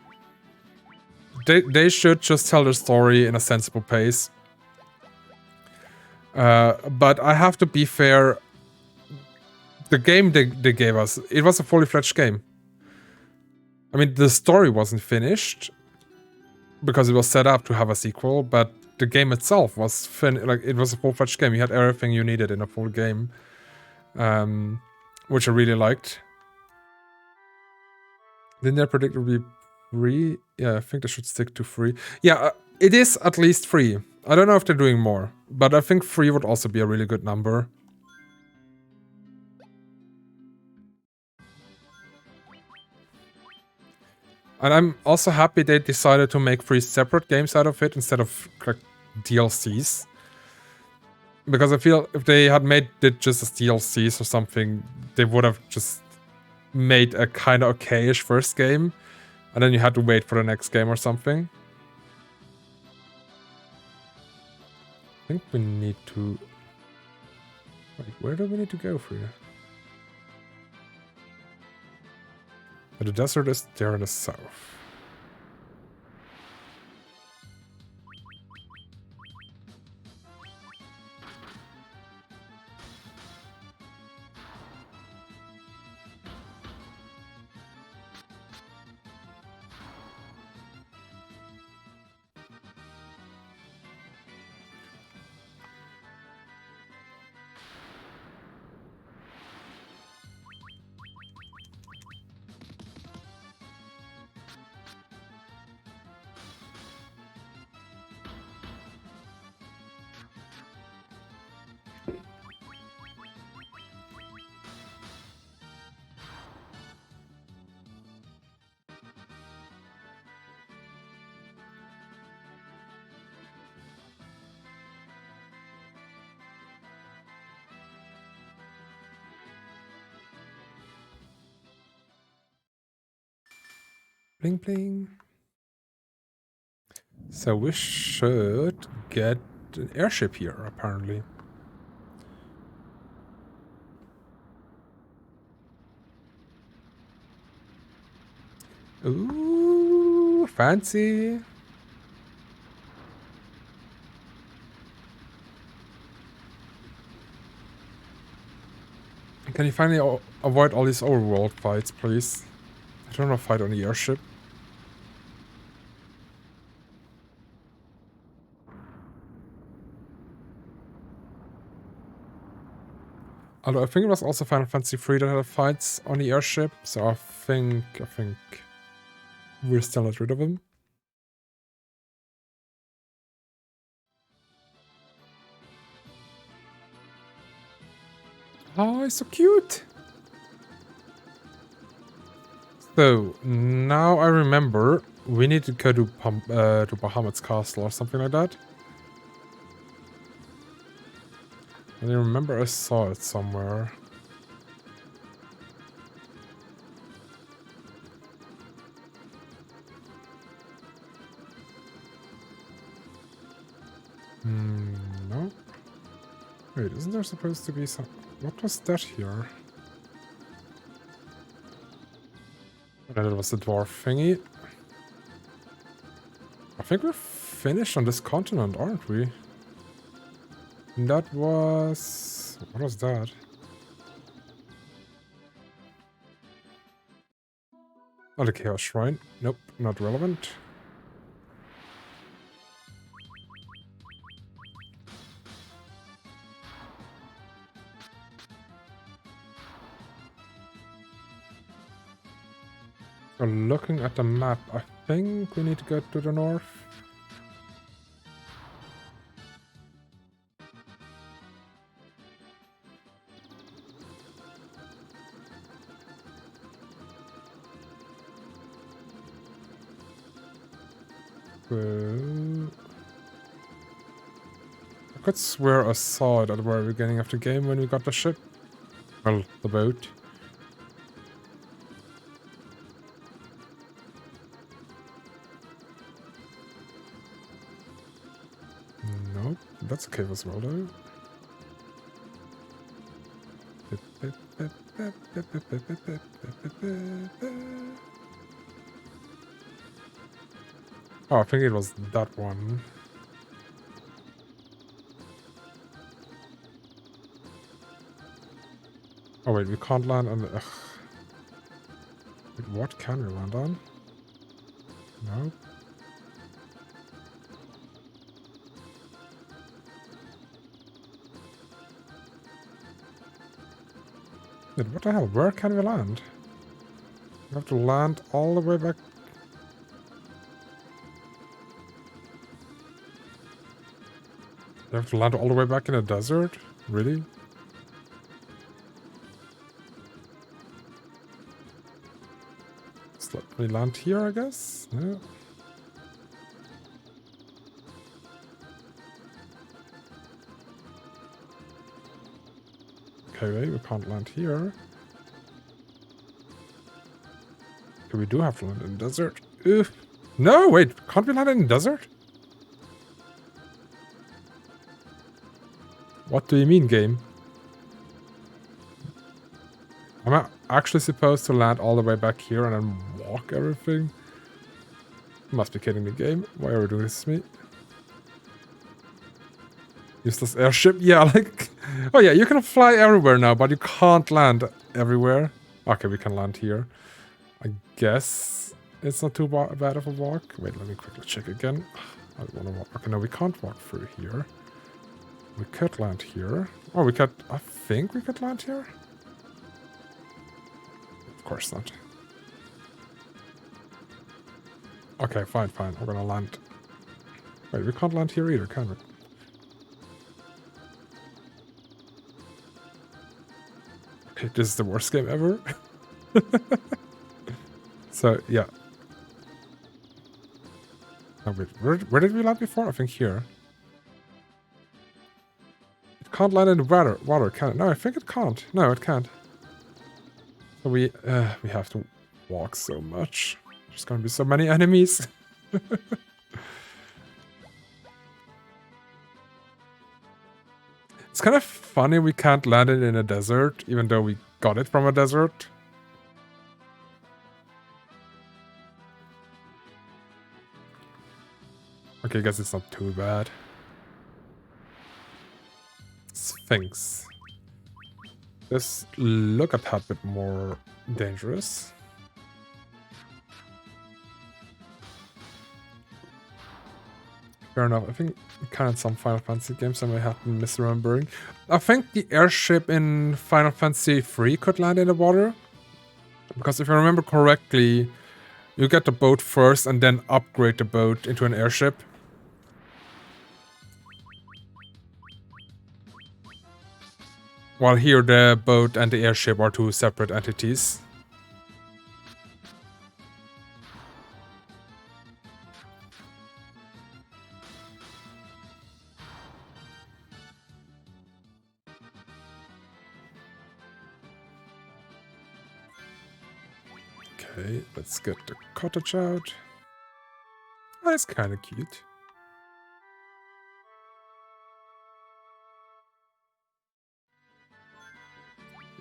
They should just tell their story in a sensible pace. But I have to be fair. The game they gave us, it was a fully fledged game. I mean, the story wasn't finished because it was set up to have a sequel, but the game itself was it was a full-fledged game. You had everything you needed in a full game, which I really liked. Didn't they predict it would be free? Yeah, I think they should stick to free. Yeah, it is at least free. I don't know if they're doing more, but I think free would also be a really good number. And I'm also happy they decided to make 3 separate games out of it instead of like DLCs. Because I feel if they had made it just as DLCs or something, they would have just made a kind of okayish first game. And then you had to wait for the next game or something. I think we need to Wait, where do we need to go through? The desert is there in the south. Bling bling. So we should get an airship here, apparently. Ooh, fancy. Can you finally avoid all these overworld fights, please? I don't want to fight on the airship. Although I think it was also Final Fantasy III that had fights on the airship, so I think we're still not rid of him. Oh, he's so cute! So, now I remember, we need to go to Bahamut's castle or something like that. And I remember I saw it somewhere. No. Wait, isn't there supposed to be some... What was that here? And it was the dwarf thingy. I think we're finished on this continent, aren't we? And that was... What was that? Oh, the Chaos Shrine. Nope, not relevant. So looking at the map, I think we need to go to the north. I could swear I saw it at the very beginning of the game when we got the ship. Well, the boat. Nope, that's a cave as well though. Oh, I think it was that one. Oh wait, we can't land on the... Ugh. Wait, what can we land on? No. Wait, what the hell? Where can we land? We have to land all the way back. We have to land all the way back in the desert? Really? Just let me land here, I guess? No. Okay, wait, we can't land here. Okay, we do have to land in the desert. Ugh. No, wait, can't we land in the desert? What do you mean, game? actually supposed to land all the way back here and then walk everything? You must be kidding me, game. Why are we doing this to me? Useless airship? Yeah, like... Oh yeah, you can fly everywhere now, but you can't land everywhere. Okay, we can land here. I guess it's not too bad of a walk. Wait, let me quickly check again. I don't want to walk. Okay, no, we can't walk through here. We could land here. Oh, we could... I think we could land here? Of course not. Okay, fine, fine. We're gonna land... Wait, we can't land here either, can we? Okay, this is the worst game ever. So, yeah. Oh, wait, where did we land before? I think here. It can't land in the water, can it? No, I think it can't. No, it can't. So we have to walk so much. There's gonna be so many enemies. It's kind of funny we can't land it in a desert, even though we got it from a desert. Okay, I guess it's not too bad. Sphinx. Let's look at that bit more dangerous. Fair enough. I think kind of some Final Fantasy games I may have been misremembering. I think the airship in Final Fantasy 3 could land in the water. Because if I remember correctly, you get the boat first and then upgrade the boat into an airship. While here the boat and the airship are two separate entities. Okay, let's get the cottage out. Oh, that's kind of cute.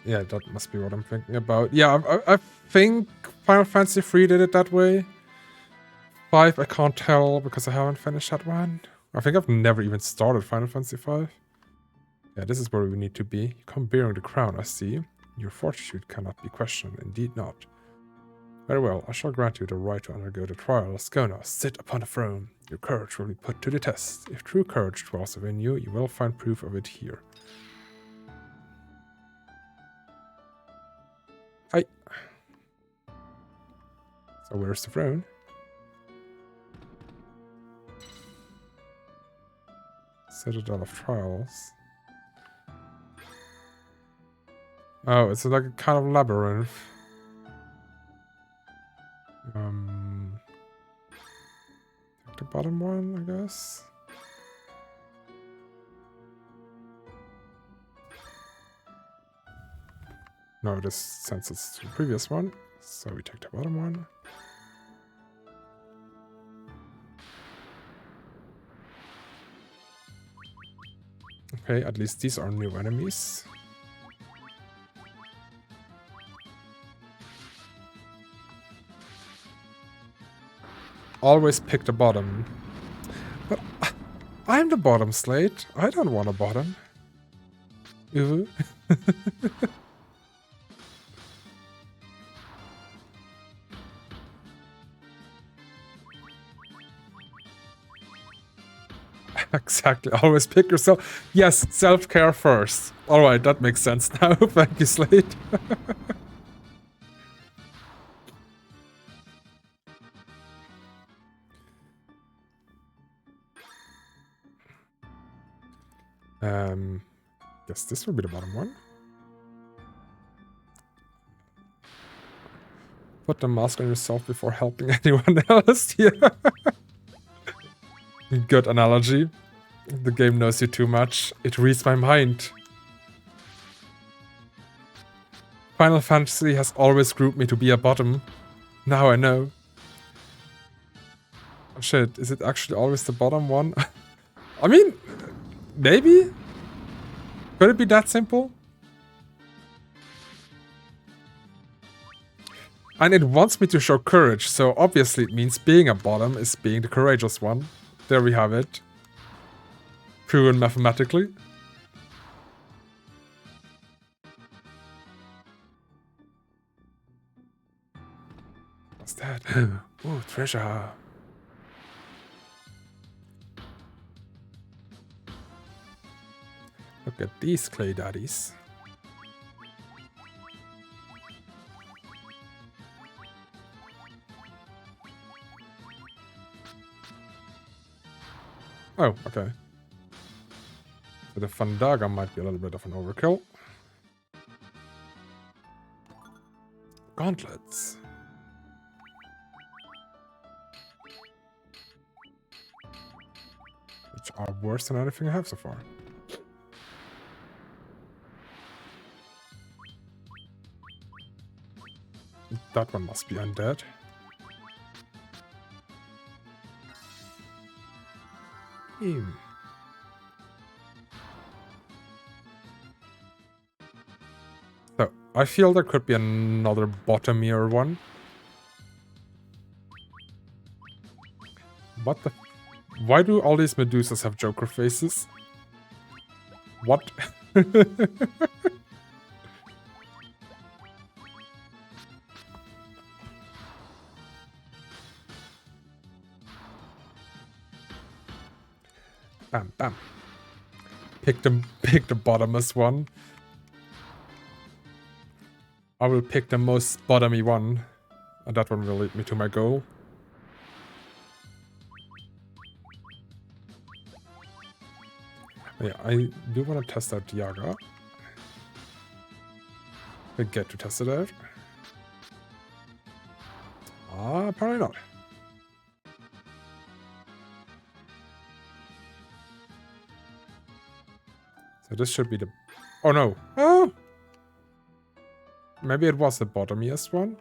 Yeah, that must be what I'm thinking about. Yeah, I think Final Fantasy 3 did it that way. 5, I can't tell because I haven't finished that one. I think I've never even started Final Fantasy 5. Yeah, this is where we need to be. You come bearing the crown, I see. Your fortitude cannot be questioned, indeed not. Very well, I shall grant you the right to undergo the trial. Go now, sit upon the throne. Your courage will be put to the test. If true courage dwells within you, you will find proof of it here. Hi. So where's the throne? Citadel of Trials. Oh, it's like a kind of labyrinth. Take the bottom one, I guess. No, this sends us to the previous one, so we take the bottom one. Okay, at least these are new enemies. Always pick the bottom. But I'm the bottom, Slate. I don't want a bottom. Ooh. Exactly. Always pick yourself. Yes, self-care first. Alright, that makes sense now. Thank you, Slate. Guess this will be the bottom one. Put the mask on yourself before helping anyone else. Yeah. Good analogy. The game knows you too much. It reads my mind. Final Fantasy has always grouped me to be a bottom. Now I know. Oh shit, is it actually always the bottom one? I mean, maybe? Could it be that simple? And it wants me to show courage, so obviously it means being a bottom is being the courageous one. There we have it. Proven mathematically. What's that? Oh, treasure. Look at these clay daddies. Oh, okay. So the Fandaga might be a little bit of an overkill. Gauntlets. Which are worse than anything I have so far. That one must be undead. So, I feel there could be another bottomier one. What the... Why do all these Medusas have Joker faces? What? Bam, bam. Pick the bottomest one. I will pick the most bottomy one. And that one will lead me to my goal. Yeah, I do want to test out Diaga. I get to test it out. Apparently not. So this should be the... Oh no! Oh! Maybe it was the bottomiest one?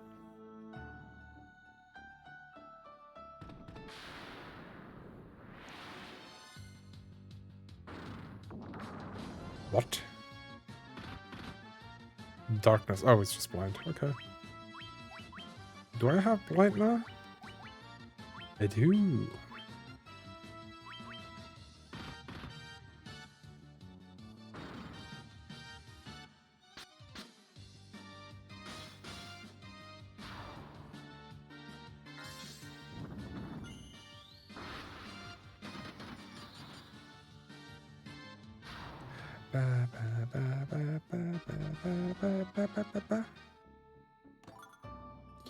What? Darkness. Oh, it's just blind. Okay. Do I have blind now? I do.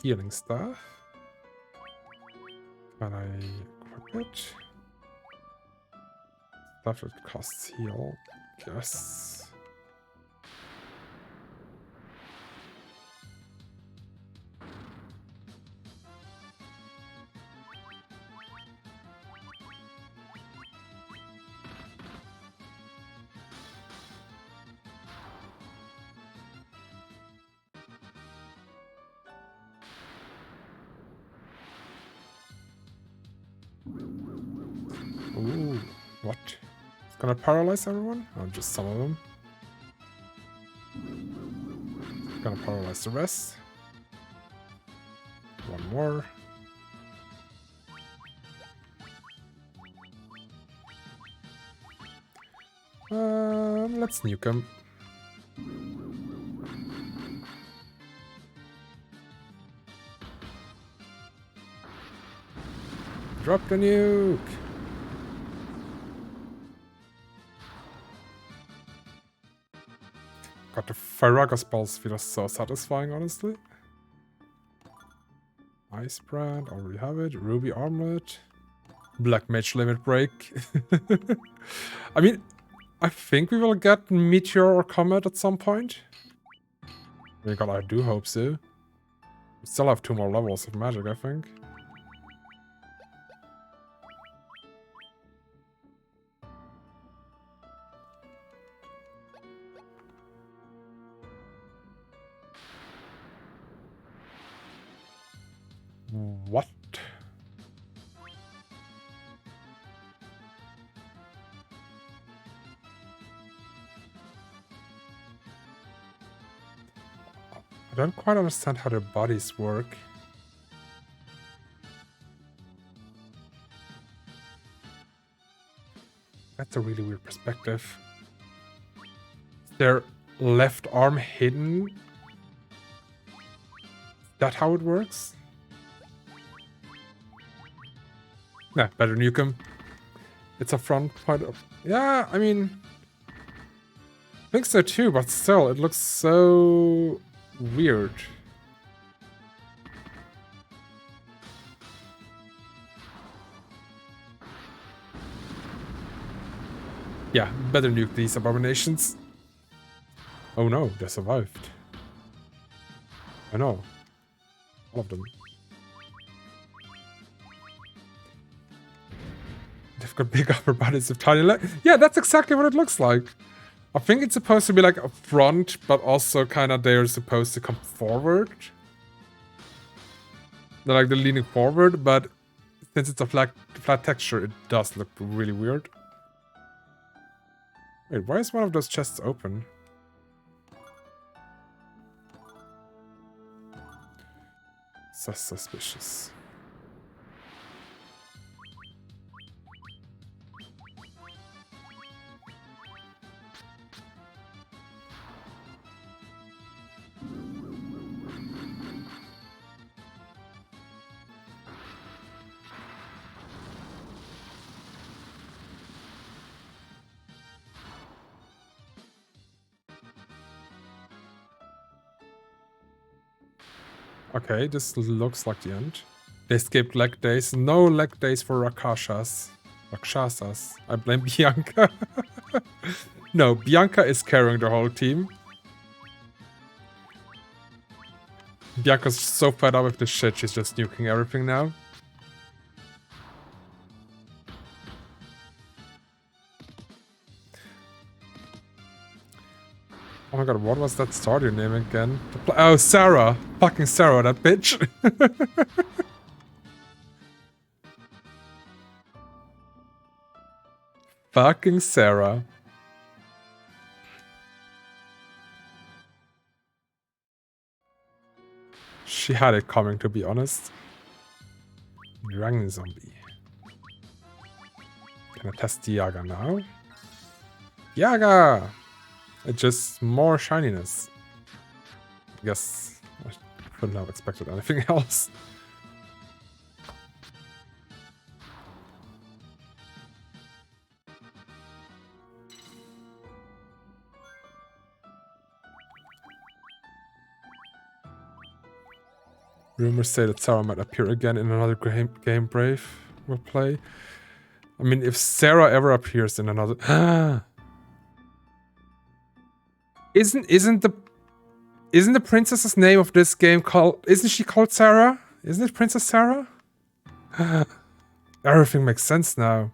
Healing stuff. Can I equip it? Stuff that costs heal. Yes. Ooh, what? It's gonna paralyze everyone? Or just some of them? It's gonna paralyze the rest. One more. Let's nuke him. Drop the nuke! God, the Firaga spells feel so satisfying, honestly. Ice Brand, already have it. Ruby Armlet. Black Mage Limit Break. I mean, I think we will get Meteor or Comet at some point. Oh God, I do hope so. We still have 2 more levels of magic, I think. What? I don't quite understand how their bodies work. That's a really weird perspective. Is their left arm hidden? Is that how it works? Yeah, better nuke him. It's a front point of... Yeah, I mean... I think so too, but still, it looks so... weird. Yeah, better nuke these abominations. Oh no, they survived. I know. All of them. They've got big upper bodies with tiny legs. Yeah, that's exactly what it looks like. I think it's supposed to be like a front, but also kind of they're supposed to come forward. They're leaning forward, but since it's a flat texture, it does look really weird. Wait, why is one of those chests open? So suspicious. Okay, this looks like the end. They skipped leg days. No leg days for Rakshasas. Rakshasas. I blame Bianca. No, Bianca is carrying the whole team. Bianca's so fed up with this shit, she's just nuking everything now. Oh my god, what was that Stardew name again? Oh, Sarah! Fucking Sarah, that bitch! Fucking Sarah. She had it coming, to be honest. Dragon Zombie. Can I test the Yaga now? Yaga! It's just more shininess. I guess I couldn't have expected anything else. Rumors say that Sarah might appear again in another game Brave will play. I mean, if Sarah ever appears in another... Isn't the princess's name of this game called... Isn't she called Sarah? Isn't it Princess Sarah? Everything makes sense now.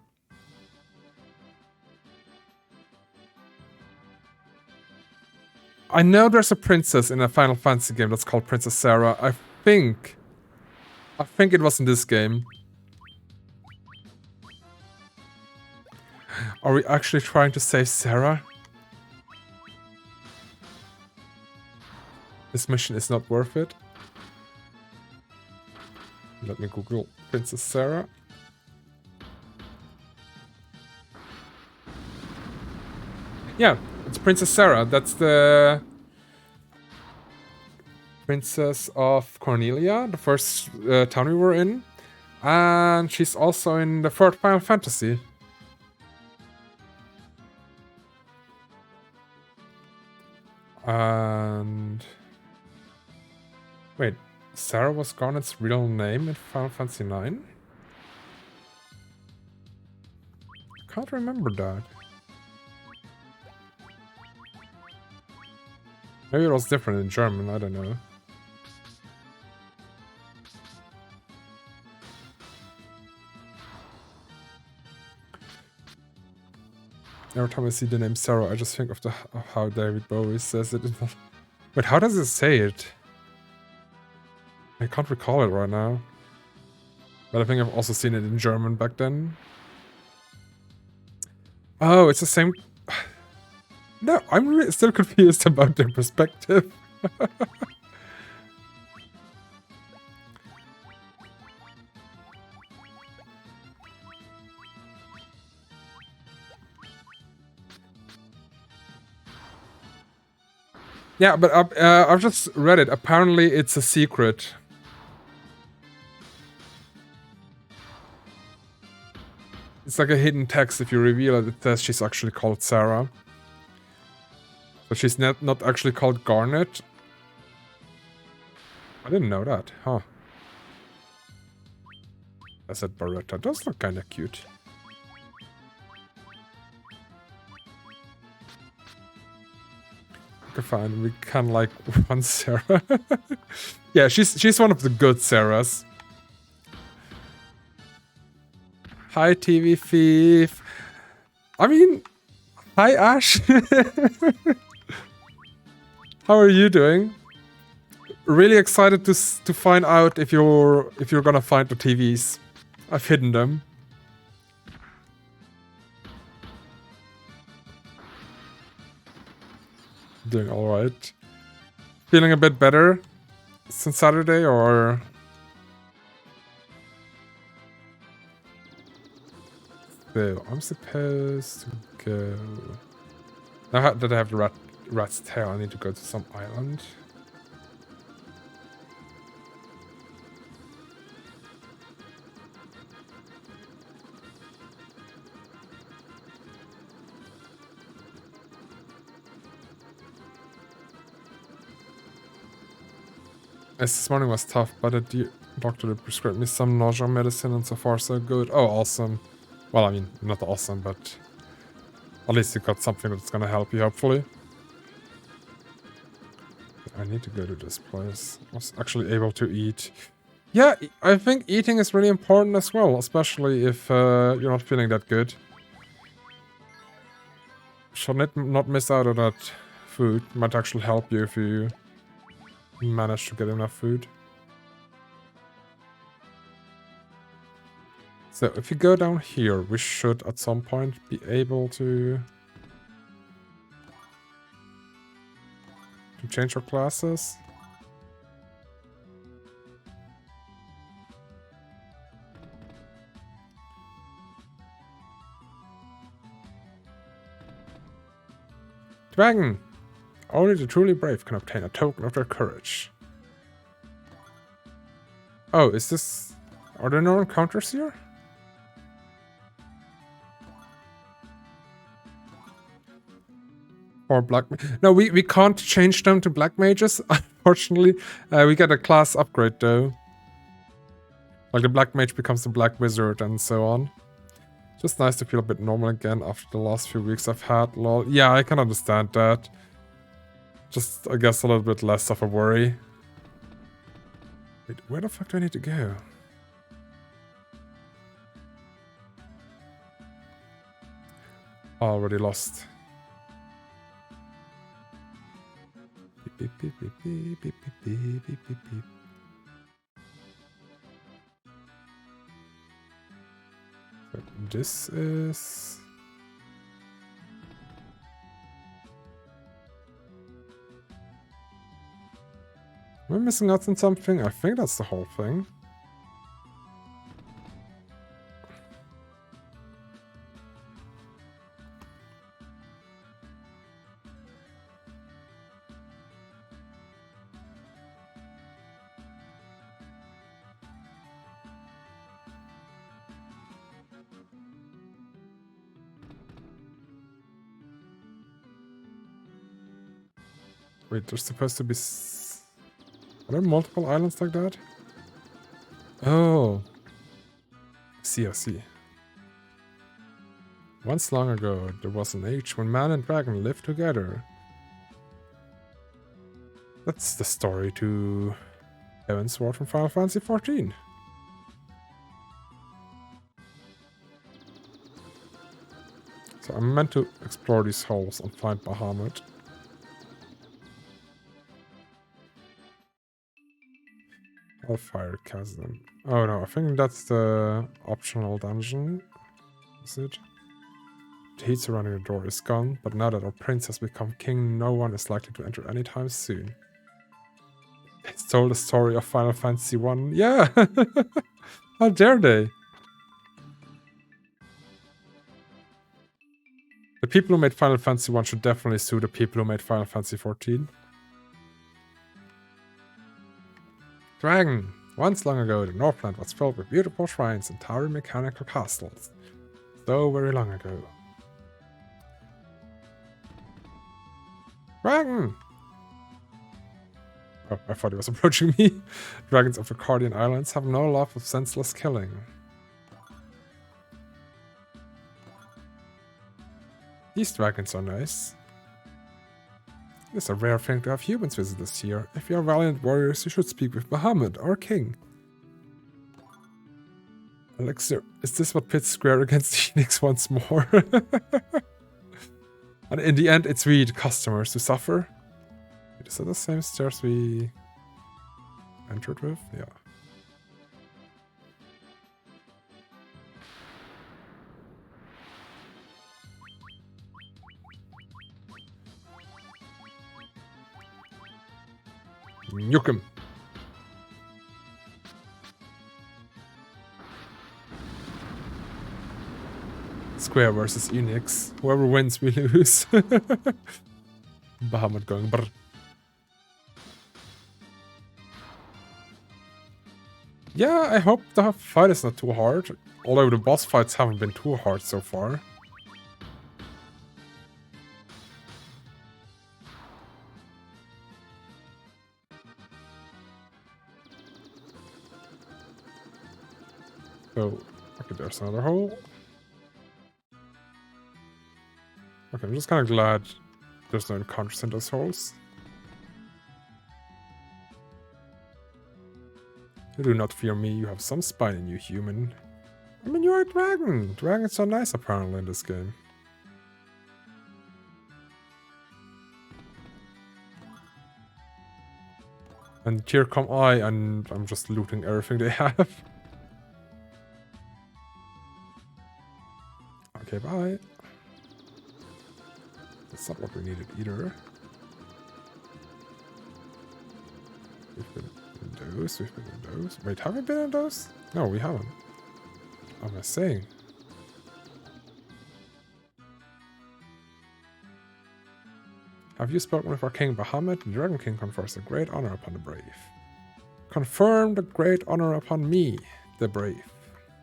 I know there's a princess in a Final Fantasy game that's called Princess Sarah. I think it was in this game. Are we actually trying to save Sarah? This mission is not worth it. Let me Google Princess Sarah. Yeah, it's Princess Sarah. That's the Princess of Cornelia, the first town we were in. And she's also in the third Final Fantasy. And... Wait, Sarah was Garnet's real name in Final Fantasy IX? I can't remember that. Maybe it was different in German, I don't know. Every time I see the name Sarah, I just think of how David Bowie says it. Wait, how does it say it? I can't recall it right now. But I think I've also seen it in German back then. Oh, it's the same... No, I'm still confused about their perspective. Yeah, but I've just read it. Apparently, it's a secret. It's like a hidden text. If you reveal it, it says she's actually called Sarah. But she's not actually called Garnet. I didn't know that. Huh. I said Beretta. Those look kind of cute. Okay, fine. We can like one Sarah. Yeah, she's one of the good Sarahs. Hi, TV Thief. I mean, hi, Ash. How are you doing? Really excited to find out if you're gonna find the TVs. I've hidden them. Doing all right. Feeling a bit better since Saturday, or? So I'm supposed to go. Now that I have the rat's tail, I need to go to some island. This morning was tough, but the doctor prescribed me some nausea medicine, and so far so good. Oh, awesome. Well, I mean, not awesome, but at least you got something that's gonna help you, hopefully. I need to go to this place. I was actually able to eat. Yeah, I think eating is really important as well, especially if you're not feeling that good. Should not miss out on that food. Might actually help you if you manage to get enough food. So if you go down here, we should at some point be able to change our classes. Dragon! Only the truly brave can obtain a token of their courage. Oh, is this... Are there no encounters here? Or black... No, we can't change them to black mages, unfortunately. We get a class upgrade, though. Like, the black mage becomes the black wizard and so on. Just nice to feel a bit normal again after the last few weeks I've had, lol. Yeah, I can understand that. Just, I guess, a little bit less of a worry. Wait, where the fuck do I need to go? Already lost. Beep, beep, beep, beep, beep, beep, beep, beep, beep. But this is... Am I missing out on something? I think that's the whole thing. Wait, there's supposed to be... Are there multiple islands like that? Oh. I see. Once long ago, there was an age when man and dragon lived together. That's the story to Heavensward from Final Fantasy XIV. So I'm meant to explore these holes and find Bahamut. Hellfire Chasm. Oh no, I think that's the optional dungeon. Is it? The heat surrounding the door is gone, but now that our prince has become king, no one is likely to enter anytime soon. It's told the story of Final Fantasy 1. Yeah! How dare they? The people who made Final Fantasy 1 should definitely sue the people who made Final Fantasy 14. Dragon. Once long ago, the Northland was filled with beautiful shrines and towering mechanical castles. So very long ago. Dragon! Oh, I thought he was approaching me. Dragons of the Cardian Islands have no love of senseless killing. These dragons are nice. It's a rare thing to have humans visit us here. If you are valiant warriors, you should speak with Bahamut, our king. Elixir, is this what pits Square against Phoenix once more? And in the end, it's we, the customers, who suffer. Wait, is that the same stairs we entered with? Yeah. Nuke him. Square versus Enix. Whoever wins, we lose. Bahamut going brr. Yeah, I hope the fight is not too hard. Although the boss fights haven't been too hard so far. So, okay, there's another hole. Okay, I'm just kind of glad there's no encounters in those holes. You do not fear me, you have some spine in you, human. I mean, you're a dragon. Dragons are nice, apparently, in this game. And here come I, and I'm just looting everything they have. Okay, bye. That's not what we needed either. We've been in those, we've been in those. Wait, have we been in those? No, we haven't. What am I saying? Have you spoken with our king Bahamut? The Dragon King confers a great honor upon the brave. Confirm the great honor upon me, the brave.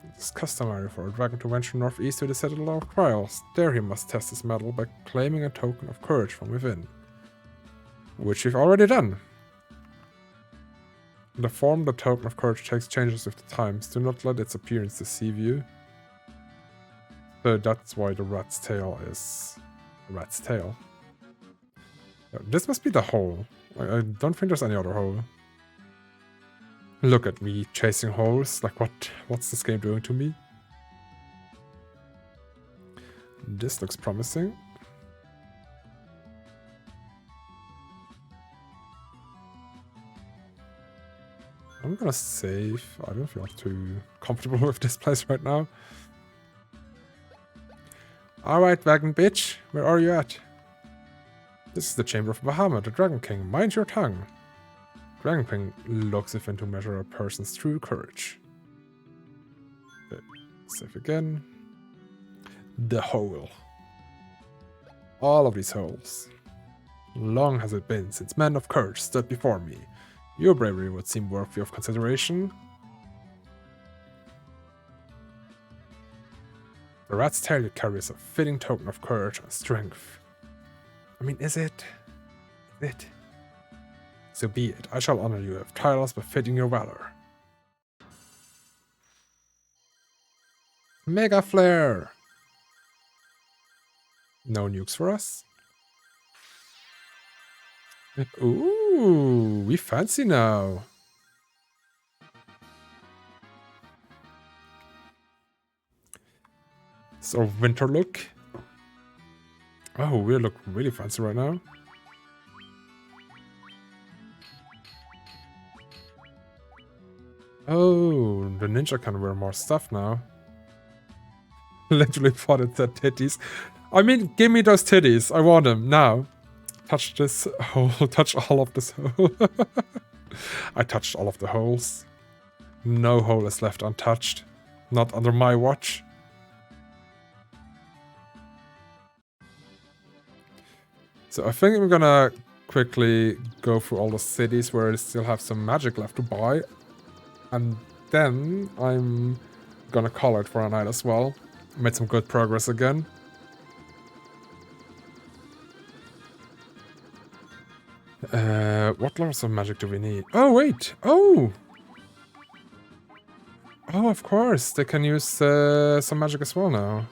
It is customary for a dragon to venture northeast to the Citadel of Trials. There he must test his mettle by claiming a token of courage from within. Which we've already done. The form the token of courage takes changes with the times. Do not let its appearance deceive you. So that's why the rat's tail is a rat's tail. This must be the hole. I don't think there's any other hole. Look at me chasing holes. Like what's this game doing to me? This looks promising. I'm gonna save. I don't feel too comfortable with this place right now. Alright, wagon bitch. Where are you at? This is the chamber of Bahamut, the Dragon King. Mind your tongue. Dragon King looks if in to measure a person's true courage. Okay, save again. The hole. All of these holes. Long has it been since men of courage stood before me. Your bravery would seem worthy of consideration. The rat's tail carries a fitting token of courage and strength. I mean, is it? Is it? So be it. I shall honor you with titles befitting your valor. Mega Flare! No nukes for us. Ooh, we fancy now. So winter look. Oh, we look really fancy right now. Oh, the ninja can wear more stuff now. Literally thought it said titties. I mean, give me those titties. I want them now. Touch this hole. Touch all of this hole. I touched all of the holes. No hole is left untouched. Not under my watch. So I think I'm gonna quickly go through all the cities where I still have some magic left to buy. And then I'm gonna call it for a night as well. Made some good progress again. What levels of magic do we need? Oh, wait! Oh! Oh, of course! They can use some magic as well now.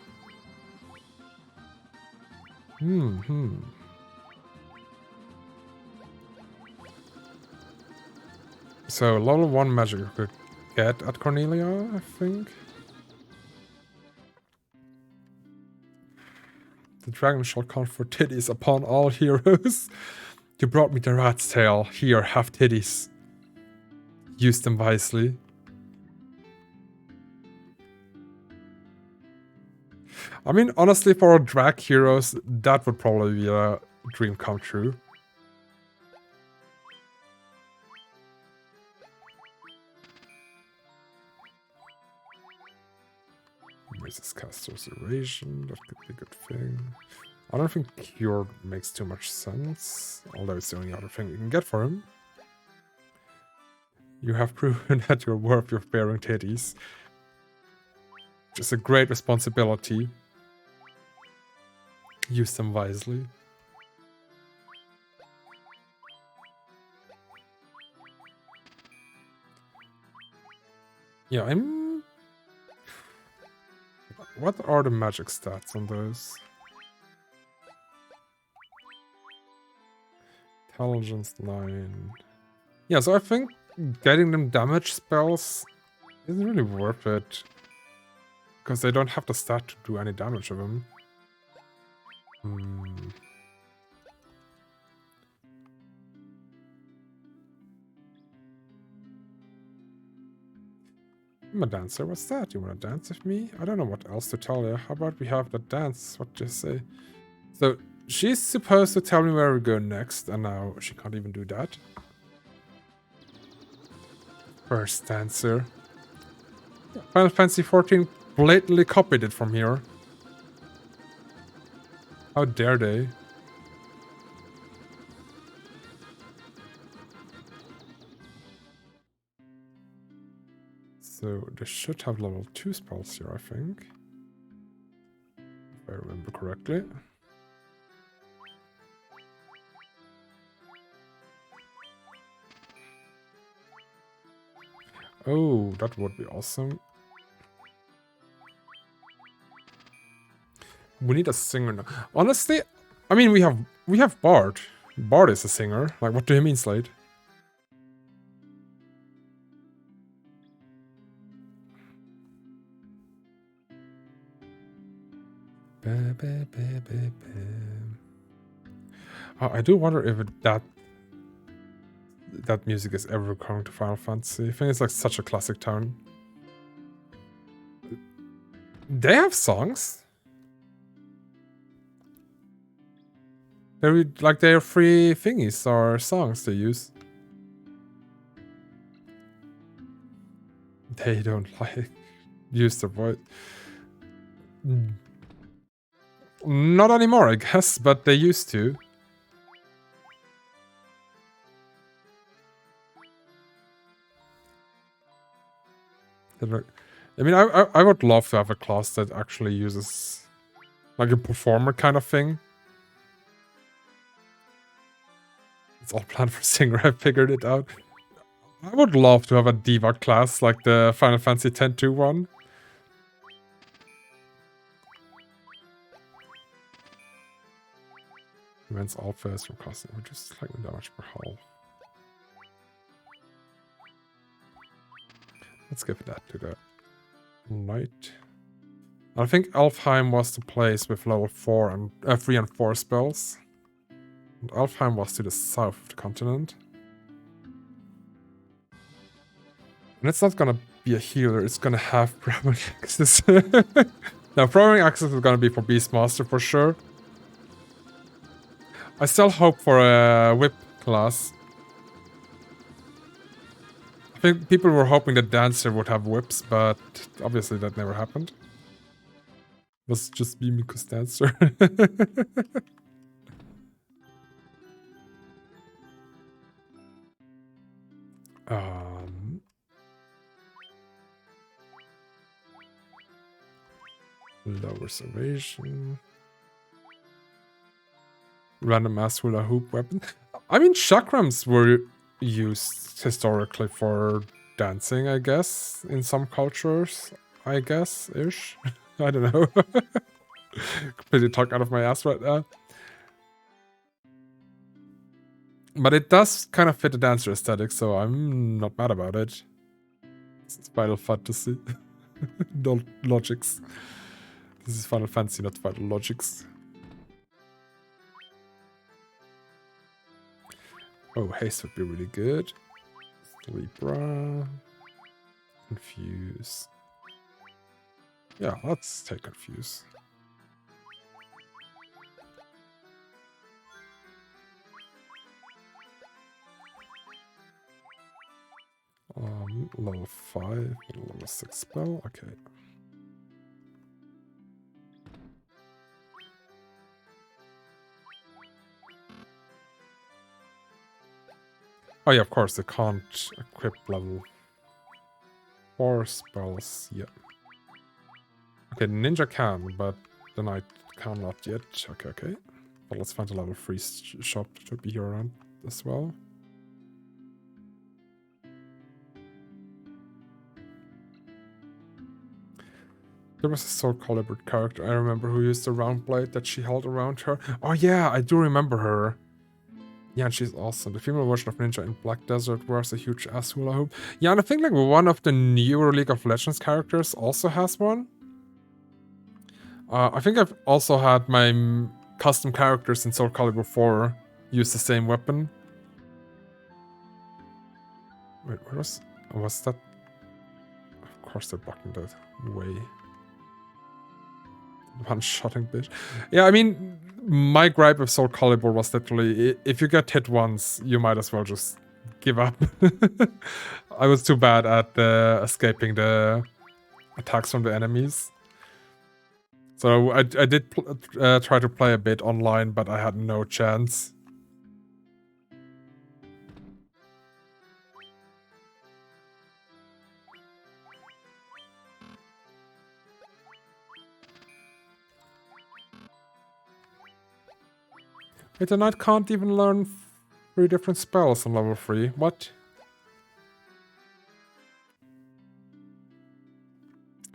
So, level 1 magic you could get at Cornelia, I think. The dragon shall confer titties upon all heroes. You brought me the rat's tail. Here, have titties. Use them wisely. I mean, honestly, for drag heroes, that would probably be a dream come true. Raises caster's evasion, that could be a good thing. I don't think Cure makes too much sense, although it's the only other thing we can get for him. You have proven that you're worth your bearing titties. Just a great responsibility. Use them wisely. Yeah, I'm... What are the magic stats on those? Intelligence 9. Yeah, so I think getting them damage spells isn't really worth it. Because they don't have the stat to do any damage to them. I'm a dancer, what's that? You wanna dance with me? I don't know what else to tell you. How about we have the dance? What do you say? So, she's supposed to tell me where we go next, and now she can't even do that. First dancer. Final Fantasy XIV blatantly copied it from here. How dare they? So they should have level 2 spells here, I think. If I remember correctly. Oh, that would be awesome. We need a singer now. Honestly, I mean we have Bard. Bard is a singer. Like, what do you mean, Slade? I do wonder if that music is ever coming to Final Fantasy. I think it's like such a classic tone. They have songs. They're like they're free thingies or songs they use. They don't like use their voice. Not anymore, I guess, but they used to. I mean, I would love to have a class that actually uses like a performer kind of thing. It's all planned for singer, I figured it out. I would love to have a diva class like the Final Fantasy X-2 one. Events alpha is from costing, which is slightly damage per hull. Let's give that to the knight. I think Alfheim was the place with level 4 and 3 and 4 spells. And Alfheim was to the south of the continent. And it's not gonna be a healer, it's gonna have primary access. Now, primary access is gonna be for Beastmaster for sure. I still hope for a whip class. I think people were hoping that Dancer would have whips, but obviously that never happened. It was just me because Dancer. Lowers evasion. Random ass hula hoop weapon. I mean, chakrams were used historically for dancing, I guess, in some cultures, I guess, ish. I don't know. Completely talk out of my ass right now. But it does kind of fit the dancer aesthetic, so I'm not mad about it. It's Final Fantasy. Not logics. This is Final Fantasy, not Final Logics. Oh, haste would be really good. Libra. Confuse. Yeah, let's take Confuse. Level 5, level 6 spell, okay. Oh yeah, of course, they can't equip level 4 spells yet. Okay, ninja can, but the knight cannot yet. Okay. But let's find a level 3 shop to be here around as well. There was a Soul Calibur character I remember who used a round blade that she held around her. Oh yeah, I do remember her. Yeah, and she's awesome. The female version of Ninja in Black Desert wears a huge ass hula hoop. Yeah, and I think like one of the newer League of Legends characters also has one. I think I've also had my custom characters in Soul Calibur 4 use the same weapon. Wait, where was that? Of course they're blocking that way. One-shotting bitch. Yeah, I mean, my gripe with Soul Calibur was literally, if you get hit once, you might as well just give up. I was too bad at escaping the attacks from the enemies. So I did try to play a bit online, but I had no chance. Wait, the knight can't even learn 3 different spells on level 3. What?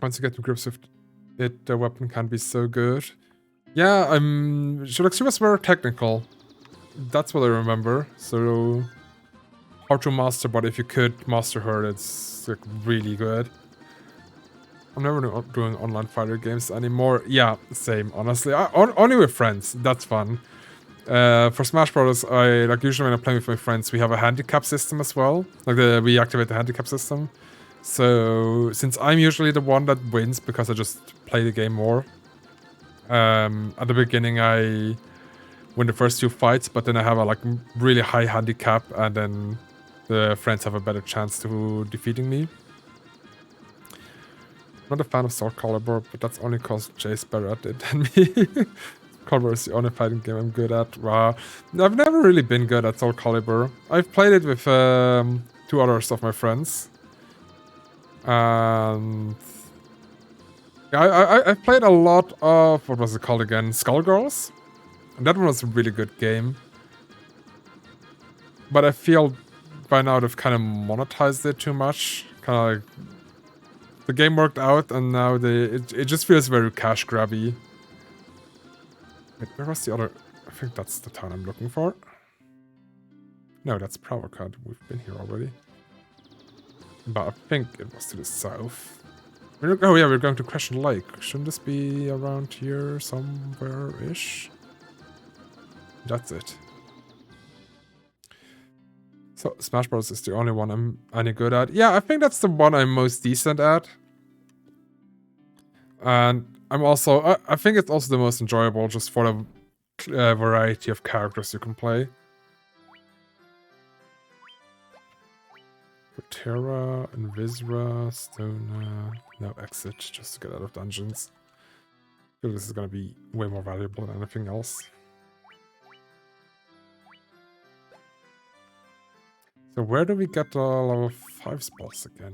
Once you get to grips with it, the weapon can be so good. Yeah, Shulaxi was very technical. That's what I remember. So hard to master, but if you could master her, it's like really good. I'm never doing online fighter games anymore. Yeah, same, honestly. Only with friends. That's fun. For Smash Bros, I like usually when I'm playing with my friends, we have a handicap system as well. Like we activate the handicap system. So since I'm usually the one that wins because I just play the game more. At the beginning, I win the first 2 fights, but then I have a like really high handicap, and then the friends have a better chance to defeating me. Not a fan of Soul Calibur, but that's only because Jay's better at it than me. Calibur is the only fighting game I'm good at. Wow. I've never really been good at Soul Calibur. I've played it with 2 others of my friends. And I played a lot of, what was it called again? Skullgirls? And that one was a really good game. But I feel by now they've kind of monetized it too much. Kind of like the game worked out, and now it just feels very cash grabby. Wait, where was the other? I think that's the town I'm looking for. No, that's Pravokad. We've been here already. But I think it was to the south. Oh yeah, we're going to Crescent Lake. Shouldn't this be around here somewhere-ish? That's it. So, Smash Bros. Is the only one I'm any good at. Yeah, I think that's the one I'm most decent at. And I'm also... I think it's also the most enjoyable just for the variety of characters you can play. Terra, Invisra, Stona... No, exit, just to get out of dungeons. I feel this is gonna be way more valuable than anything else. So where do we get the level 5 spells again?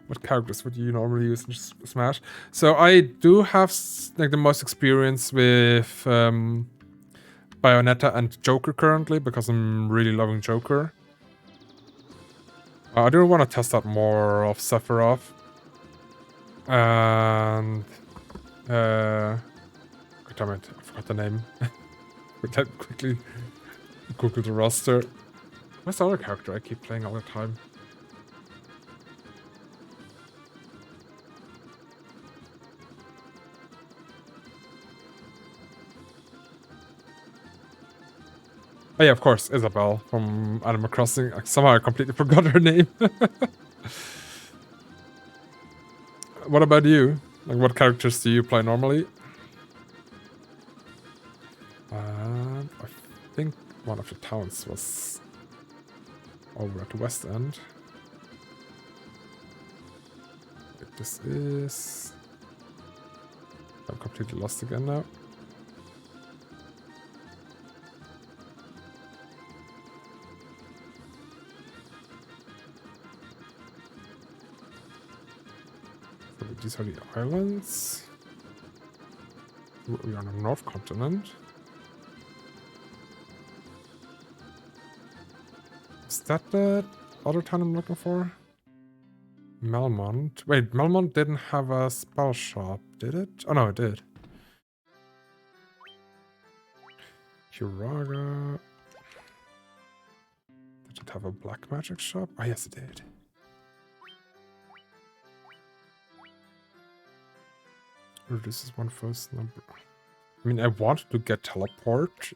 What characters would you normally use in Smash? So I do have like the most experience with Bayonetta and Joker currently because I'm really loving Joker. I do want to test out more of Sephiroth. And God damn it, I forgot the name. That quickly Google the roster. What's the other character I keep playing all the time? Oh yeah, of course, Isabelle from Animal Crossing. Somehow I completely forgot her name. What about you? Like, what characters do you play normally? I think one of the towns was over at the west end. This is... I'm completely lost again now. So these are the islands. We are on the North Continent. Is that the other town I'm looking for? Melmont. Wait, Melmont didn't have a spell shop, did it? Oh no, it did. Curaga. Did it have a black magic shop? Oh yes, it did. Reduces one foe's number. I mean, I wanted to get teleport,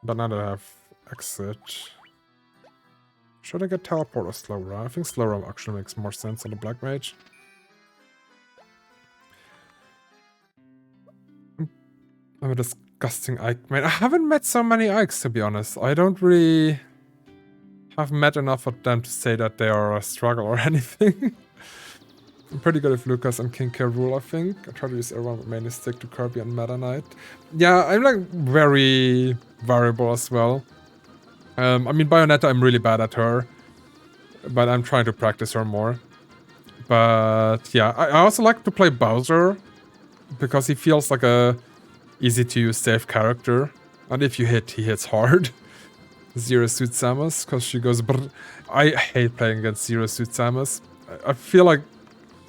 but now that I have exit. Should I get teleport or slow run? I think slow run actually makes more sense on the black mage. I'm a disgusting Ike man. I haven't met so many Ikes, to be honest. I don't really have met enough of them to say that they are a struggle or anything. I'm pretty good with Lucas and King K. Rool, I think. I try to use everyone with mainly stick to Kirby and Meta Knight. Yeah, I'm like very variable as well. I mean, Bayonetta, I'm really bad at her. But I'm trying to practice her more. But yeah, I also like to play Bowser. Because he feels like a easy to use safe character. And if you hit, he hits hard. Zero Suit Samus, because she goes brr. I hate playing against Zero Suit Samus. I feel like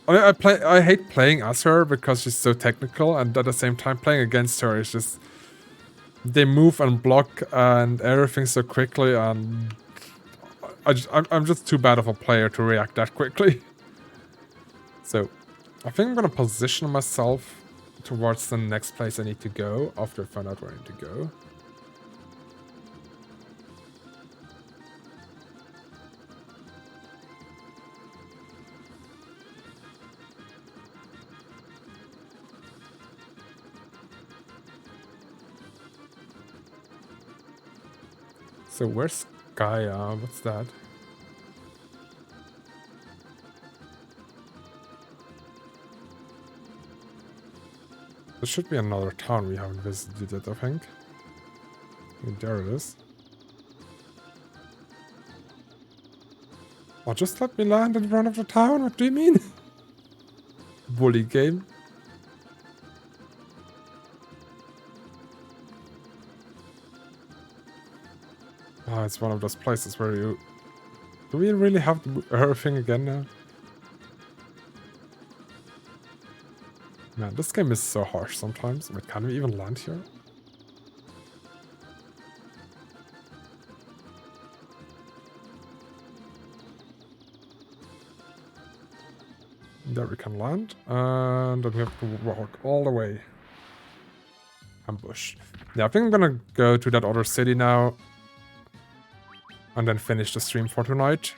I hate playing as her because she's so technical, and at the same time playing against her is just they move and block and everything so quickly, and I'm just too bad of a player to react that quickly. So I think I'm gonna position myself towards the next place I need to go after I find out where I need to go. So where's Gaia? What's that? There should be another town we haven't visited, I think. There it is. Oh, just let me land in front of the town? What do you mean? Bully game. Ah, it's one of those places where you... Do we really have to do everything again now? Man, this game is so harsh sometimes. Wait, can we even land here? There we can land. And then we have to walk all the way. Ambush. Yeah, I think I'm gonna go to that other city now. And then finish the stream for tonight.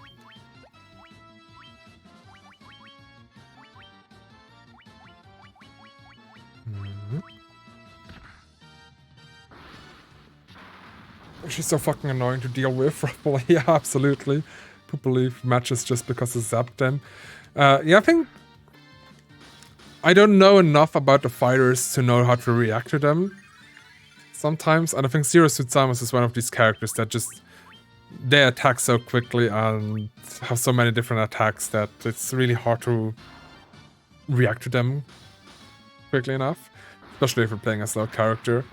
She's so fucking annoying to deal with. Yeah, absolutely. People leave matches just because I zapped them. Yeah, I think... I don't know enough about the fighters to know how to react to them. sometimes. And I think Zero Suit Samus is one of these characters that just, they attack so quickly and have so many different attacks that it's really hard to react to them quickly enough. Especially if you're playing a slow character.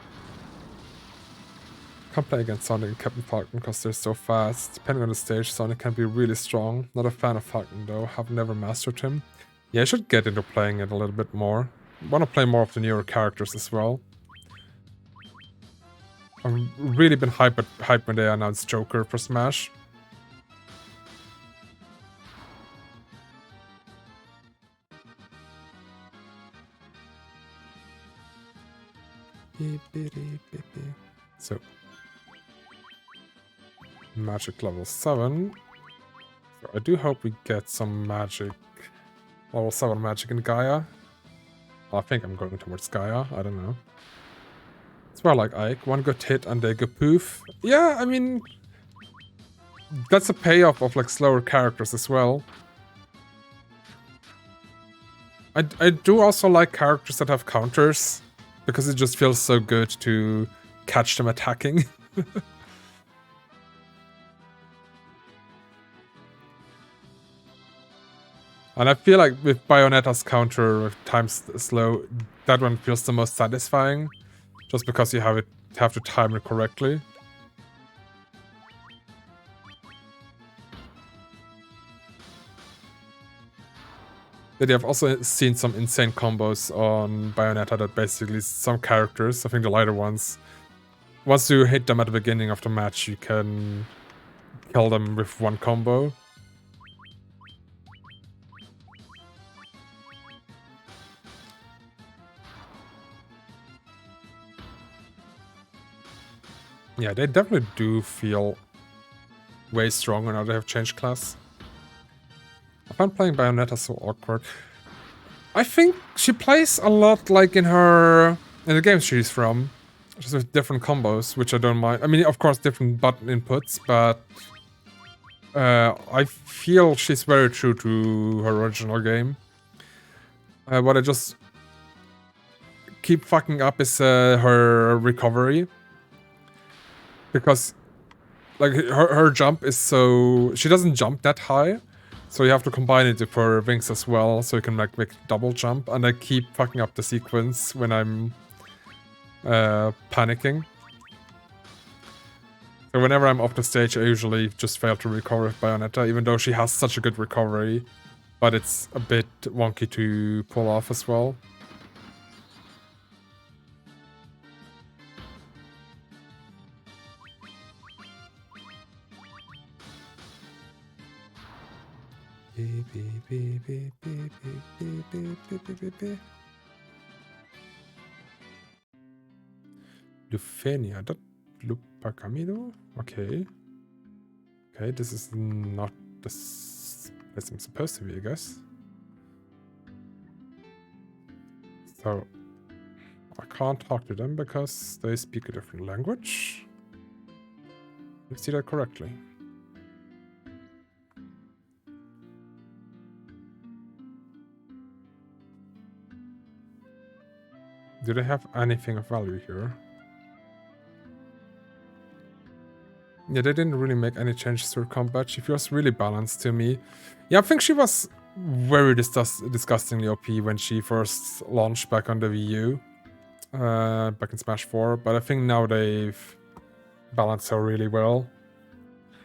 Can't play against Sonic and Captain Falcon because they're so fast. Depending on the stage, Sonic can be really strong. Not a fan of Falcon though, have never mastered him. Yeah, I should get into playing it a little bit more. Want to play more of the newer characters as well. I've really been hyped when they announced Joker for Smash. So, magic level 7. So I do hope we get some magic, level 7 magic in Gaia. I think I'm going towards Gaia, I don't know. It's more like Ike, one good hit and they go poof. Yeah, I mean, that's a payoff of like slower characters as well. I do also like characters that have counters, because it just feels so good to catch them attacking. And I feel like with Bayonetta's counter with time slow, that one feels the most satisfying. Just because you have to time it correctly. But I've also seen some insane combos on Bayonetta that basically some characters, I think the lighter ones, once you hit them at the beginning of the match, you can kill them with one combo. Yeah, they definitely do feel way stronger now they have changed class. I find playing Bayonetta so awkward. I think she plays a lot like in the games she's from. Just with different combos, which I don't mind. I mean, of course, different button inputs, but I feel she's very true to her original game. What I just keep fucking up is her recovery. Because like her jump is so... She doesn't jump that high. So you have to combine it with her wings as well, so you can like make double jump. And I keep fucking up the sequence when I'm panicking. So whenever I'm off the stage, I usually just fail to recover with Bayonetta, even though she has such a good recovery. But it's a bit wonky to pull off as well. Lufenia, that Lupacamido? Okay. Okay, this is not the place I'm supposed to be, I guess. So, I can't talk to them because they speak a different language. You see that correctly. Do they have anything of value here? Yeah, they didn't really make any changes to her combat. She feels really balanced to me. Yeah, I think she was very disgustingly OP when she first launched back on the Wii U. Back in Smash 4. But I think now they've balanced her really well.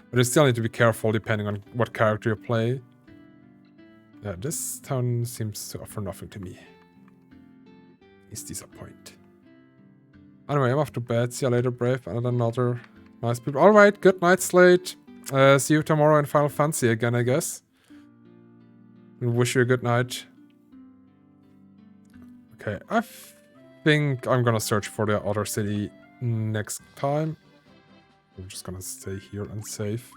But you still need to be careful depending on what character you play. Yeah, this town seems to offer nothing to me. It's disappointing. Anyway, I'm off to bed. See you later, Brave. And another nice people. Alright, good night, Slate. See you tomorrow in Final Fantasy again, I guess. And wish you a good night. Okay, I think I'm gonna search for the other city next time. I'm just gonna stay here and save.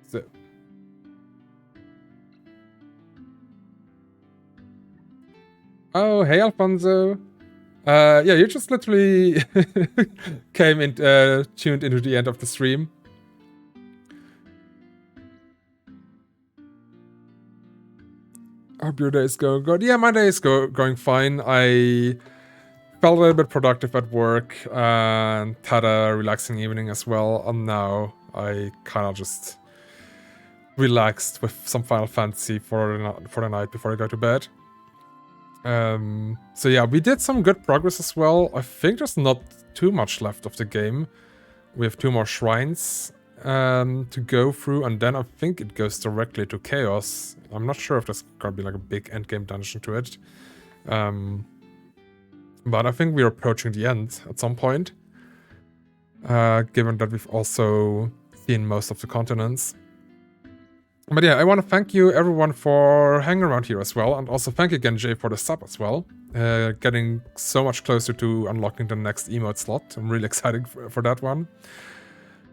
So. Oh, hey Alfonso. Yeah, you just literally came in, tuned into the end of the stream. Hope your day is going good. Yeah, my day is going fine. I felt a little bit productive at work and had a relaxing evening as well. And now I kind of just relaxed with some Final Fantasy for the night before I go to bed. So yeah, we did some good progress as well. I think there's not too much left of the game. We have 2 more shrines to go through, and then I think it goes directly to Chaos. I'm not sure if there's gonna be like a big endgame dungeon to it. But I think we're approaching the end at some point. Given that we've also seen most of the continents. But yeah, I want to thank you everyone for hanging around here as well, and also thank you again, Jay, for the sub as well. Getting so much closer to unlocking the next emote slot. I'm really excited for that one.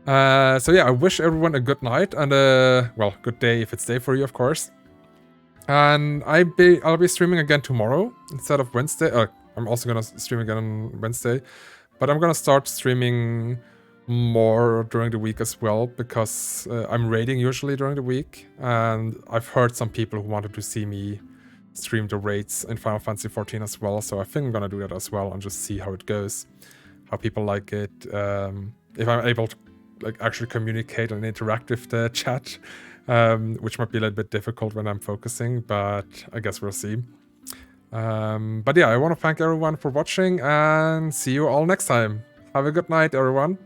So yeah, I wish everyone a good night and well, good day if it's day for you, of course. And I'll be streaming again tomorrow instead of Wednesday. I'm also gonna stream again on Wednesday, but I'm gonna start streaming more during the week as well, because I'm raiding usually during the week, and I've heard some people who wanted to see me stream the raids in Final Fantasy XIV as well, so I think I'm gonna do that as well and just see how it goes, how people like it, if I'm able to like actually communicate and interact with the chat, which might be a little bit difficult when I'm focusing, but I guess we'll see. But yeah, I want to thank everyone for watching and see you all next time. Have a good night, everyone.